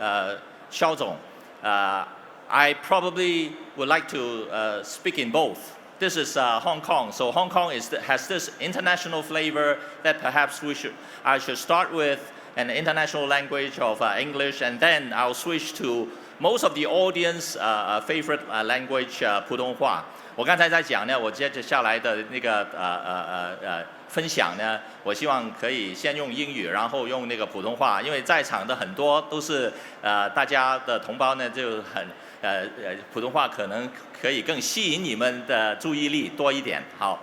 Xiao Zong, I probably would like to speak in both. This is Hong Kong, so Hong Kong has this international flavor that perhaps I should start with an international language of English, and then I'll switch to most of the audience favorite language 普通话。我刚才在讲呢，我接着下来的那个分享呢，我希望可以先用英语，然后用那个普通话，因为在场的很多都是大家的同胞呢，就很普通话可能可以更吸引你们的注意力多一点。好。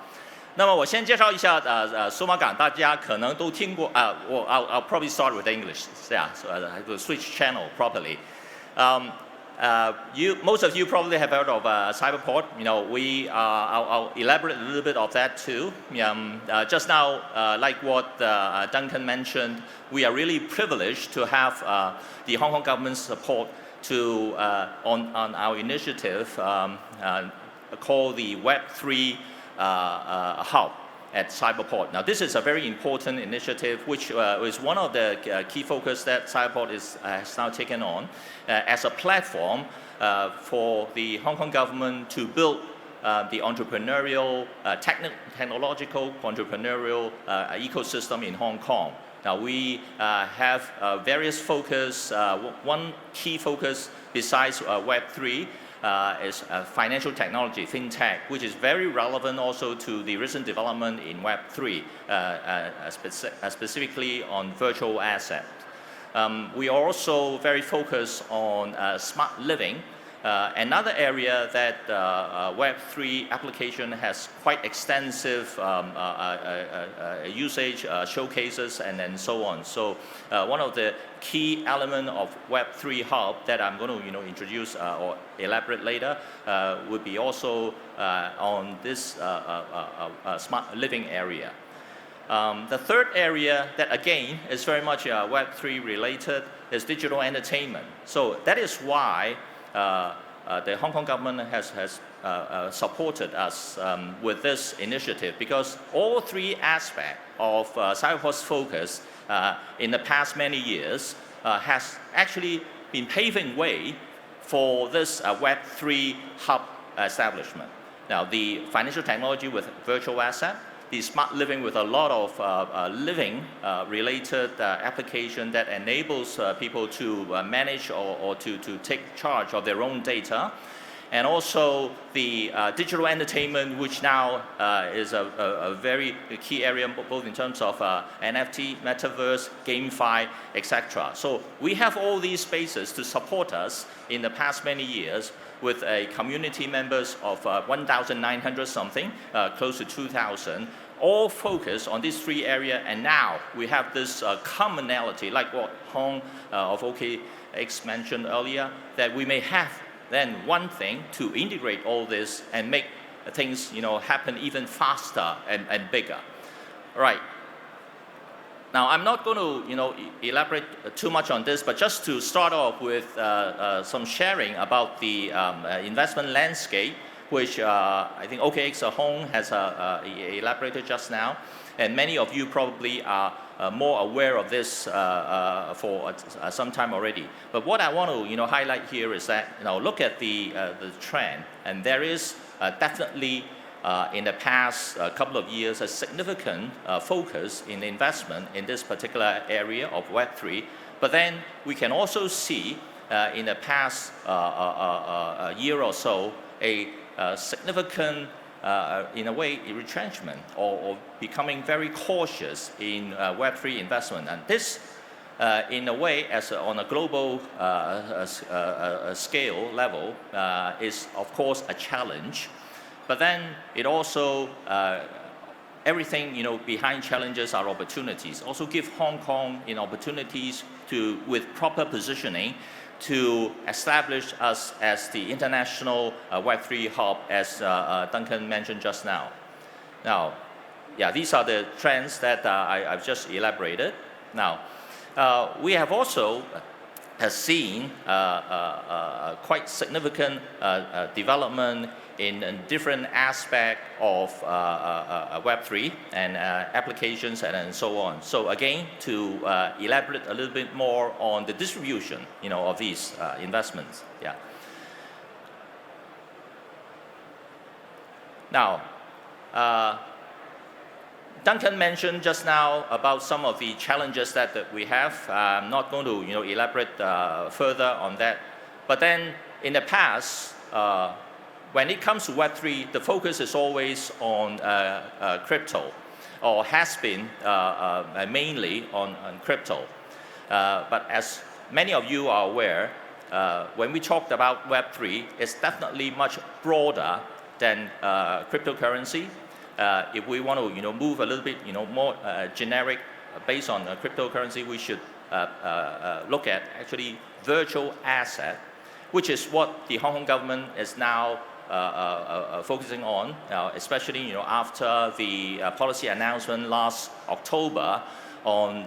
那么我先介绍一下数码港，大家可能都听过I'll probably start with English, yeah, so I will switch channel properly. Most of you probably have heard of Cyberport. You know, I'll elaborate a little bit of that too. Just now, like what Duncan mentioned, we are really privileged to have the Hong Kong government's support to on our initiative called the Web3 hub at Cyberport. Now, this is a very important initiative, which is one of the key focus that Cyberport has now taken on as a platform for the Hong Kong government to build the entrepreneurial, technological entrepreneurial ecosystem in Hong Kong. Now, we have various focus. One key focus besides Web3 is financial technology, fintech, which is very relevant also to the recent development in Web3, specifically on virtual asset. We are also very focused on smart living, another area that Web3 application has quite extensive usage, showcases, and so on. So one of the key element of Web3 hub that I'm going to introduce or elaborate later would be also on this smart living area. The third area that again is very much Web3 related is digital entertainment. So that is why the Hong Kong government has supported us with this initiative, because all three aspects of Cyberport's focus in the past many years has actually been paving way for this Web3 hub establishment. Now, the financial technology with virtual asset, the smart living with a lot of living-related application that enables people to manage or to take charge of their own data. And also the digital entertainment, which now is a very key area, both in terms of NFT, metaverse, GameFi, etc. So we have all these spaces to support us in the past many years with a community members of 1,900 something, close to 2,000, all focused on these three areas. And now we have this commonality, like what Hong of HKCEC mentioned earlier, that we may have then one thing to integrate all this and make things happen even faster and bigger. All right. Now, I'm not going to elaborate too much on this, but just to start off with some sharing about the investment landscape, which I think HKCEC Hong has elaborated just now, and many of you probably are more aware of this for some time already. But what I want to highlight here is that look at the trend, and there is definitely in the past couple of years a significant focus in investment in this particular area of Web3. But then we can also see in the past year or so a significant in a way, a retrenchment or becoming very cautious in Web3 investment. And this, in a way, as on a global scale level, is of course a challenge. But then it also, everything behind challenges are opportunities. Also give Hong Kong opportunities to, with proper positioning, to establish us as the international Web3 hub, as Duncan mentioned just now. Now, yeah, these are the trends that I've just elaborated. Now, we have also seen quite significant development in different aspects of Web3 and applications and so on. So again, to elaborate a little bit more on the distribution, of these investments. Yeah. Now, Duncan mentioned just now about some of the challenges that we have. I'm not going to, elaborate further on that. But then, in the past, when it comes to Web3, the focus is always on crypto, or has been mainly on crypto. But as many of you are aware, when we talked about Web3, it's definitely much broader than cryptocurrency. If we want to move a little bit more generic based on cryptocurrency, we should look at actually virtual asset, which is what the Hong Kong government is now focusing on, especially after the policy announcement last October on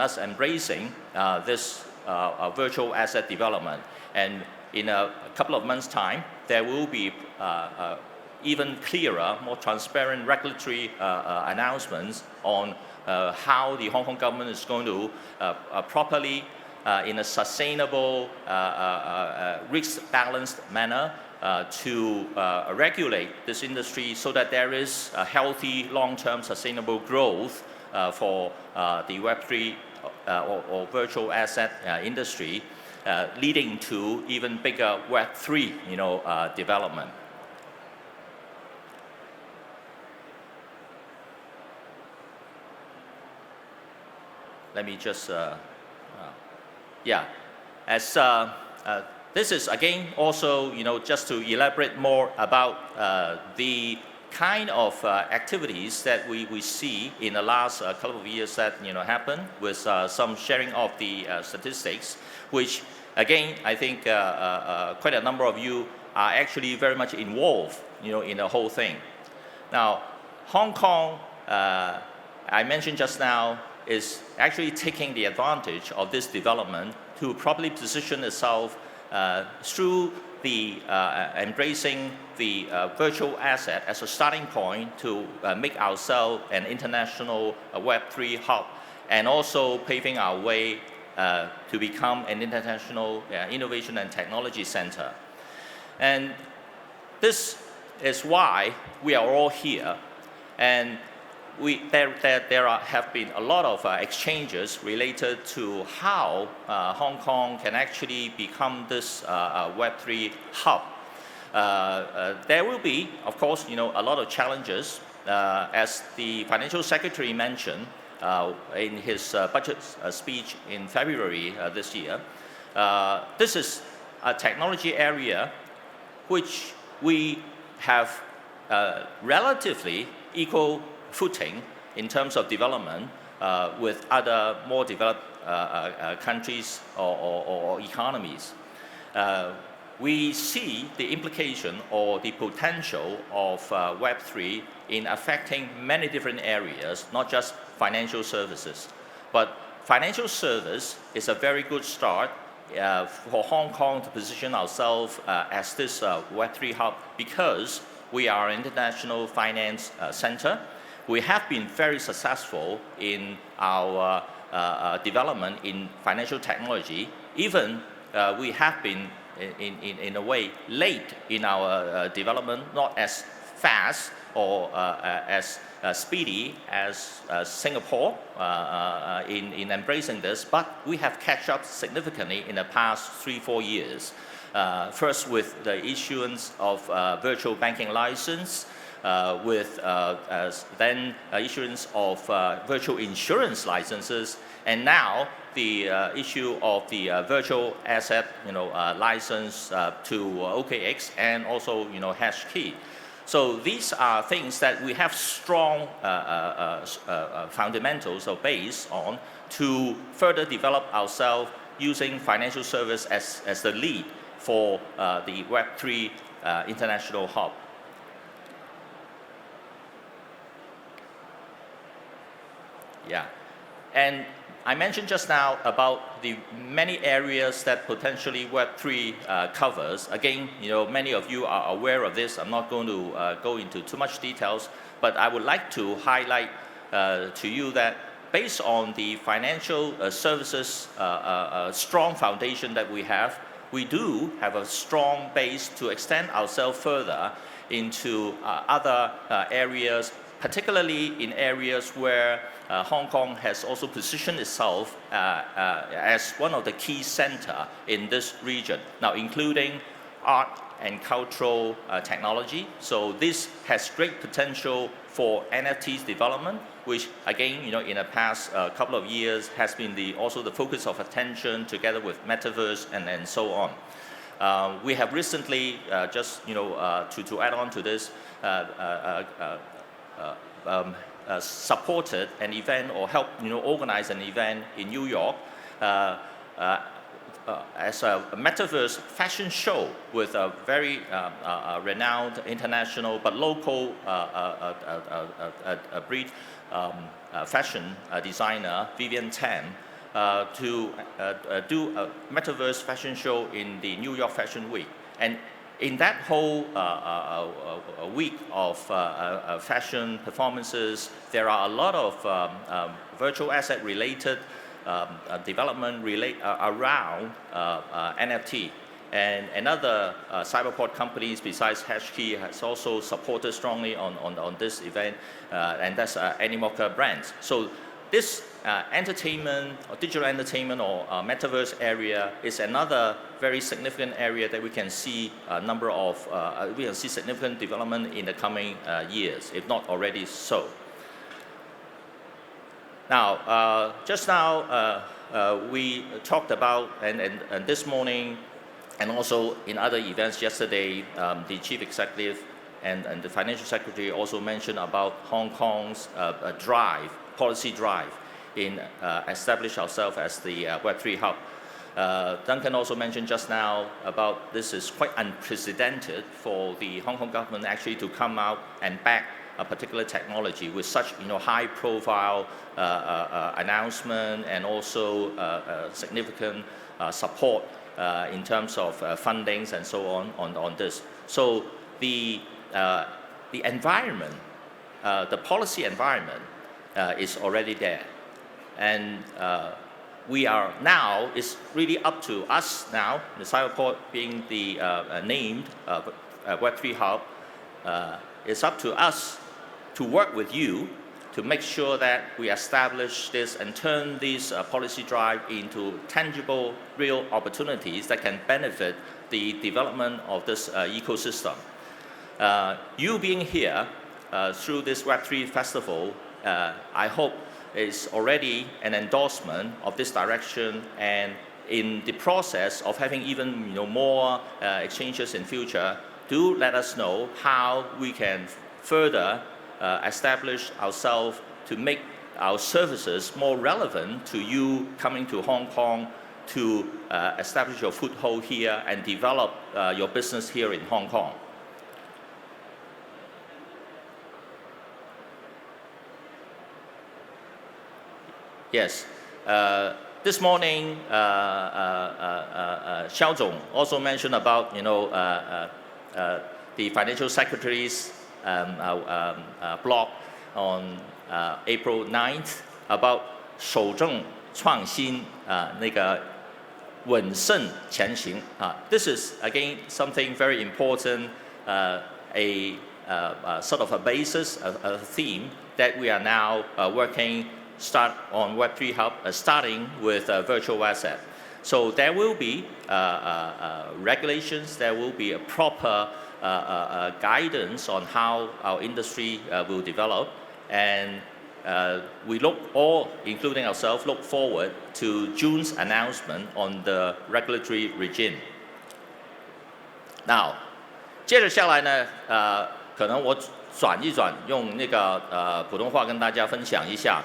us embracing this virtual asset development. And in a couple of months' time, there will be even clearer, more transparent regulatory announcements on how the Hong Kong government is going to properly, in a sustainable, risk-balanced manner, to regulate this industry so that there is a healthy, long-term, sustainable growth for the Web3 or virtual asset industry, leading to even bigger Web3 development. Let me just, as this is again also, just to elaborate more about the kind of activities that we see in the last couple of years that happen with some sharing of the statistics, which again I think quite a number of you are actually very much involved in the whole thing. Now, Hong Kong, I mentioned just now, is actually taking the advantage of this development to properly position itself through the embracing the virtual asset as a starting point to make ourselves an international Web3 hub, and also paving our way to become an international innovation and technology center. And this is why we are all here. And there have been a lot of exchanges related to how Hong Kong can actually become this Web3 hub. There will be, of course, a lot of challenges. As the Financial Secretary mentioned in his budget speech in February this year, this is a technology area which we have relatively equal footing in terms of development with other more developed countries or economies. We see the implication or the potential of Web3 in affecting many different areas, not just financial services. But financial service is a very good start for Hong Kong to position ourselves as this Web3 hub because we are an international finance center. We have been very successful in our development in financial technology. Even we have been, in a way, late in our development, not as fast or as speedy as Singapore in embracing this, but we have catch up significantly in the past 3-4 years. First with the issuance of virtual banking license, with then issuance of virtual insurance licenses, and now the issue of the virtual asset license to OKX and also HashKey. So these are things that we have strong fundamentals or base on to further develop ourselves using financial service as the lead for the Web3 international hub. Yeah, and I mentioned just now about the many areas that potentially Web3 covers. Again, many of you are aware of this. I'm not going to go into too much details, but I would like to highlight to you that based on the financial services strong foundation that we do have a strong base to extend ourselves further into other areas, particularly in areas where Hong Kong has also positioned itself as one of the key centers in this region, now including art and cultural technology. So this has great potential for NFTs development, which again, in the past couple of years has been also the focus of attention together with metaverse and so on. We have recently just, to add on to this, supported an event or helped organize an event in New York as a metaverse fashion show with a very renowned international but local breed fashion designer, Vivian Tan, to do a metaverse fashion show in the New York Fashion Week. And in that whole week of fashion performances, there are a lot of virtual asset related development around NFT. And other cyberport companies besides HashKey has also supported strongly on this event, and that's Animoca Brands. So this entertainment or digital entertainment or metaverse area is another very significant area that we can see significant development in the coming years, if not already so. Now, just now we talked about, and this morning, and also in other events yesterday, the Chief Executive and the Financial Secretary also mentioned about Hong Kong's policy drive in establish ourselves as the Web3 hub. Duncan also mentioned just now about this is quite unprecedented for the Hong Kong government actually to come out and back a particular technology with such high profile announcement and also significant support in terms of fundings and so on this. So the environment, the policy environment is already there. And we are now, it's really up to us now, the Cyberport being the named Web3 Hub, it's up to us to work with you to make sure that we establish this and turn this policy drive into tangible, real opportunities that can benefit the development of this ecosystem. You being here through this Web3 Festival, I hope is already an endorsement of this direction, and in the process of having even more exchanges in future, do let us know how we can further establish ourselves to make our services more relevant to you coming to Hong Kong to establish your foothold here and develop your business here in Hong Kong. Yes. This morning, Xiao Zong also mentioned about the financial secretary's blog on April 9th about 守正创新那个稳胜前行 This is again something very important, a sort of a basis, a theme that we are now working. Start on Web3 Hub, starting with virtual asset. So there will be regulations, there will be a proper guidance on how our industry will develop, and we all, including ourselves, look forward to June's announcement on the regulatory regime. Now, 接着下来呢，可能我转一转，用那个普通话跟大家分享一下。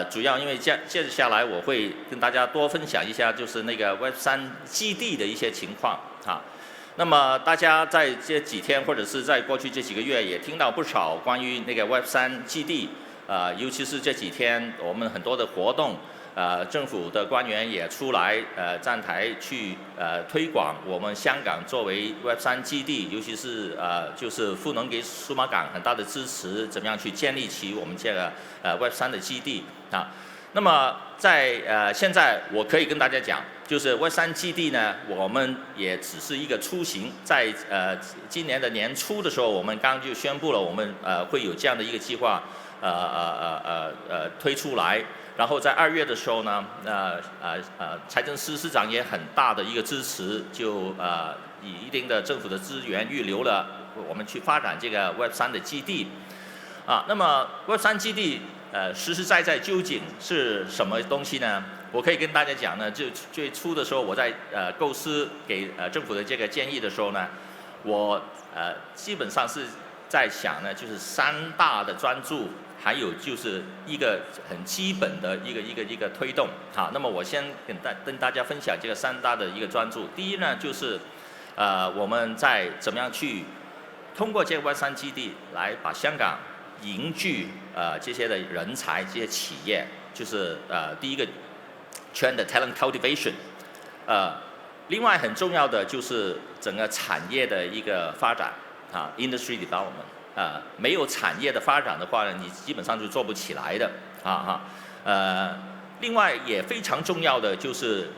主要因为接着下来我会跟大家多分享一下，就是那个 Web3 基地的一些情况啊。那么大家在这几天或者是在过去这几个月也听到不少关于那个 Web3 基地，尤其是这几天我们很多的活动。政府的官员也出来站台去推广我们香港作为 Web3 基地，尤其是就是赋能给数码港很大的支持，怎么样去建立起我们这个Web3 的基地啊？那么在现在我可以跟大家讲，就是 Web3 基地呢，我们也只是一个雏形，在今年的年初的时候，我们刚就宣布了我们会有这样的一个计划推出来。然后在2月的时候呢，财政司司长也很大的一个支持，就以一定的政府的资源预留了我们去发展这个 Web3 的基地。那么 Web3 基地实实在在究竟是什么东西呢？我可以跟大家讲呢，就最初的时候我在构思给政府的这个建议的时候呢，我基本上是在想呢，就是3大的专注。还有就是一个很基本的一个推动，好，那么我先跟大家分享这个3大的一个专注。第一呢，就是我们在怎么样去通过这个 Web3 基地来把香港凝聚这些的人才、这些企业，就是第一个圈的 talent cultivation，另外很重要的就是整个产业的一个发展industry development。没有产业的发展的话呢，你基本上就做不起来的另外也非常重要的就是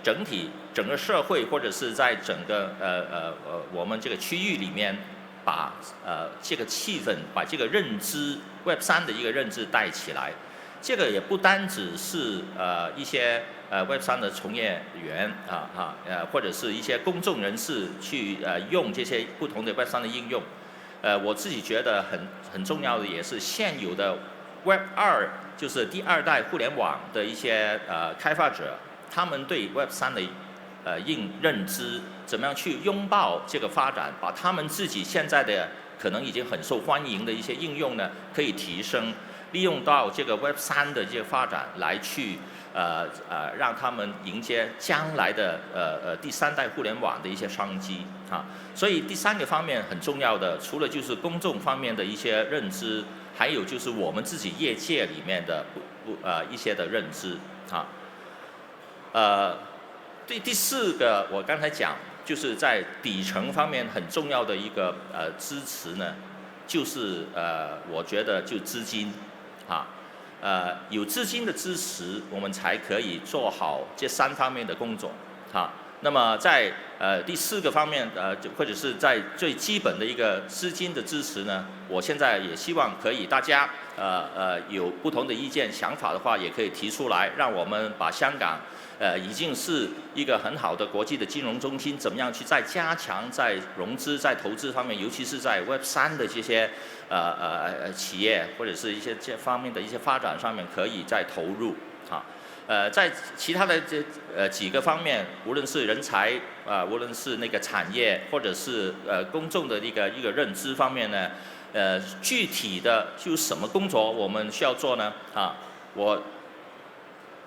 整个社会或者是在整个我们这个区域里面，把这个气氛，把这个认知 Web3 的一个认知带起来。这个也不单只是一些Web3 的从业员或者是一些公众人士去用这些不同的 Web3 的应用。我自己觉得很重要的也是现有的 Web2， 就是第2代互联网的一些开发者，他们对 Web3 的认知，怎么样去拥抱这个发展，把他们自己现在的可能已经很受欢迎的一些应用呢，可以提升，利用到这个 Web3 的这个发展来去让他们迎接将来的第3代互联网的一些商机所以第3个方面很重要的，除了就是公众方面的一些认知，还有就是我们自己业界里面的一些的认知第4个我刚才讲，就是在底层方面很重要的一个支持呢，就是我觉得就资金有资金的支持，我们才可以做好这3方面的工作，哈。那么在第4个方面，或者是在最基本的一个资金的支持呢，我现在也希望可以大家有不同的意见想法的话，也可以提出来，让我们把香港已经是一个很好的国际的金融中心，怎么样去再加强在融资、在投资方面，尤其是在 Web3 的这些企业或者是一些这方面的一些发展上面，可以再投入啊。在其他的几个方面，无论是人才无论是那个产业，或者是公众的一个认知方面呢，具体的就是什么工作我们需要做呢？我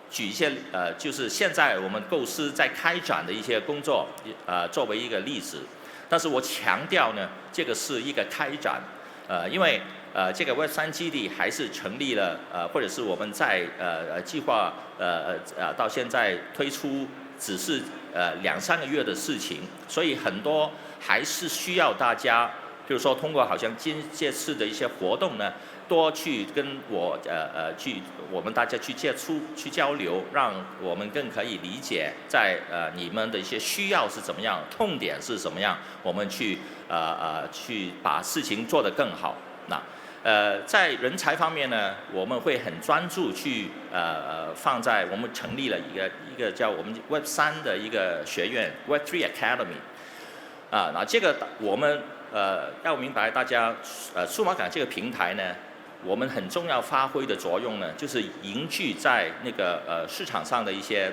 举一些就是现在我们构思在开展的一些工作作为一个例子，但是我强调呢，这个是一个开展，因为这个 Web3 基地还是成立了或者是我们在计划到现在推出只是2-3个月的事情，所以很多还是需要大家，比如说通过好像这次的一些活动呢，多去跟我们大家去接触、去交流，让我们更可以理解在你们的一些需要是怎么样，痛点是怎么样，我们去把事情做得更好。那在人才方面呢，我们会很专注去放在我们成立了一个叫我们 Web3 的一个学院 Web3 Academy 那这个我们要明白，大家数码港这个平台呢，我们很重要发挥的作用呢，就是凝聚在那个市场上的一些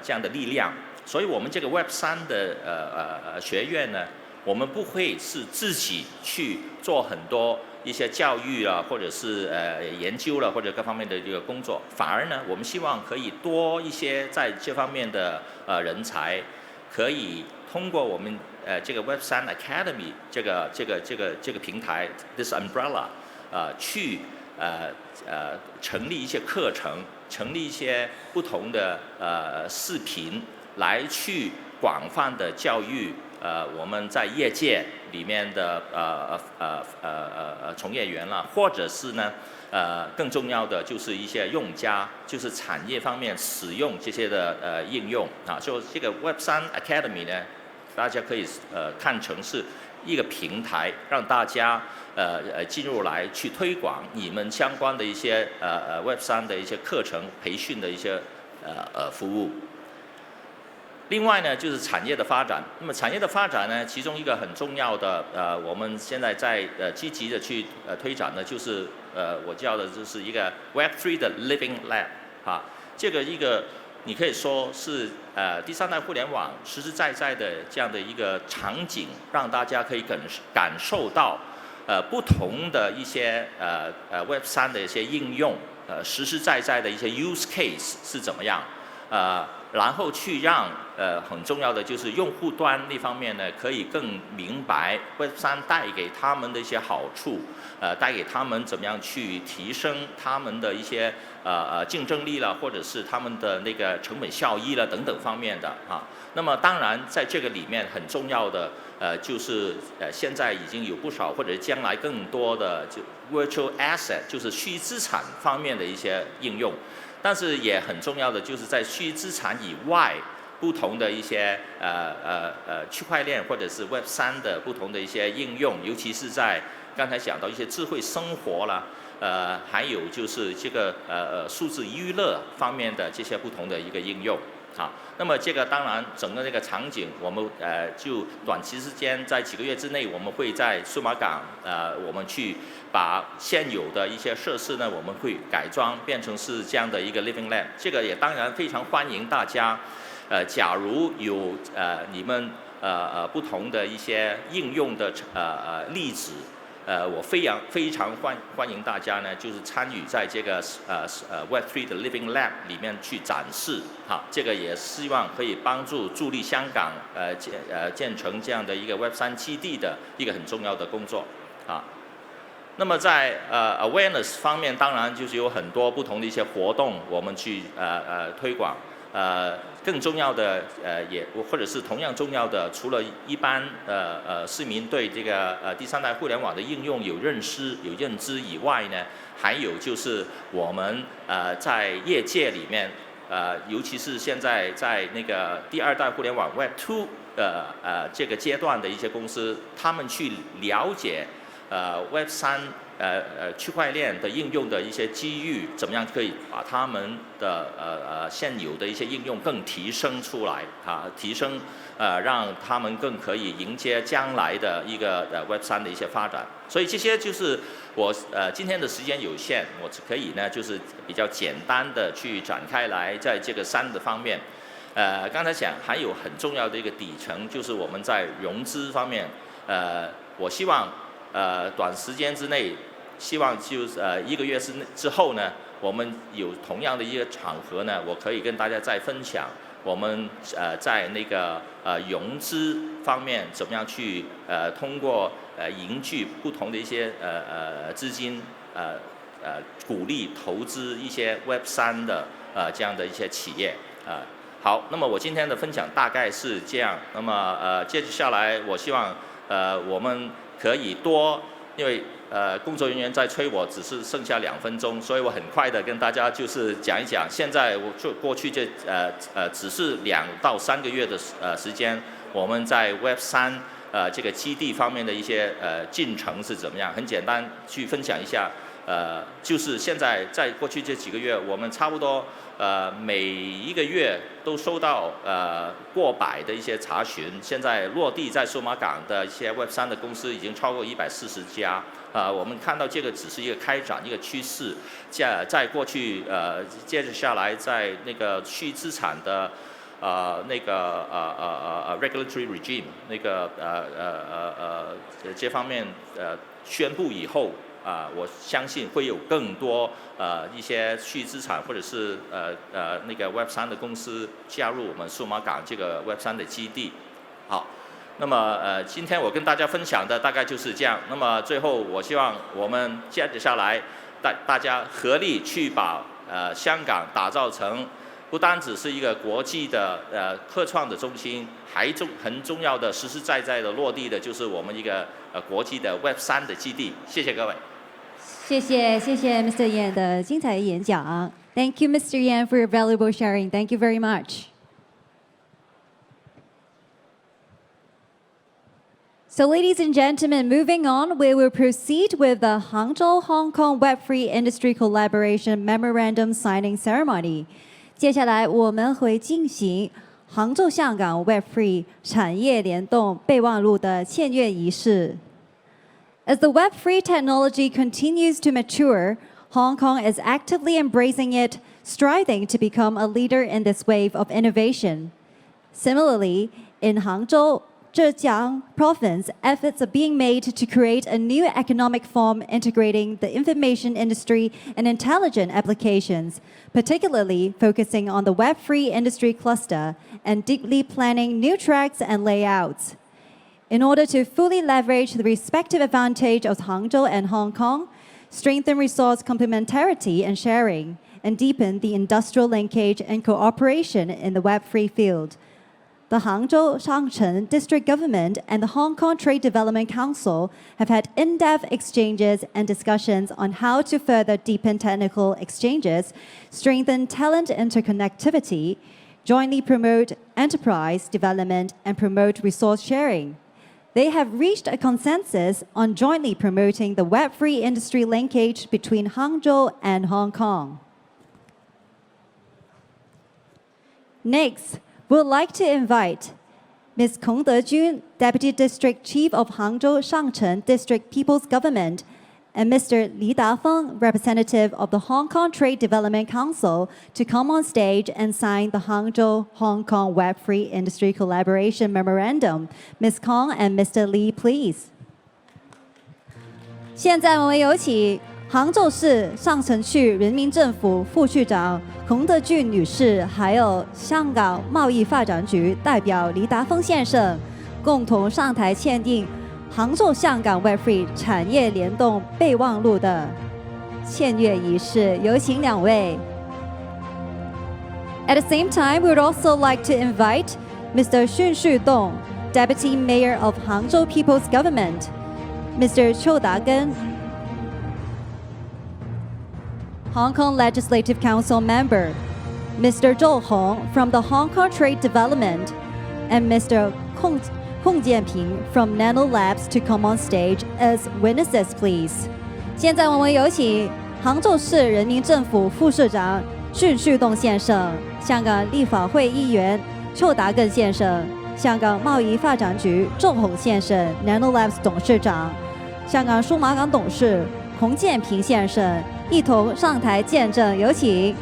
这样的力量。所以我们这个 Web3 的学院呢，我们不会是自己去做很多一些教育或者是研究或者各方面的这个工作，反而呢，我们希望可以多一些在这方面的人才，可以通过我们这个 Web3 Academy 这个平台 this umbrella 去成立一些课程，成立一些不同的视频，来去广泛的教育我们在业界里面的从业员或者是呢更重要的就是一些用家，就是产业方面使用这些的应用就这个 Web3 Academy 呢，大家可以看成是一个平台，让大家进入来去推广你们相关的一些Web3 的一些课程培训的一些服务。另外呢，就是产业的发展。那么产业的发展呢，其中一个很重要的我们现在在积极的去推展的，就是我叫的就是一个 Web3 的 Living Lab 这个一个你可以说是第3代互联网实实在在的这样的一个场景，让大家可以感受到不同的一些Web3 的一些应用，实实在在的一些 use case 是怎么样然后去让很重要的就是用户端那方面呢，可以更明白 Web3 带给他们的一些好处，带给他们怎么样去提升他们的一些竞争力或者是他们的那个成本效益等等方面的那么当然在这个里面很重要的就是现在已经有不少或者将来更多的就 virtual asset 就是虚拟资产方面的一些应用。但是也很重要的就是在虚拟资产以外，不同的一些区块链或者是 Web3 的不同的一些应用，尤其是在刚才讲到一些智慧生活还有就是这个数字娱乐方面的这些不同的一个应用那么这个当然整个这个场景，我们就短期之间在几个月之内，我们会在数码港我们去把现有的一些设施呢，我们会改装变成是这样的一个 Living Lab。这个也当然非常欢迎大家，假如有你们不同的一些应用的例子。我非常欢迎大家呢，就是参与在这个Web3 的 Living Lab 里面去展示这个也希望可以助力香港建成这样的一个 Web3 基地的一个很重要的工作那么在awareness 方面，当然就是有很多不同的一些活动，我们去推广更重要的或者是同样重要的，除了一般市民对这个第三代互联网的应用有认知以外呢，还有就是我们在业界里面尤其是现在在那个第二代互联网 Web2 这个阶段的一些公司，他们去了解Web3区块链的应用的一些机遇，怎么样可以把他们的现有的一些应用更提升出来提升让他们更可以迎接将来的一个Web3的一些发展。所以这些就是我今天的时间有限，我只可以呢就是比较简单的去展开来，在这个3的方面。刚才讲还有很重要的一个底层，就是我们在融资方面，我希望短时间之内，希望就是1个月之后呢，我们有同样的一个场合呢，我可以跟大家再分享我们在那个融资方面怎么样去通过凝聚不同的一些资金鼓励投资一些 Web3的这样的一些企业好，那么我今天的分享大概是这样。那么接着下来，我希望我们可以多，因为工作人员在催我，只是剩下2分钟，所以我很快的跟大家就是讲一讲。现在我过去这只是2到3个月的时间，我们在 Web3这个基地方面的一些进程是怎么样？很简单去分享一下。就是现在在过去这几个月，我们差不多每1个月都收到过百的一些查询。现在落地在数码港的一些 Web3的公司已经超过140家。我们看到这个只是一个开展一个趋势，在过去接着下来，在那个虚资产的那个regulatory regime 那个这方面宣布以后。我相信会有更多一些虚资产或者是那个 Web3的公司加入我们数码港这个 Web3的基地。好，那么今天我跟大家分享的大概就是这样。那么最后我希望我们接着下来大家合力去把香港打造成不单只是一个国际的科创的中心，还很重要的实实在在的落地的就是我们一个国际的 Web3的基地。谢谢各位。谢谢 Mr. Yan 的精彩演讲。Thank you, Mr. Yan, for your valuable sharing. Thank you very much. So, ladies and gentlemen, moving on, we will proceed with the Hangzhou Hong Kong Web3 Industry Collaboration Memorandum Signing Ceremony. 接下来我们会进行杭州香港 Web3 产业联动备忘录的签约仪式。As the Web3 technology continues to mature, Hong Kong is actively embracing it, striving to become a leader in this wave of innovation. Similarly, in Hangzhou, Zhejiang province, efforts are being made to create a new economic form integrating the information industry and intelligent applications, particularly focusing on the Web3 industry cluster and deeply planning new tracks and layouts. In order to fully leverage the respective advantage of Hangzhou and Hong Kong, strengthen resource complementarity and sharing, and deepen the industrial linkage and cooperation in the Web3 field, the Hangzhou Shangcheng District Government and the Hong Kong Trade Development Council have had in-depth exchanges and discussions on how to further deepen technical exchanges, strengthen talent interconnectivity, jointly promote enterprise development, and promote resource sharing. They have reached a consensus on jointly promoting the Web3 industry linkage between Hangzhou and Hong Kong. Next, we'd like to invite Ms. Kong Dejun, Deputy District Chief of Hangzhou Shangcheng District People's Government, and Mr. Li Dafeng, representative of the Hong Kong Trade Development Council, to come on stage and sign the Hangzhou Hong Kong Web3 Industry Collaboration Memorandum. Ms. Kong and Mr. Li, please. 现在我们有请杭州市上城区人民政府副区长孔德俊女士，还有香港贸易发展局代表黎达峰先生，共同上台签订杭州香港 Web3 产业联动备忘录的签约仪式。有请2位。At the same time, we would also like to invite Mr. Xun Shudong, Deputy Mayor of Hangzhou People's Government, Mr. Qiu Dagen, Hong Kong Legislative Council member, Mr. Zhou Hong from the Hong Kong Trade Development, and Mr. Kong Jianping from Nano Labs to come on stage as witnesses, please. 现在我们有请杭州市人民政府副市长训旭栋先生、香港立法会议员邱达根先生、香港贸易发展局周宏先生、Nano Labs 董事长、香港数码港董事洪建平先生一同上台见证，有请。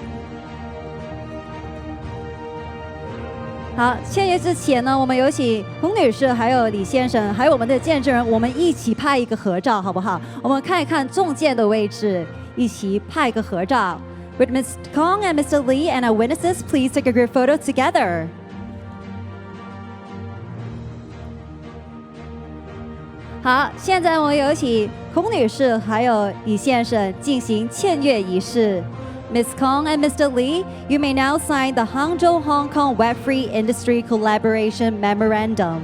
好，签约之前呢，我们有请洪女士、还有李先生，还有我们的见证人，我们一起拍一个合照，好不好？我们看一看中间的位置，一起拍一个合照。With Mr. Kong and Mr. Lee and our witnesses, please take a group photo together. 好，现在我们有请孔女士还有李先生进行签约仪式。Ms. Kong and Mr. Lee, you may now sign the Hangzhou Hong Kong Web3 Industry Collaboration Memorandum.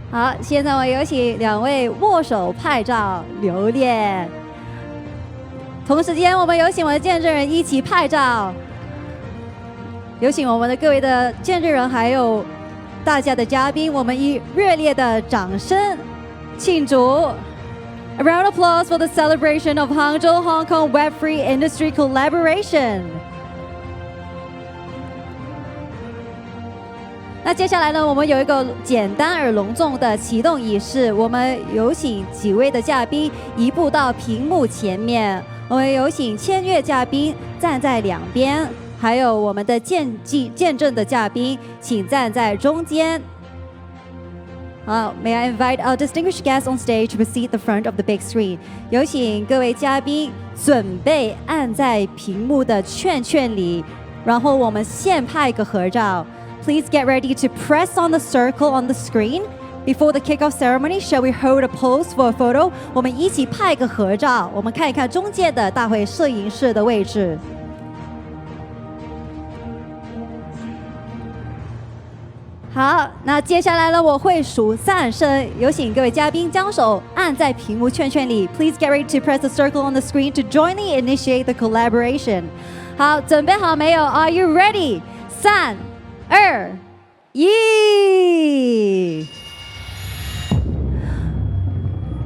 好，现在我有请两位握手拍照留念。同时间，我们有请我们的见证人一起拍照。有请我们的各位的见证人，还有大家的嘉宾，我们以热烈的掌声庆祝。A round of applause for the celebration of Hangzhou Hong Kong Web3 Industry Collaboration. 那接下来呢，我们有一个简单而隆重的启动仪式，我们有请几位的嘉宾移步到屏幕前面，我们有请签约嘉宾站在两边。还有我们的见证的嘉宾，请站在中间。May I invite our distinguished guests on stage to proceed the front of the big screen？ 有请各位嘉宾准备按在屏幕的圈圈里，然后我们现拍一个合照。Please get ready to press on the circle on the screen. Before the kickoff ceremony, shall we hold a pose for a photo？ 我们一起拍一个合照，我们看一看中间的大会摄影室的位置。好，那接下来呢，我会数3声，有请各位嘉宾将手按在屏幕圈圈里。Please get ready to press the circle on the screen to jointly initiate the collaboration. 好，准备好没有 ？Are you ready? 3、2、1。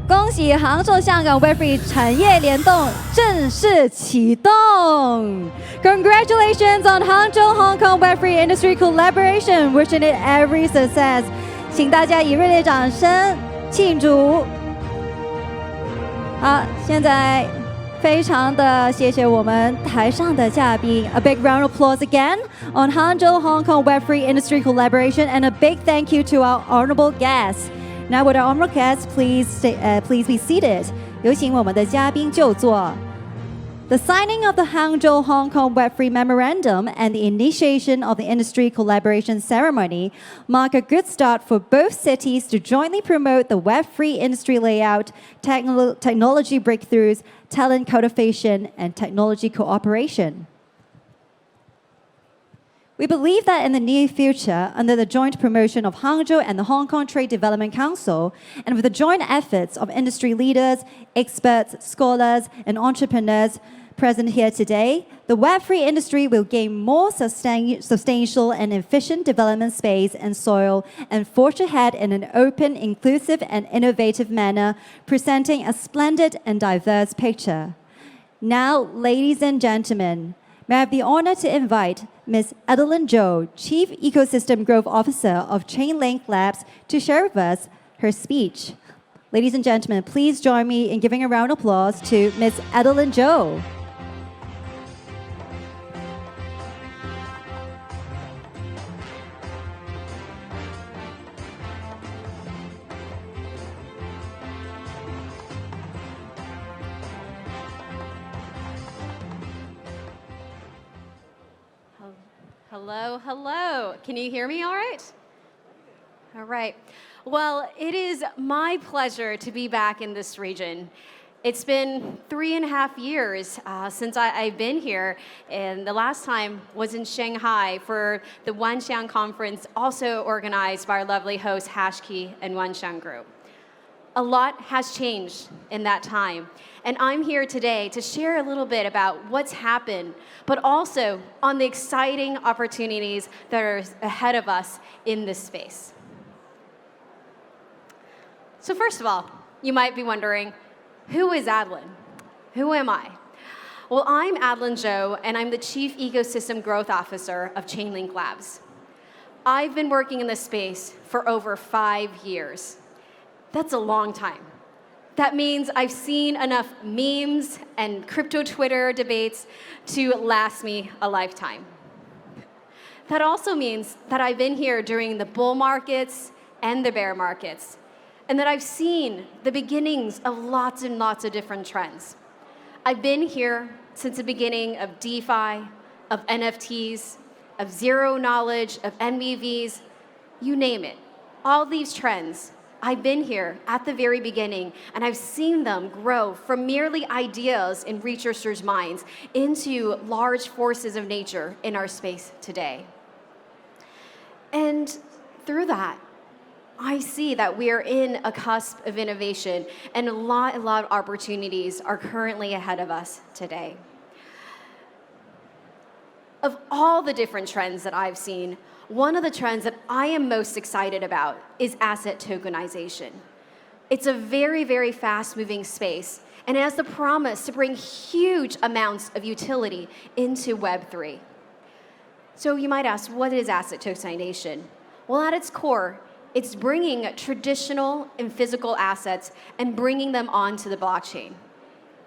恭喜杭州香港 Web3 产业联动正式启动 ！Congratulations on Hangzhou Hong Kong Web3 Industry Collaboration, wishing it every success。请大家以热烈掌声庆祝。好，现在非常的谢谢我们台上的嘉宾。A big round of applause again on Hangzhou Hong Kong Web3 Industry Collaboration, and a big thank you to our honorable guests. Now, would our honorable guests please be seated? 有请我们的嘉宾就座。The signing of the Hangzhou Hong Kong Web3 Memorandum and the initiation of the industry collaboration ceremony mark a good start for both cities to jointly promote the Web3 industry layout, technology breakthroughs, talent cultivation, and technology cooperation. We believe that in the near future, under the joint promotion of Hangzhou and the Hong Kong Trade Development Council, and with the joint efforts of industry leaders, experts, scholars, and entrepreneurs present here today, the Web3 industry will gain more substantial and efficient development space and soil and forge ahead in an open, inclusive, and innovative manner, presenting a splendid and diverse picture. Now, ladies and gentlemen, may I have the honor to invite Ms. Adeline Zhou, Chief Ecosystem Growth Officer of Chainlink Labs, to share with us her speech. Ladies and gentlemen, please join me in giving a round of applause to Ms. Adeline Zhou. Hello, hello. Can you hear me all right? All right. Well, it is my pleasure to be back in this region. It's been 3.5 years since I've been here, and the last time was in Shanghai for the Wanxiang conference, also organized by our lovely host HashKey and Wanxiang Group. A lot has changed in that time, and I'm here today to share a little bit about what's happened, but also on the exciting opportunities that are ahead of us in this space. So first of all, you might be wondering, who is Adeline? Who am I? Well, I'm Adeline Zhou, and I'm the Chief Ecosystem Growth Officer of Chainlink Labs. I've been working in this space for over 5 years. That's a long time. That means I've seen enough memes and crypto Twitter debates to last me a lifetime. That also means that I've been here during the bull markets and the bear markets, and that I've seen the beginnings of lots and lots of different trends. I've been here since the beginning of DeFi, of NFTs, of zero knowledge, of MVVs, you name it. All these trends, I've been here at the very beginning, and I've seen them grow from merely ideas in researchers' minds into large forces of nature in our space today. And through that, I see that we are in a cusp of innovation, and a lot of opportunities are currently ahead of us today. Of all the different trends that I've seen, one of the trends that I am most excited about is asset tokenization. It's a very, very fast-moving space, and it has the promise to bring huge amounts of utility into Web3. So you might ask, what is asset tokenization? Well, at its core, it's bringing traditional and physical assets and bringing them onto the blockchain.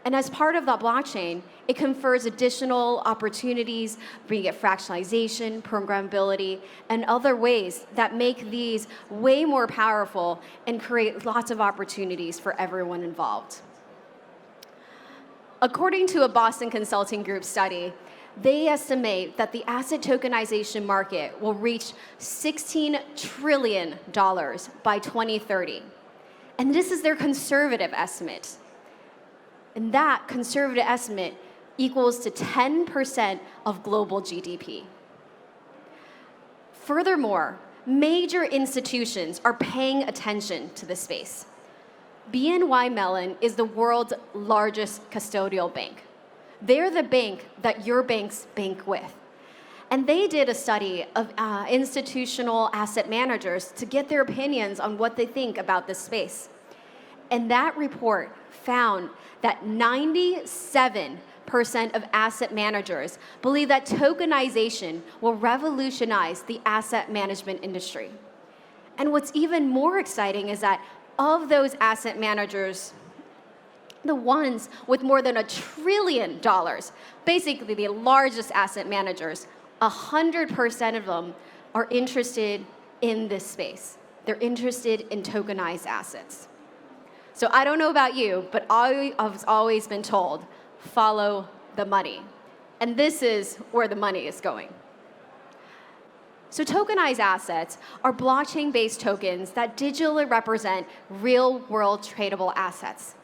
And as part of that blockchain, it confers additional opportunities, bringing it fractionalization, programmability, and other ways that make these way more powerful and create lots of opportunities for everyone involved. According to a Boston Consulting Group study, they estimate that the asset tokenization market will reach $16 trillion by 2030. And this is their conservative estimate. And that conservative estimate equals to 10% of global GDP. Furthermore, major institutions are paying attention to this space. BNY Mellon is the world's largest custodial bank. They're the bank that your banks bank with. And they did a study of institutional asset managers to get their opinions on what they think about this space. And that report found that 97% of asset managers believe that tokenization will revolutionize the asset management industry. And what's even more exciting is that of those asset managers, the ones with more than $1 trillion, basically the largest asset managers, 100% of them are interested in this space. They're interested in tokenized assets. So I don't know about you, but I've always been told, follow the money. And this is where the money is going. So tokenized assets are blockchain-based tokens that digitally represent real-world tradable assets.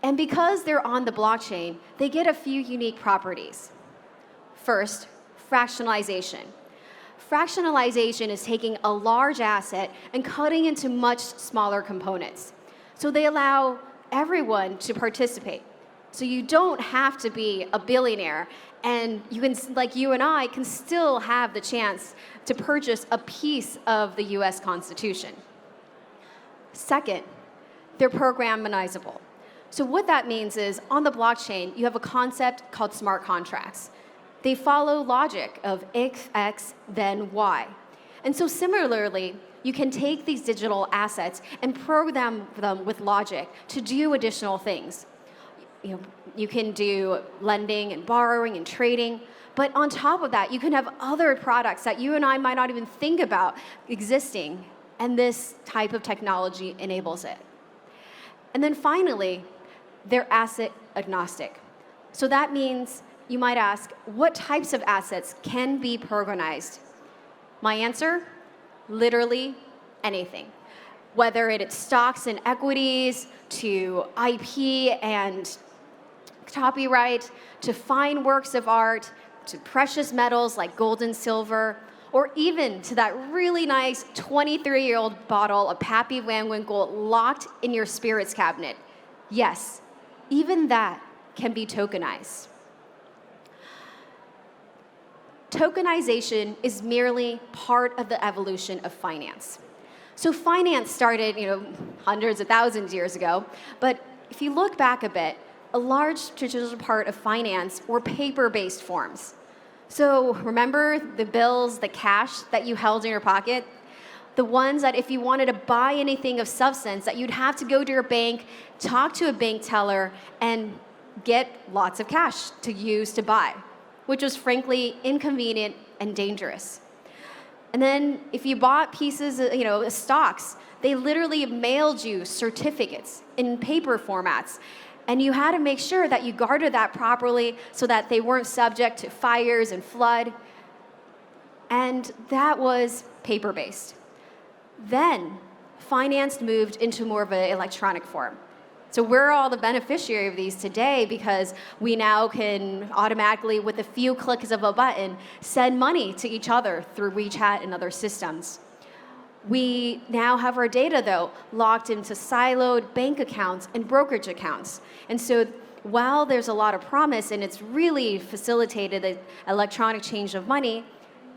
And because they're on the blockchain, they get a few unique properties. First, fractionalization. Fractionalization is taking a large asset and cutting into much smaller components. So they allow everyone to participate. So you don't have to be a billionaire, and you can, like you and I, can still have the chance to purchase a piece of the US Constitution. Second, they're programmatizable. So what that means is, on the blockchain, you have a concept called smart contracts. They follow logic of if X, then Y. And so similarly, you can take these digital assets and program them with logic to do additional things. You can do lending and borrowing and trading, but on top of that, you can have other products that you and I might not even think about existing, and this type of technology enables it. And then finally, they're asset agnostic. So that means you might ask, what types of assets can be programmatized? My answer, literally anything, whether it's stocks and equities, to IP and copyright, to fine works of art, to precious metals like gold and silver, or even to that really nice 23-year-old bottle of Pappy Van Winkle locked in your spirits cabinet. Yes, even that can be tokenized. Tokenization is merely part of the evolution of finance. So finance started, hundreds of thousands of years ago, but if you look back a bit, a large traditional part of finance were paper-based forms. So remember the bills, the cash that you held in your pocket? The ones that if you wanted to buy anything of substance, that you'd have to go to your bank, talk to a bank teller, and get lots of cash to use to buy, which was frankly inconvenient and dangerous. And then if you bought pieces of stocks, they literally mailed you certificates in paper formats. And you had to make sure that you guarded that properly so that they weren't subject to fires and flood. And that was paper-based. Then finance moved into more of an electronic form. So we're all the beneficiary of these today because we now can automatically, with a few clicks of a button, send money to each other through WeChat and other systems. We now have our data, though, locked into siloed bank accounts and brokerage accounts. And so while there's a lot of promise and it's really facilitated the electronic change of money,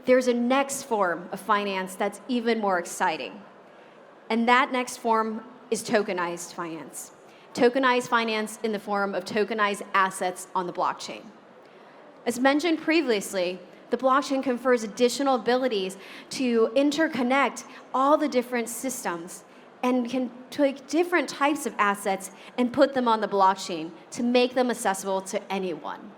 there's a next form of finance that's even more exciting. And that next form is tokenized finance. Tokenized finance in the form of tokenized assets on the blockchain. As mentioned previously, the blockchain confers additional abilities to interconnect all the different systems and can take different types of assets and put them on the blockchain to make them accessible to anyone.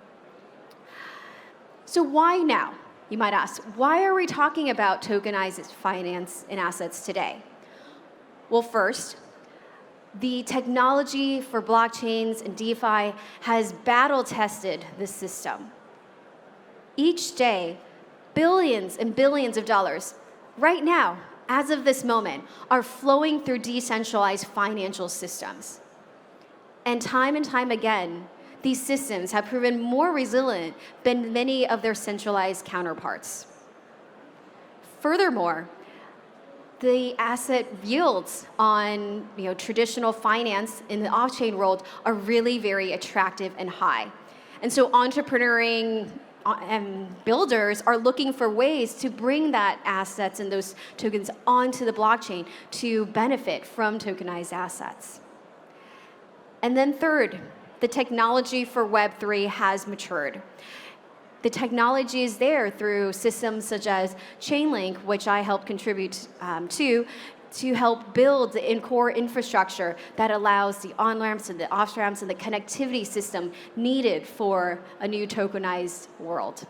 So why now? You might ask, why are we talking about tokenized finance and assets today? Well, first, the technology for blockchains and DeFi has battle-tested this system. Each day, billions and billions of dollars, right now, as of this moment, are flowing through decentralized financial systems. And time again, these systems have proven more resilient than many of their centralized counterparts. Furthermore, the asset yields on traditional finance in the off-chain world are really very attractive and high. And so entrepreneuring and builders are looking for ways to bring that assets and those tokens onto the blockchain to benefit from tokenized assets. And then third, the technology for Web3 has matured. The technology is there through systems such as Chainlink, which I helped contribute to help build the core infrastructure that allows the on-ramps and the off-ramps and the connectivity system needed for a new tokenized world.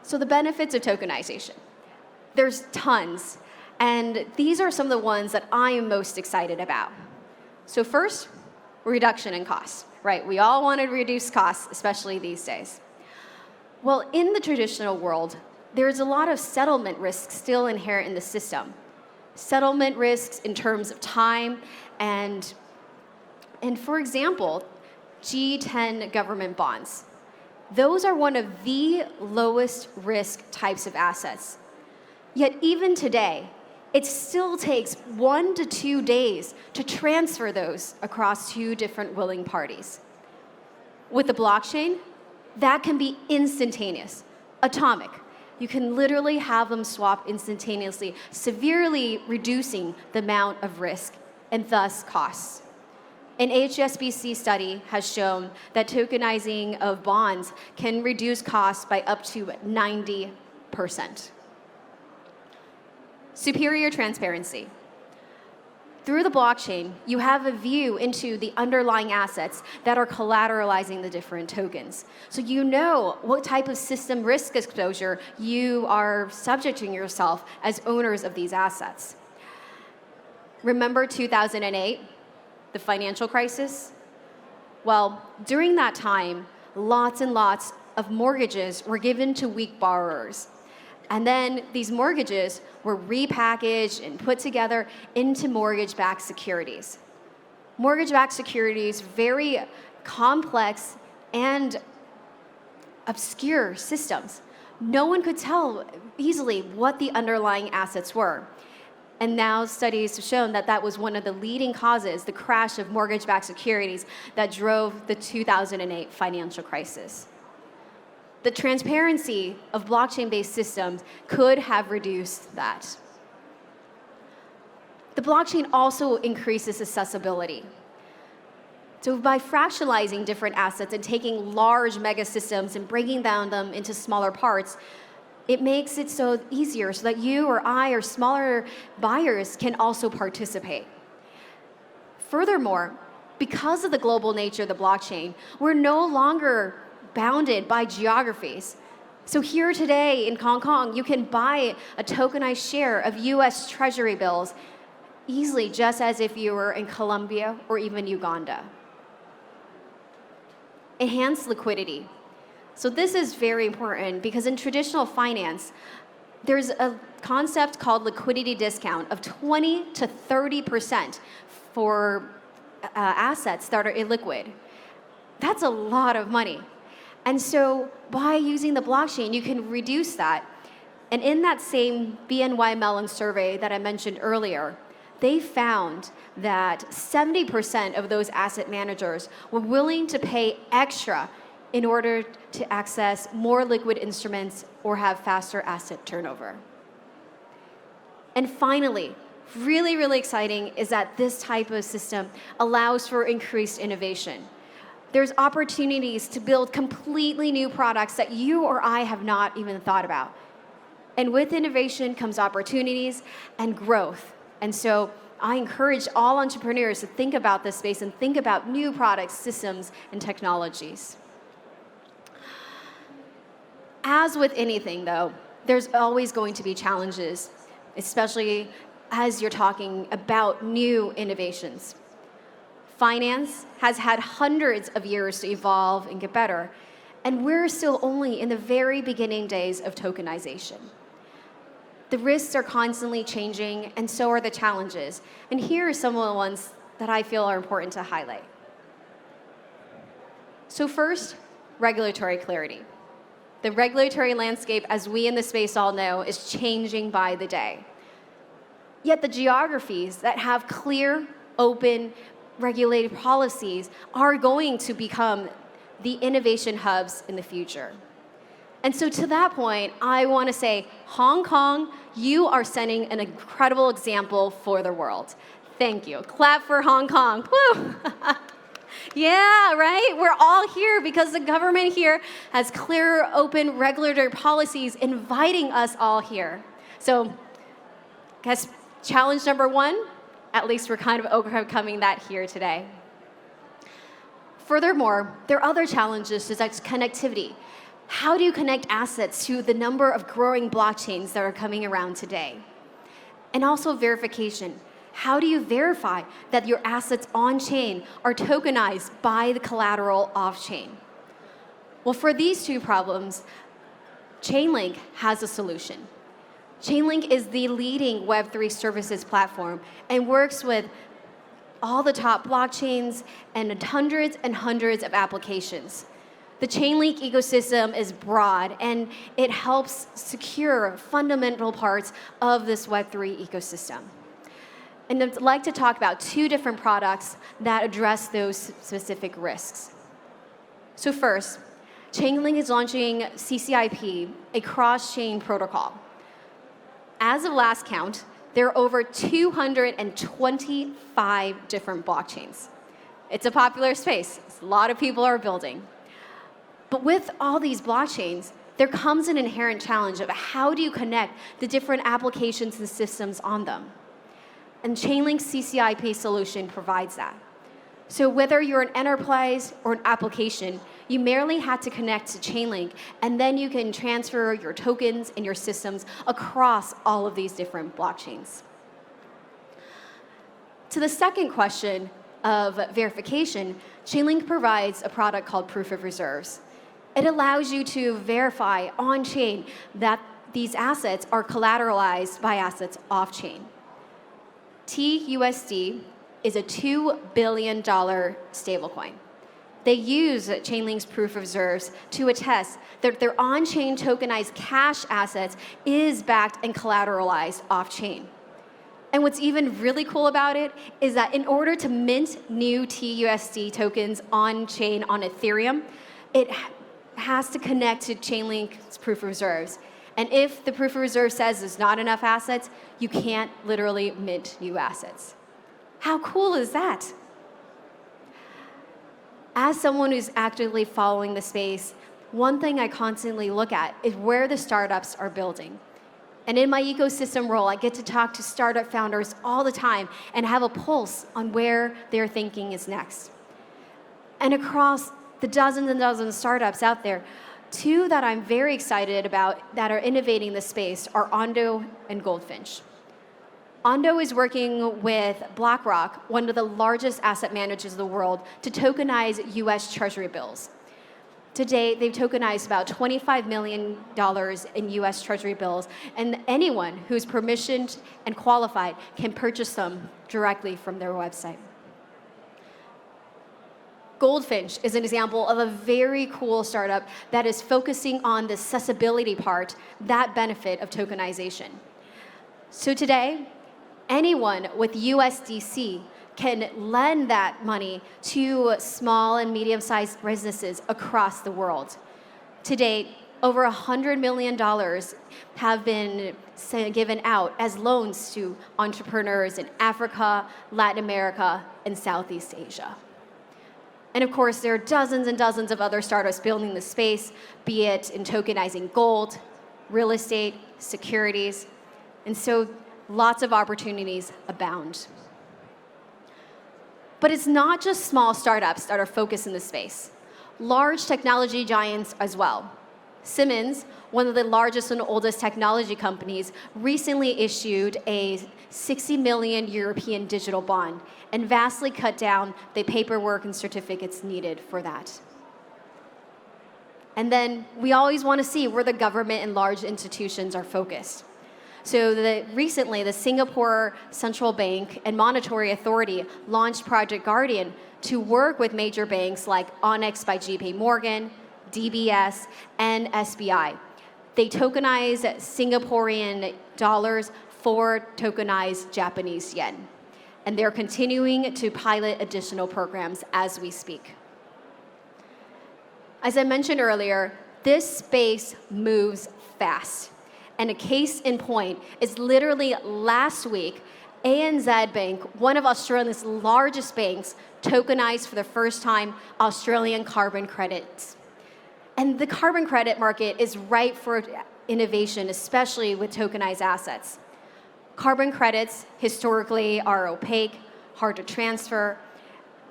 So the benefits of tokenization. There's tons, and these are some of the ones that I am most excited about. So first, reduction in costs. Right, we all want to reduce costs, especially these days. Well, in the traditional world, there's a lot of settlement risks still inherent in the system. Settlement risks in terms of time and for example, G10 government bonds. Those are one of the lowest risk types of assets. Yet even today, it still takes 1 to 2 days to transfer those across 2 different willing parties. With the blockchain, that can be instantaneous, atomic. You can literally have them swap instantaneously, severely reducing the amount of risk and thus costs. An HSBC study has shown that tokenizing of bonds can reduce costs by up to 90%. Superior transparency. Through the blockchain, you have a view into the underlying assets that are collateralizing the different tokens. So you know what type of system risk exposure you are subjecting yourself as owners of these assets. Remember 2008, the financial crisis? Well, during that time, lots and lots of mortgages were given to weak borrowers. And then these mortgages were repackaged and put together into mortgage-backed securities. Mortgage-backed securities, very complex and obscure systems. No one could tell easily what the underlying assets were. And now studies have shown that that was one of the leading causes, the crash of mortgage-backed securities that drove the 2008 financial crisis. The transparency of blockchain-based systems could have reduced that. The blockchain also increases accessibility. So by fractionalizing different assets and taking large mega systems and breaking down them into smaller parts, it makes it so easier so that you or I or smaller buyers can also participate. Furthermore, because of the global nature of the blockchain, we're no longer bounded by geographies. So here today in Hong Kong, you can buy a tokenized share of US Treasury bills easily, just as if you were in Colombia or even Uganda. Enhanced liquidity. So this is very important because in traditional finance, there's a concept called liquidity discount of 20 to 30% for assets that are illiquid. That's a lot of money. And so by using the blockchain, you can reduce that. And in that same BNY Mellon survey that I mentioned earlier, they found that 70% of those asset managers were willing to pay extra in order to access more liquid instruments or have faster asset turnover. And finally, really, really exciting is that this type of system allows for increased innovation. There's opportunities to build completely new products that you or I have not even thought about. And with innovation comes opportunities and growth. And so I encourage all entrepreneurs to think about this space and think about new products, systems, and technologies. As with anything, though, there's always going to be challenges, especially as you're talking about new innovations. Finance has had hundreds of years to evolve and get better, and we're still only in the very beginning days of tokenization. The risks are constantly changing, and so are the challenges. And here are some of the ones that I feel are important to highlight. So first, regulatory clarity. The regulatory landscape, as we in the space all know, is changing by the day. Yet the geographies that have clear, open, regulated policies are going to become the innovation hubs in the future. And so to that point, I want to say, Hong Kong, you are setting an incredible example for the world. Thank you. Clap for Hong Kong. Woo! Yeah, right? We're all here because the government here has clear, open, regulatory policies inviting us all here. So, I guess challenge number one, at least we're kind of overcoming that here today. Furthermore, there are other challenges such as connectivity. How do you connect assets to the number of growing blockchains that are coming around today? And also verification. How do you verify that your assets on-chain are tokenized by the collateral off-chain? Well, for these two problems, Chainlink has a solution. Chainlink is the leading Web3 services platform and works with all the top blockchains and hundreds of applications. The Chainlink ecosystem is broad, and it helps secure fundamental parts of this Web3 ecosystem. And I'd like to talk about two different products that address those specific risks. So first, Chainlink is launching CCIP, a cross-chain protocol. As of last count, there are over 225 different blockchains. It's a popular space. A lot of people are building. But with all these blockchains, there comes an inherent challenge of how do you connect the different applications and systems on them? And Chainlink's CCIP solution provides that. So whether you're an enterprise or an application, you merely have to connect to Chainlink, and then you can transfer your tokens and your systems across all of these different blockchains. To the second question of verification, Chainlink provides a product called Proof of Reserves. It allows you to verify on-chain that these assets are collateralized by assets off-chain. TUSD is a $2 billion stablecoin. They use Chainlink's proof of reserves to attest that their on-chain tokenized cash assets is backed and collateralized off-chain. And what's even really cool about it is that in order to mint new TUSD tokens on-chain on Ethereum, it has to connect to Chainlink's proof of reserves. And if the proof of reserve says there's not enough assets, you can't literally mint new assets. How cool is that? As someone who's actively following the space, one thing I constantly look at is where the startups are building. And in my ecosystem role, I get to talk to startup founders all the time and have a pulse on where their thinking is next. And across the dozens and dozens of startups out there, two that I'm very excited about that are innovating the space are Ondo and Goldfinch. Ondo is working with BlackRock, one of the largest asset managers in the world, to tokenize US Treasury bills. To date, they've tokenized about $25 million in US Treasury bills, and anyone who's permissioned and qualified can purchase them directly from their website. Goldfinch is an example of a very cool startup that is focusing on the accessibility part, that benefit of tokenization. So today, anyone with USDC can lend that money to small and medium-sized businesses across the world. To date, over $100 million have been given out as loans to entrepreneurs in Africa, Latin America, and Southeast Asia. And of course, there are dozens and dozens of other startups building the space, be it in tokenizing gold, real estate, securities, and so lots of opportunities abound. But it's not just small startups that are focused in this space. Large technology giants as well. Siemens, one of the largest and oldest technology companies, recently issued a 60 million European digital bond and vastly cut down the paperwork and certificates needed for that. And then we always want to see where the government and large institutions are focused. So recently, the Singapore Central Bank and Monetary Authority launched Project Guardian to work with major banks like Onyx by JP Morgan, DBS, and SBI. They tokenize Singaporean dollars for tokenized Japanese yen. And they're continuing to pilot additional programs as we speak. As I mentioned earlier, this space moves fast. And a case in point is literally last week, ANZ Bank, one of Australia's largest banks, tokenized for the first time Australian carbon credits. And the carbon credit market is ripe for innovation, especially with tokenized assets. Carbon credits historically are opaque, hard to transfer,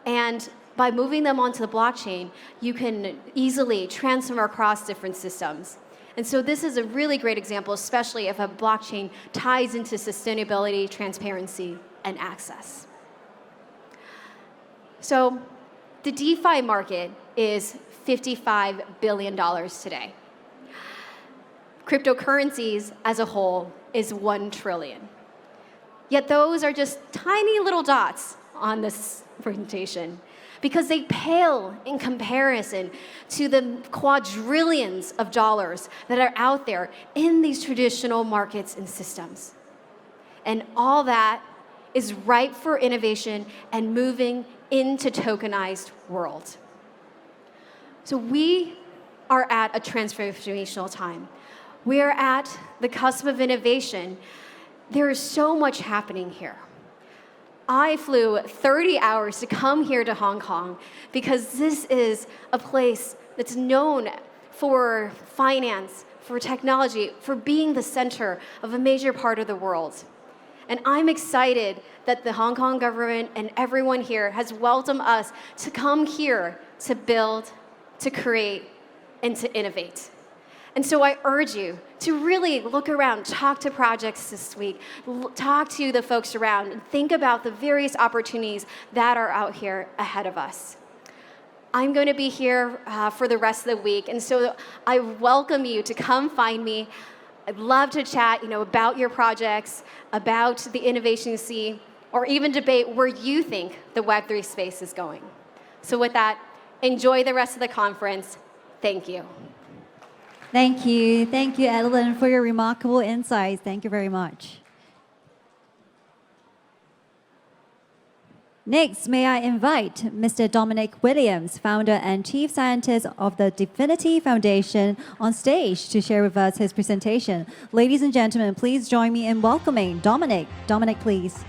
and by moving them onto the blockchain, you can easily transfer across different systems. And so this is a really great example, especially if a blockchain ties into sustainability, transparency, and access. So the DeFi market is $55 billion today. Cryptocurrencies as a whole is 1 trillion. Yet those are just tiny little dots on this presentation because they pale in comparison to the quadrillions of dollars that are out there in these traditional markets and systems. And all that is ripe for innovation and moving into tokenized world. So we are at a transformational time. We are at the cusp of innovation. There is so much happening here. I flew 30 hours to come here to Hong Kong because this is a place that's known for finance, for technology, for being the center of a major part of the world. And I'm excited that the Hong Kong government and everyone here has welcomed us to come here to build, to create, and to innovate. And so I urge you to really look around, talk to projects this week, talk to the folks around, and think about the various opportunities that are out here ahead of us. I'm going to be here for the rest of the week, and so I welcome you to come find me I'd love to chat, about your projects, about the innovation you see, or even debate where you think the Web3 space is going. So with that, enjoy the rest of the conference. Thank you. Thank you. Thank you, Evelyn, for your remarkable insights. Thank you very much. Next, may I invite Mr. Dominic Williams, founder and chief scientist of the Divinity Foundation, on stage to share with us his presentation. Ladies and gentlemen, please join me in welcoming Dominic. Dominic, please.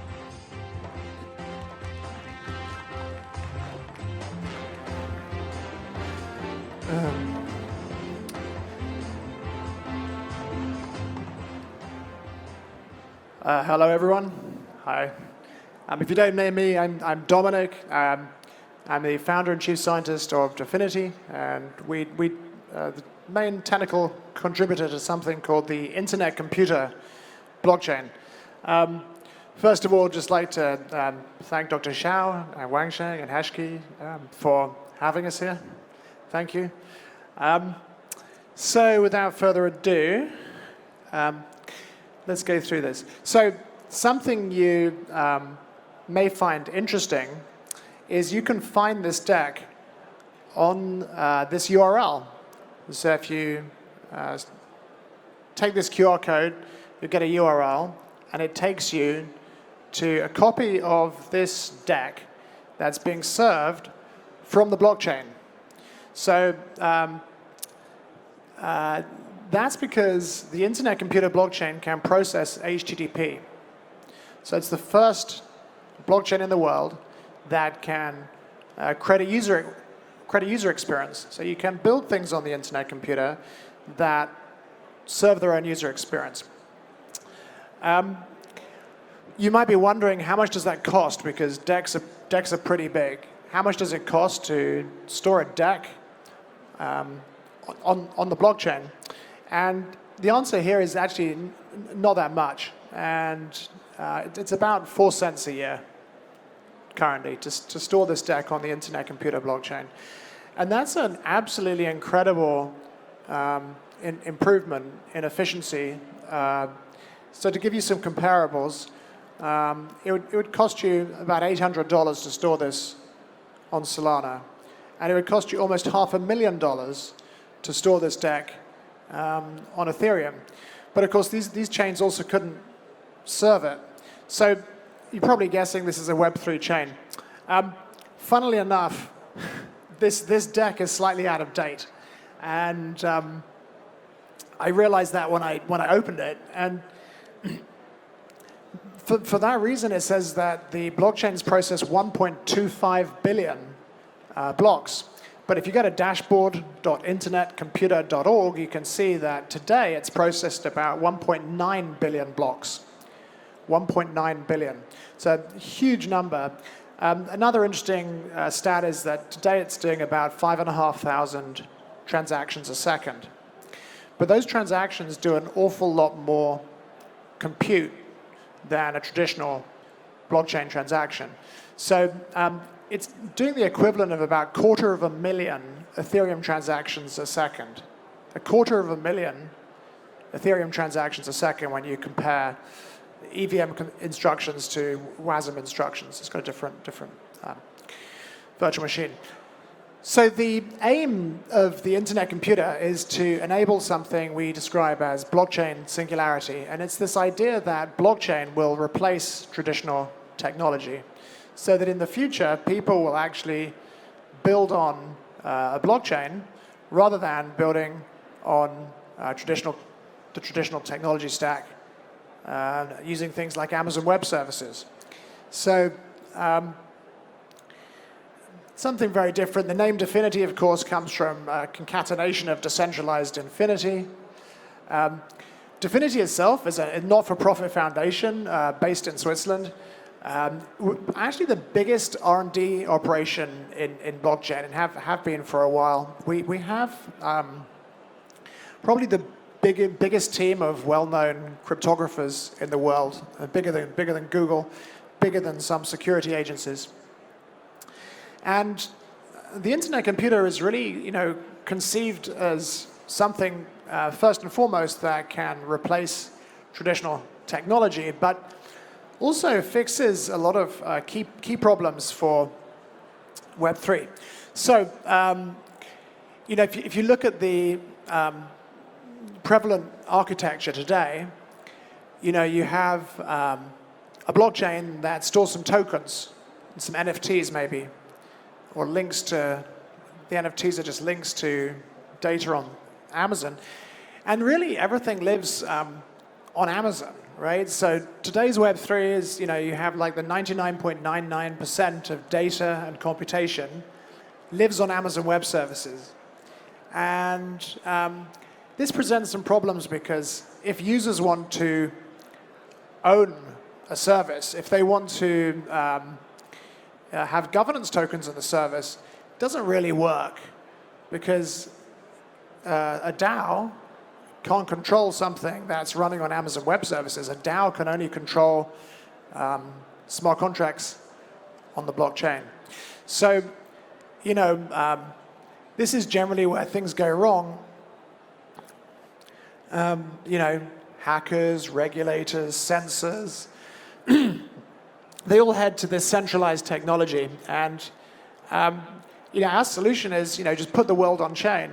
Hello, everyone. Hi. If you don't know me, I'm Dominic. I'm the founder and chief scientist of Divinity, and we the main technical contributor to something called the Internet Computer Blockchain. First of all, just like to thank Dr. Xiao and Wanxiang and HashKey for having us here. Thank you. So without further ado, let's go through this. So something you may find interesting is you can find this deck on this URL. So if you take this QR code, you get a URL, and it takes you to a copy of this deck that's being served from the blockchain. So that's because the Internet Computer Blockchain can process HTTP. So it's the first blockchain in the world that can create a user experience. So you can build things on the Internet Computer that serve their own user experience. You might be wondering, how much does that cost? Because decks are pretty big. How much does it cost to store a deck on the blockchain? And the answer here is actually not that much. And it's about 4 cents a year currently to store this deck on the Internet Computer Blockchain. And that's an absolutely incredible improvement in efficiency. So to give you some comparables, it would cost you about $800 to store this on Solana. And it would cost you almost $500,000 to store this deck on Ethereum. But of course, these chains also couldn't serve it. So you're probably guessing this is a Web3 chain. Funnily enough, this deck is slightly out of date. And I realized that when I opened it. And for that reason, it says that the blockchain's processed 1.25 billion blocks. But if you go to dashboard.internetcomputer.org, you can see that today it's processed about 1.9 billion blocks. 1.9 billion. So a huge number. Another interesting stat is that today it's doing about 5,500 transactions a second. But those transactions do an awful lot more compute than a traditional blockchain transaction. So it's doing the equivalent of about 250,000 Ethereum transactions a second. 250,000 Ethereum transactions a second when you compare EVM instructions to WASM instructions. It's got a different virtual machine. So the aim of the Internet Computer is to enable something we describe as blockchain singularity. And it's this idea that blockchain will replace traditional technology, so that in the future, people will actually build on a blockchain rather than building on the traditional technology stack, using things like Amazon Web Services. So something very different. The name Divinity, of course, comes from concatenation of decentralized infinity. Divinity itself is a not-for-profit foundation based in Switzerland. Actually the biggest R&D operation in blockchain, and have been for a while. We have probably the biggest team of well-known cryptographers in the world, bigger than Google, bigger than some security agencies. And the Internet Computer is really, conceived as something first and foremost, that can replace traditional technology, but also fixes a lot of key problems for Web3. So, if you look at the prevalent architecture today, you have a blockchain that stores some tokens, some NFTs maybe, or links to, the NFTs are just links to data on Amazon. And really everything lives on Amazon, right? So today's Web3 is, you have like the 99.99% of data and computation lives on Amazon Web Services. And this presents some problems because if users want to own a service, if they want to have governance tokens in the service, it doesn't really work because a DAO can't control something that's running on Amazon Web Services. A DAO can only control smart contracts on the blockchain. So, this is generally where things go wrong. Hackers, regulators, censors, they all head to this centralized technology. And, our solution is, just put the world on chain.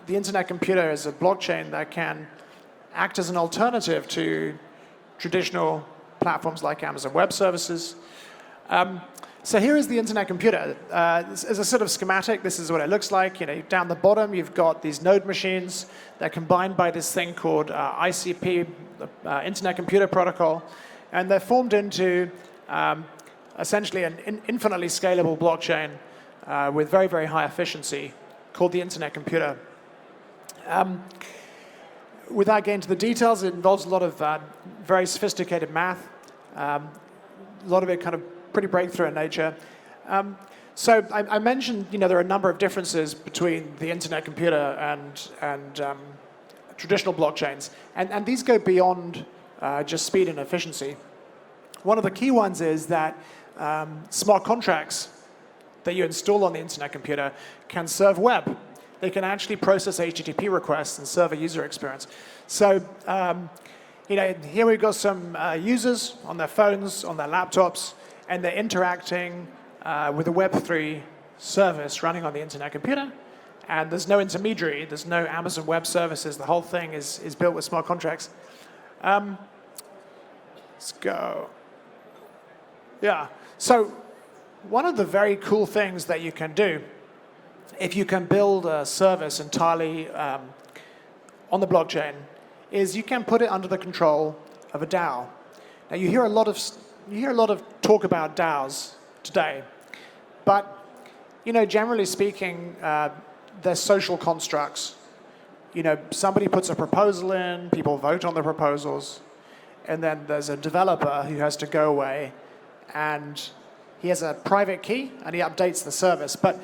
The internet computer is a blockchain that can act as an alternative to traditional platforms like Amazon Web Services. So here is the internet computer. As a sort of schematic, this is what it looks like. Down the bottom, you've got these node machines that are combined by this thing called ICP, Internet Computer Protocol, and they're formed into essentially an infinitely scalable blockchain with very, very high efficiency called the internet computer. Without getting into the details, it involves a lot of very sophisticated math, a lot of it kind of pretty breakthrough in nature. So I mentioned, there are a number of differences between the internet computer and traditional blockchains, and these go beyond just speed and efficiency. One of the key ones is that smart contracts that you install on the internet computer can serve web. They can actually process HTTP requests and serve a user experience. So, here we've got some users on their phones, on their laptops, and they're interacting with a Web3 service running on the internet computer. And there's no intermediary. There's no Amazon Web Services. The whole thing is built with smart contracts. Let's go. Yeah. So one of the very cool things that you can do, if you can build a service entirely on the blockchain, is you can put it under the control of a DAO. Now you hear a lot of talk about DAOs today, but generally speaking, they're social constructs. Somebody puts a proposal in, people vote on the proposals, and then there's a developer who has to go away, and he has a private key, and he updates the service. But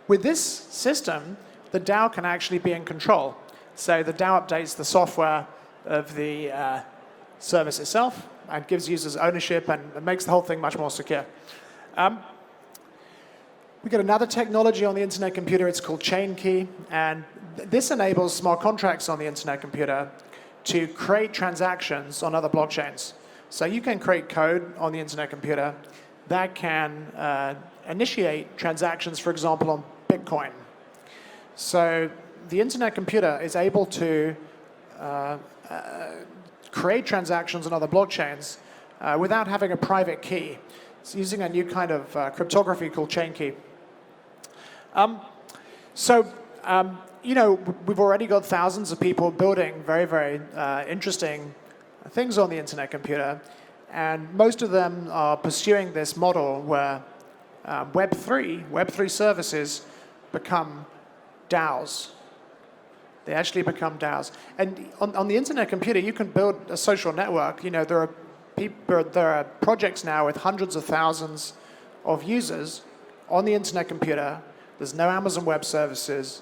with this system, the DAO can actually be in control. So the DAO updates the software of the service itself and gives users ownership and makes the whole thing much more secure. We've got another technology on the internet computer. It's called chain key. And this enables smart contracts on the internet computer to create transactions on other blockchains. So you can create code on the internet computer that can initiate transactions, for example, on Bitcoin. So the internet computer is able to create transactions on other blockchains without having a private key. It's using a new kind of cryptography called chain key. We've already got thousands of people building very, very interesting things on the internet computer. And most of them are pursuing this model where Web3 services become DAOs. They actually become DAOs. And on the internet computer, you can build a social network. There are projects now with hundreds of thousands of users on the internet computer. There's no Amazon Web Services.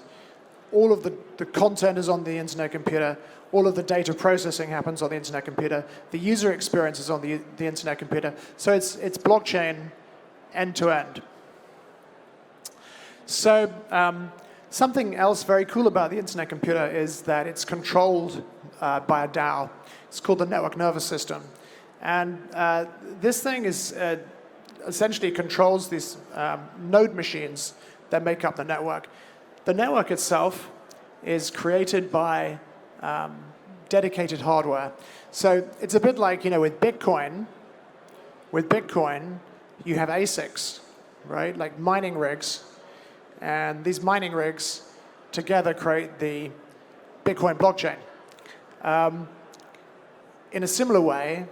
All of the content is on the internet computer. All of the data processing happens on the internet computer. The user experience is on the internet computer. So it's blockchain end to end. So Something else very cool about the internet computer is that it's controlled by a DAO. It's called the network nervous system. And this thing is essentially controls these node machines that make up the network. The network itself is created by dedicated hardware. So it's a bit like, with Bitcoin, you have ASICs, right? Like mining rigs. And these mining rigs together create the Bitcoin blockchain. In a similar way,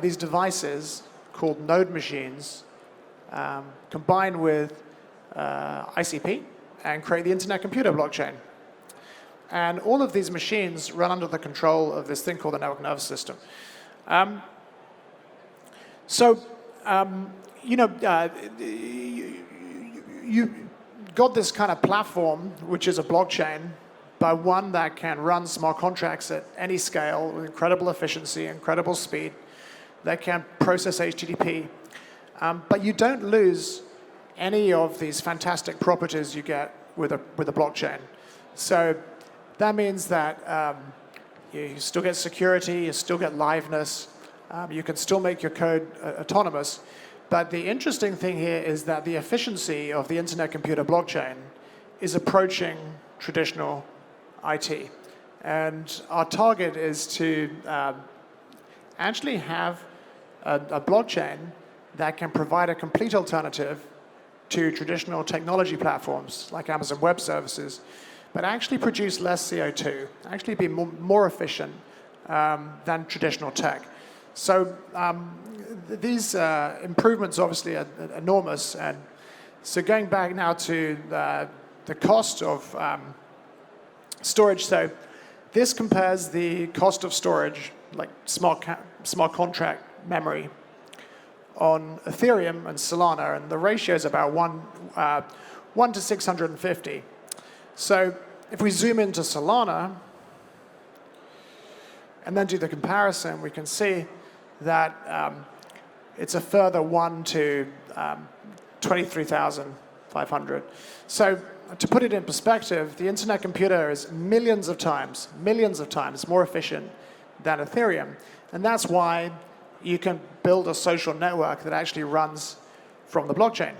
these devices called node machines combine with ICP and create the internet computer blockchain. And all of these machines run under the control of this thing called the network nervous system. You got this kind of platform, which is a blockchain, but one that can run smart contracts at any scale with incredible efficiency, incredible speed, that can process HTTP. But you don't lose any of these fantastic properties you get with a blockchain. So that means that you still get security, you still get liveness, you can still make your code autonomous. But the interesting thing here is that the efficiency of the internet computer blockchain is approaching traditional IT. And our target is to actually have a blockchain that can provide a complete alternative to traditional technology platforms like Amazon Web Services, but actually produce less CO2, actually be more efficient than traditional tech. So these improvements obviously are enormous. And so going back now to the cost of storage. So this compares the cost of storage, like smart contract memory, on Ethereum and Solana, and the ratio is about 1 to 650. So if we zoom into Solana and then do the comparison, we can see that it's a further 1 to 23,500. So to put it in perspective, the internet computer is millions of times more efficient than Ethereum. And that's why you can build a social network that actually runs from the blockchain.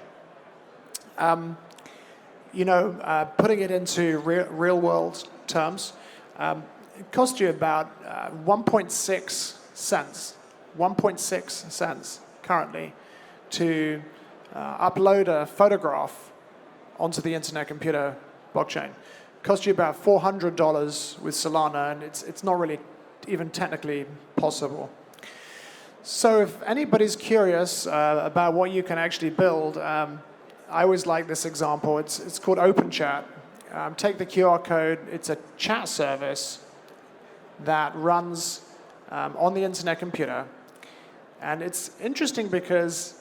Putting it into real world terms, it costs you about 1.6 cents currently to upload a photograph onto the internet computer blockchain. It costs you about $400 with Solana, and it's not really even technically possible. So if anybody's curious about what you can actually build, I always like this example. It's called OpenChat. Take the QR code. It's a chat service that runs on the internet computer. And it's interesting because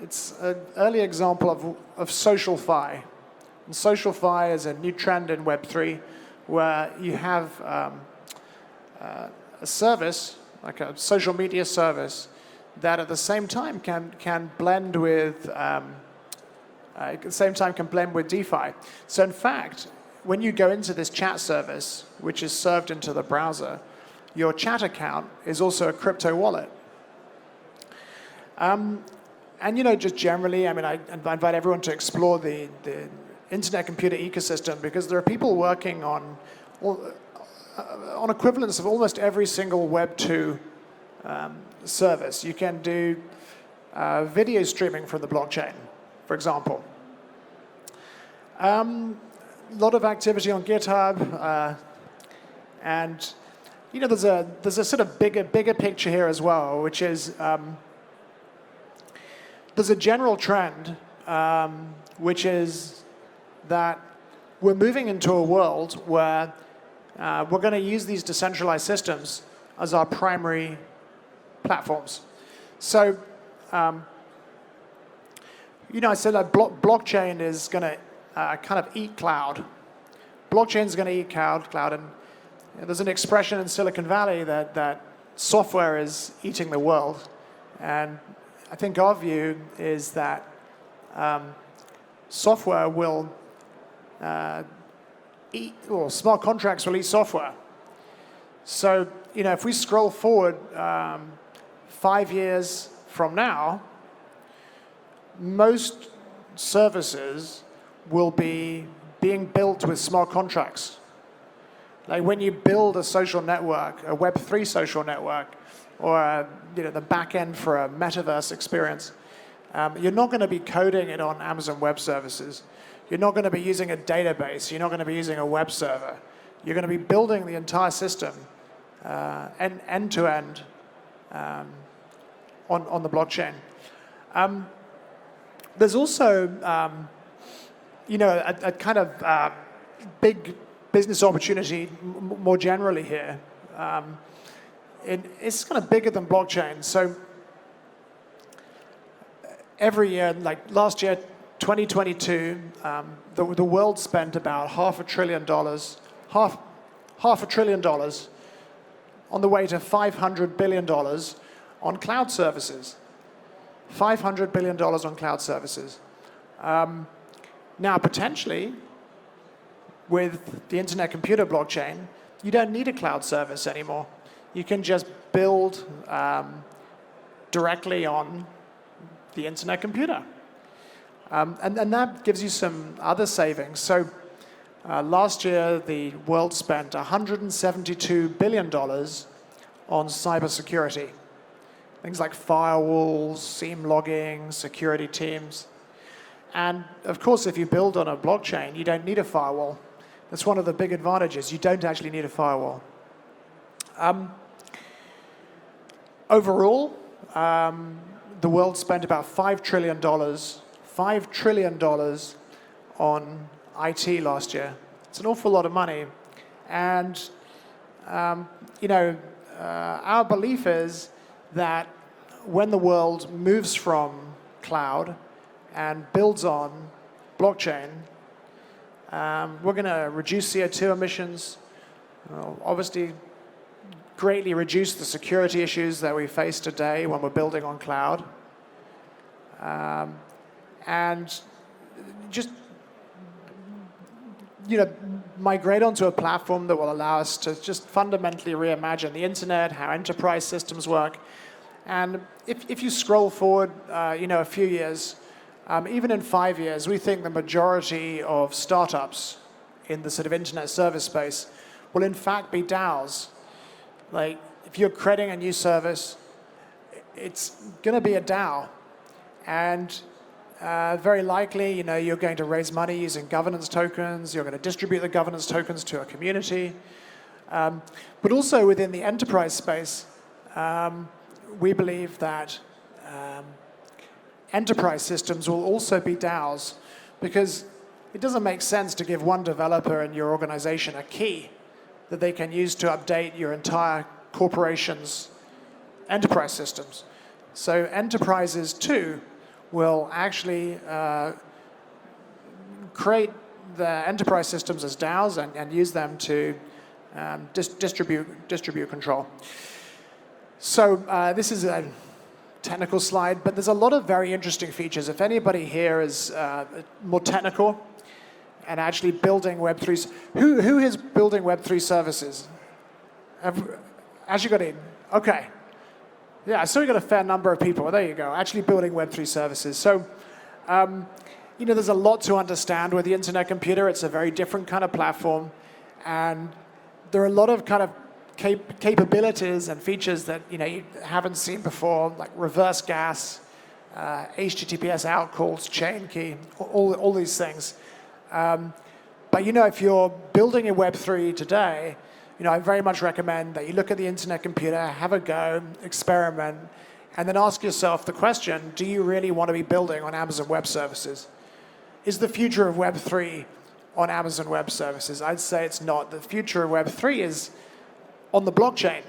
it's an early example of social-fi. And social-fi is a new trend in Web3 where you have a service, like a social media service, that at the same time can blend with DeFi. So in fact, when you go into this chat service, which is served into the browser, your chat account is also a crypto wallet. And just generally, I invite everyone to explore the internet computer ecosystem, because there are people working on equivalents of almost every single Web 2 service. You can do video streaming from the blockchain, for example. A lot of activity on GitHub, and there's a sort of bigger picture here as well, which is there's a general trend, which is that we're moving into a world where we're going to use these decentralized systems as our primary platforms. So, I said that blockchain is going to kind of eat cloud. Blockchain is going to eat cloud, and there's an expression in Silicon Valley that software is eating the world. And I think our view is that software will smart contracts will eat software. So, if we scroll forward 5 years from now, most services will be being built with smart contracts. Like when you build a social network, a Web3 social network, or the back end for a metaverse experience, you're not going to be coding it on Amazon Web Services. You're not going to be using a database. You're not going to be using a web server. You're going to be building the entire system end to end on the blockchain. There's also a kind of big business opportunity more generally here. It's kind of bigger than blockchain. So every year, like last year, 2022, the world spent about $500 billion on the way to $500 billion on cloud services. $500 billion on cloud services. Now, potentially, with the internet computer blockchain, you don't need a cloud service anymore. You can just build directly on the internet computer. And that gives you some other savings. So last year, the world spent $172 billion on cybersecurity. Things like firewalls, SIEM logging, security teams. And of course, if you build on a blockchain, you don't need a firewall. That's one of the big advantages. You don't actually need a firewall. Overall, the world spent about $5 trillion on IT last year. It's an awful lot of money. And, our belief is that when the world moves from cloud and builds on blockchain, we're going to reduce CO2 emissions, obviously greatly reduce the security issues that we face today when we're building on cloud, and just migrate onto a platform that will allow us to just fundamentally reimagine the internet, how enterprise systems work. And if you scroll forward, a few years, even in 5 years, we think the majority of startups in the sort of internet service space will in fact be DAOs. Like, if you're creating a new service, it's going to be a DAO. And very likely, you're going to raise money using governance tokens. You're going to distribute the governance tokens to a community. But also within the enterprise space, we believe that enterprise systems will also be DAOs, because it doesn't make sense to give one developer in your organization a key that they can use to update your entire corporation's enterprise systems. So enterprises too will actually create the enterprise systems as DAOs and use them to distribute control. So this is a technical slide, but there's a lot of very interesting features. If anybody here is more technical and actually building Web3, who is building Web3 services? Actually got in. Okay. Yeah, so we got a fair number of people. There you go, actually building Web3 services. So, there's a lot to understand with the internet computer. It's a very different kind of platform, and there are a lot of kind of capabilities and features that you haven't seen before, like reverse gas, HTTPS out calls, chain key, all these things. But if you're building a Web3 today, I very much recommend that you look at the internet computer, have a go, experiment, and then ask yourself the question, do you really want to be building on Amazon Web Services? Is the future of Web3 on Amazon Web Services? I'd say it's not. The future of Web3 is on the blockchain.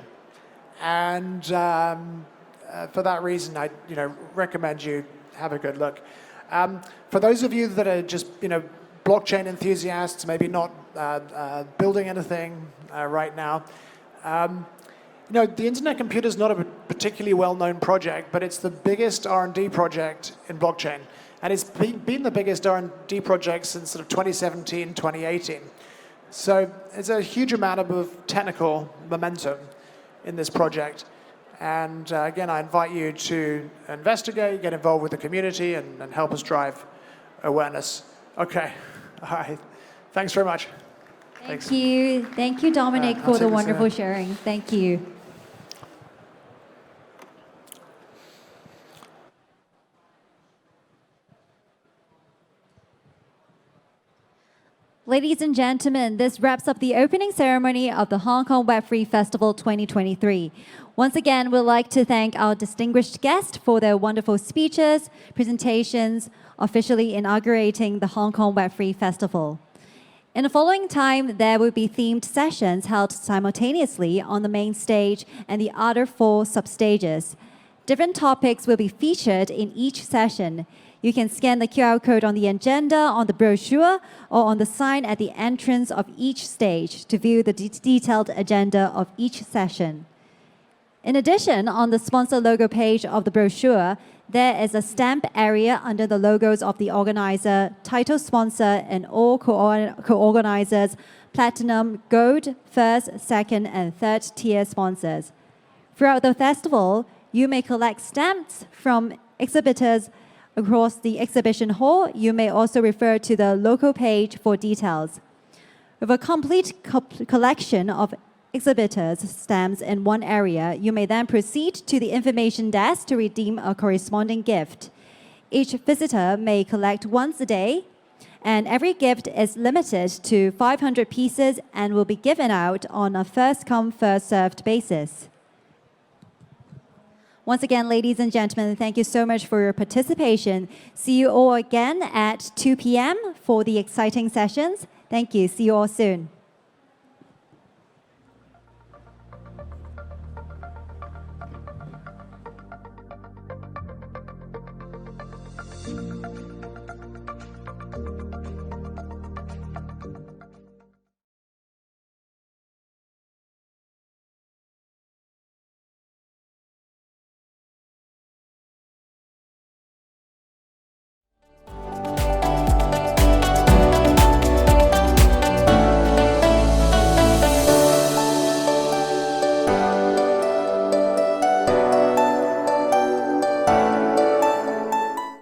And for that reason, I recommend you have a good look. For those of you that are just blockchain enthusiasts, maybe not building anything right now, the internet computer is not a particularly well-known project, but it's the biggest R&D project in blockchain. And it's been the biggest R&D project since sort of 2017, 2018. So it's a huge amount of technical momentum in this project. And again, I invite you to investigate, get involved with the community, and help us drive awareness. Okay, all right. Thanks very much. Thank you. Thank you, Dominic, for the wonderful sharing. Thank you. Ladies and gentlemen, this wraps up the opening ceremony of the Hong Kong Web3 Festival 2023. Once again, we'd like to thank our distinguished guests for their wonderful speeches, presentations, officially inaugurating the Hong Kong Web3 Festival. In the following time, there will be themed sessions held simultaneously on the main stage and the other 4 substages. Different topics will be featured in each session. You can scan the QR code on the agenda, on the brochure, or on the sign at the entrance of each stage to view the detailed agenda of each session. In addition, on the sponsor logo page of the brochure, there is a stamp area under the logos of the organizer, title sponsor, and all co-organizers, platinum, gold, first, second, and third tier sponsors. Throughout the festival, you may collect stamps from exhibitors across the exhibition hall. You may also refer to the local page for details. With a complete collection of exhibitors' stamps in one area, you may then proceed to the information desk to redeem a corresponding gift. Each visitor may collect once a day, and every gift is limited to 500 pieces and will be given out on a first-come, first-served basis. Once again, ladies and gentlemen, thank you so much for your participation. See you all again at 2 p.m. for the exciting sessions. Thank you. See you all soon.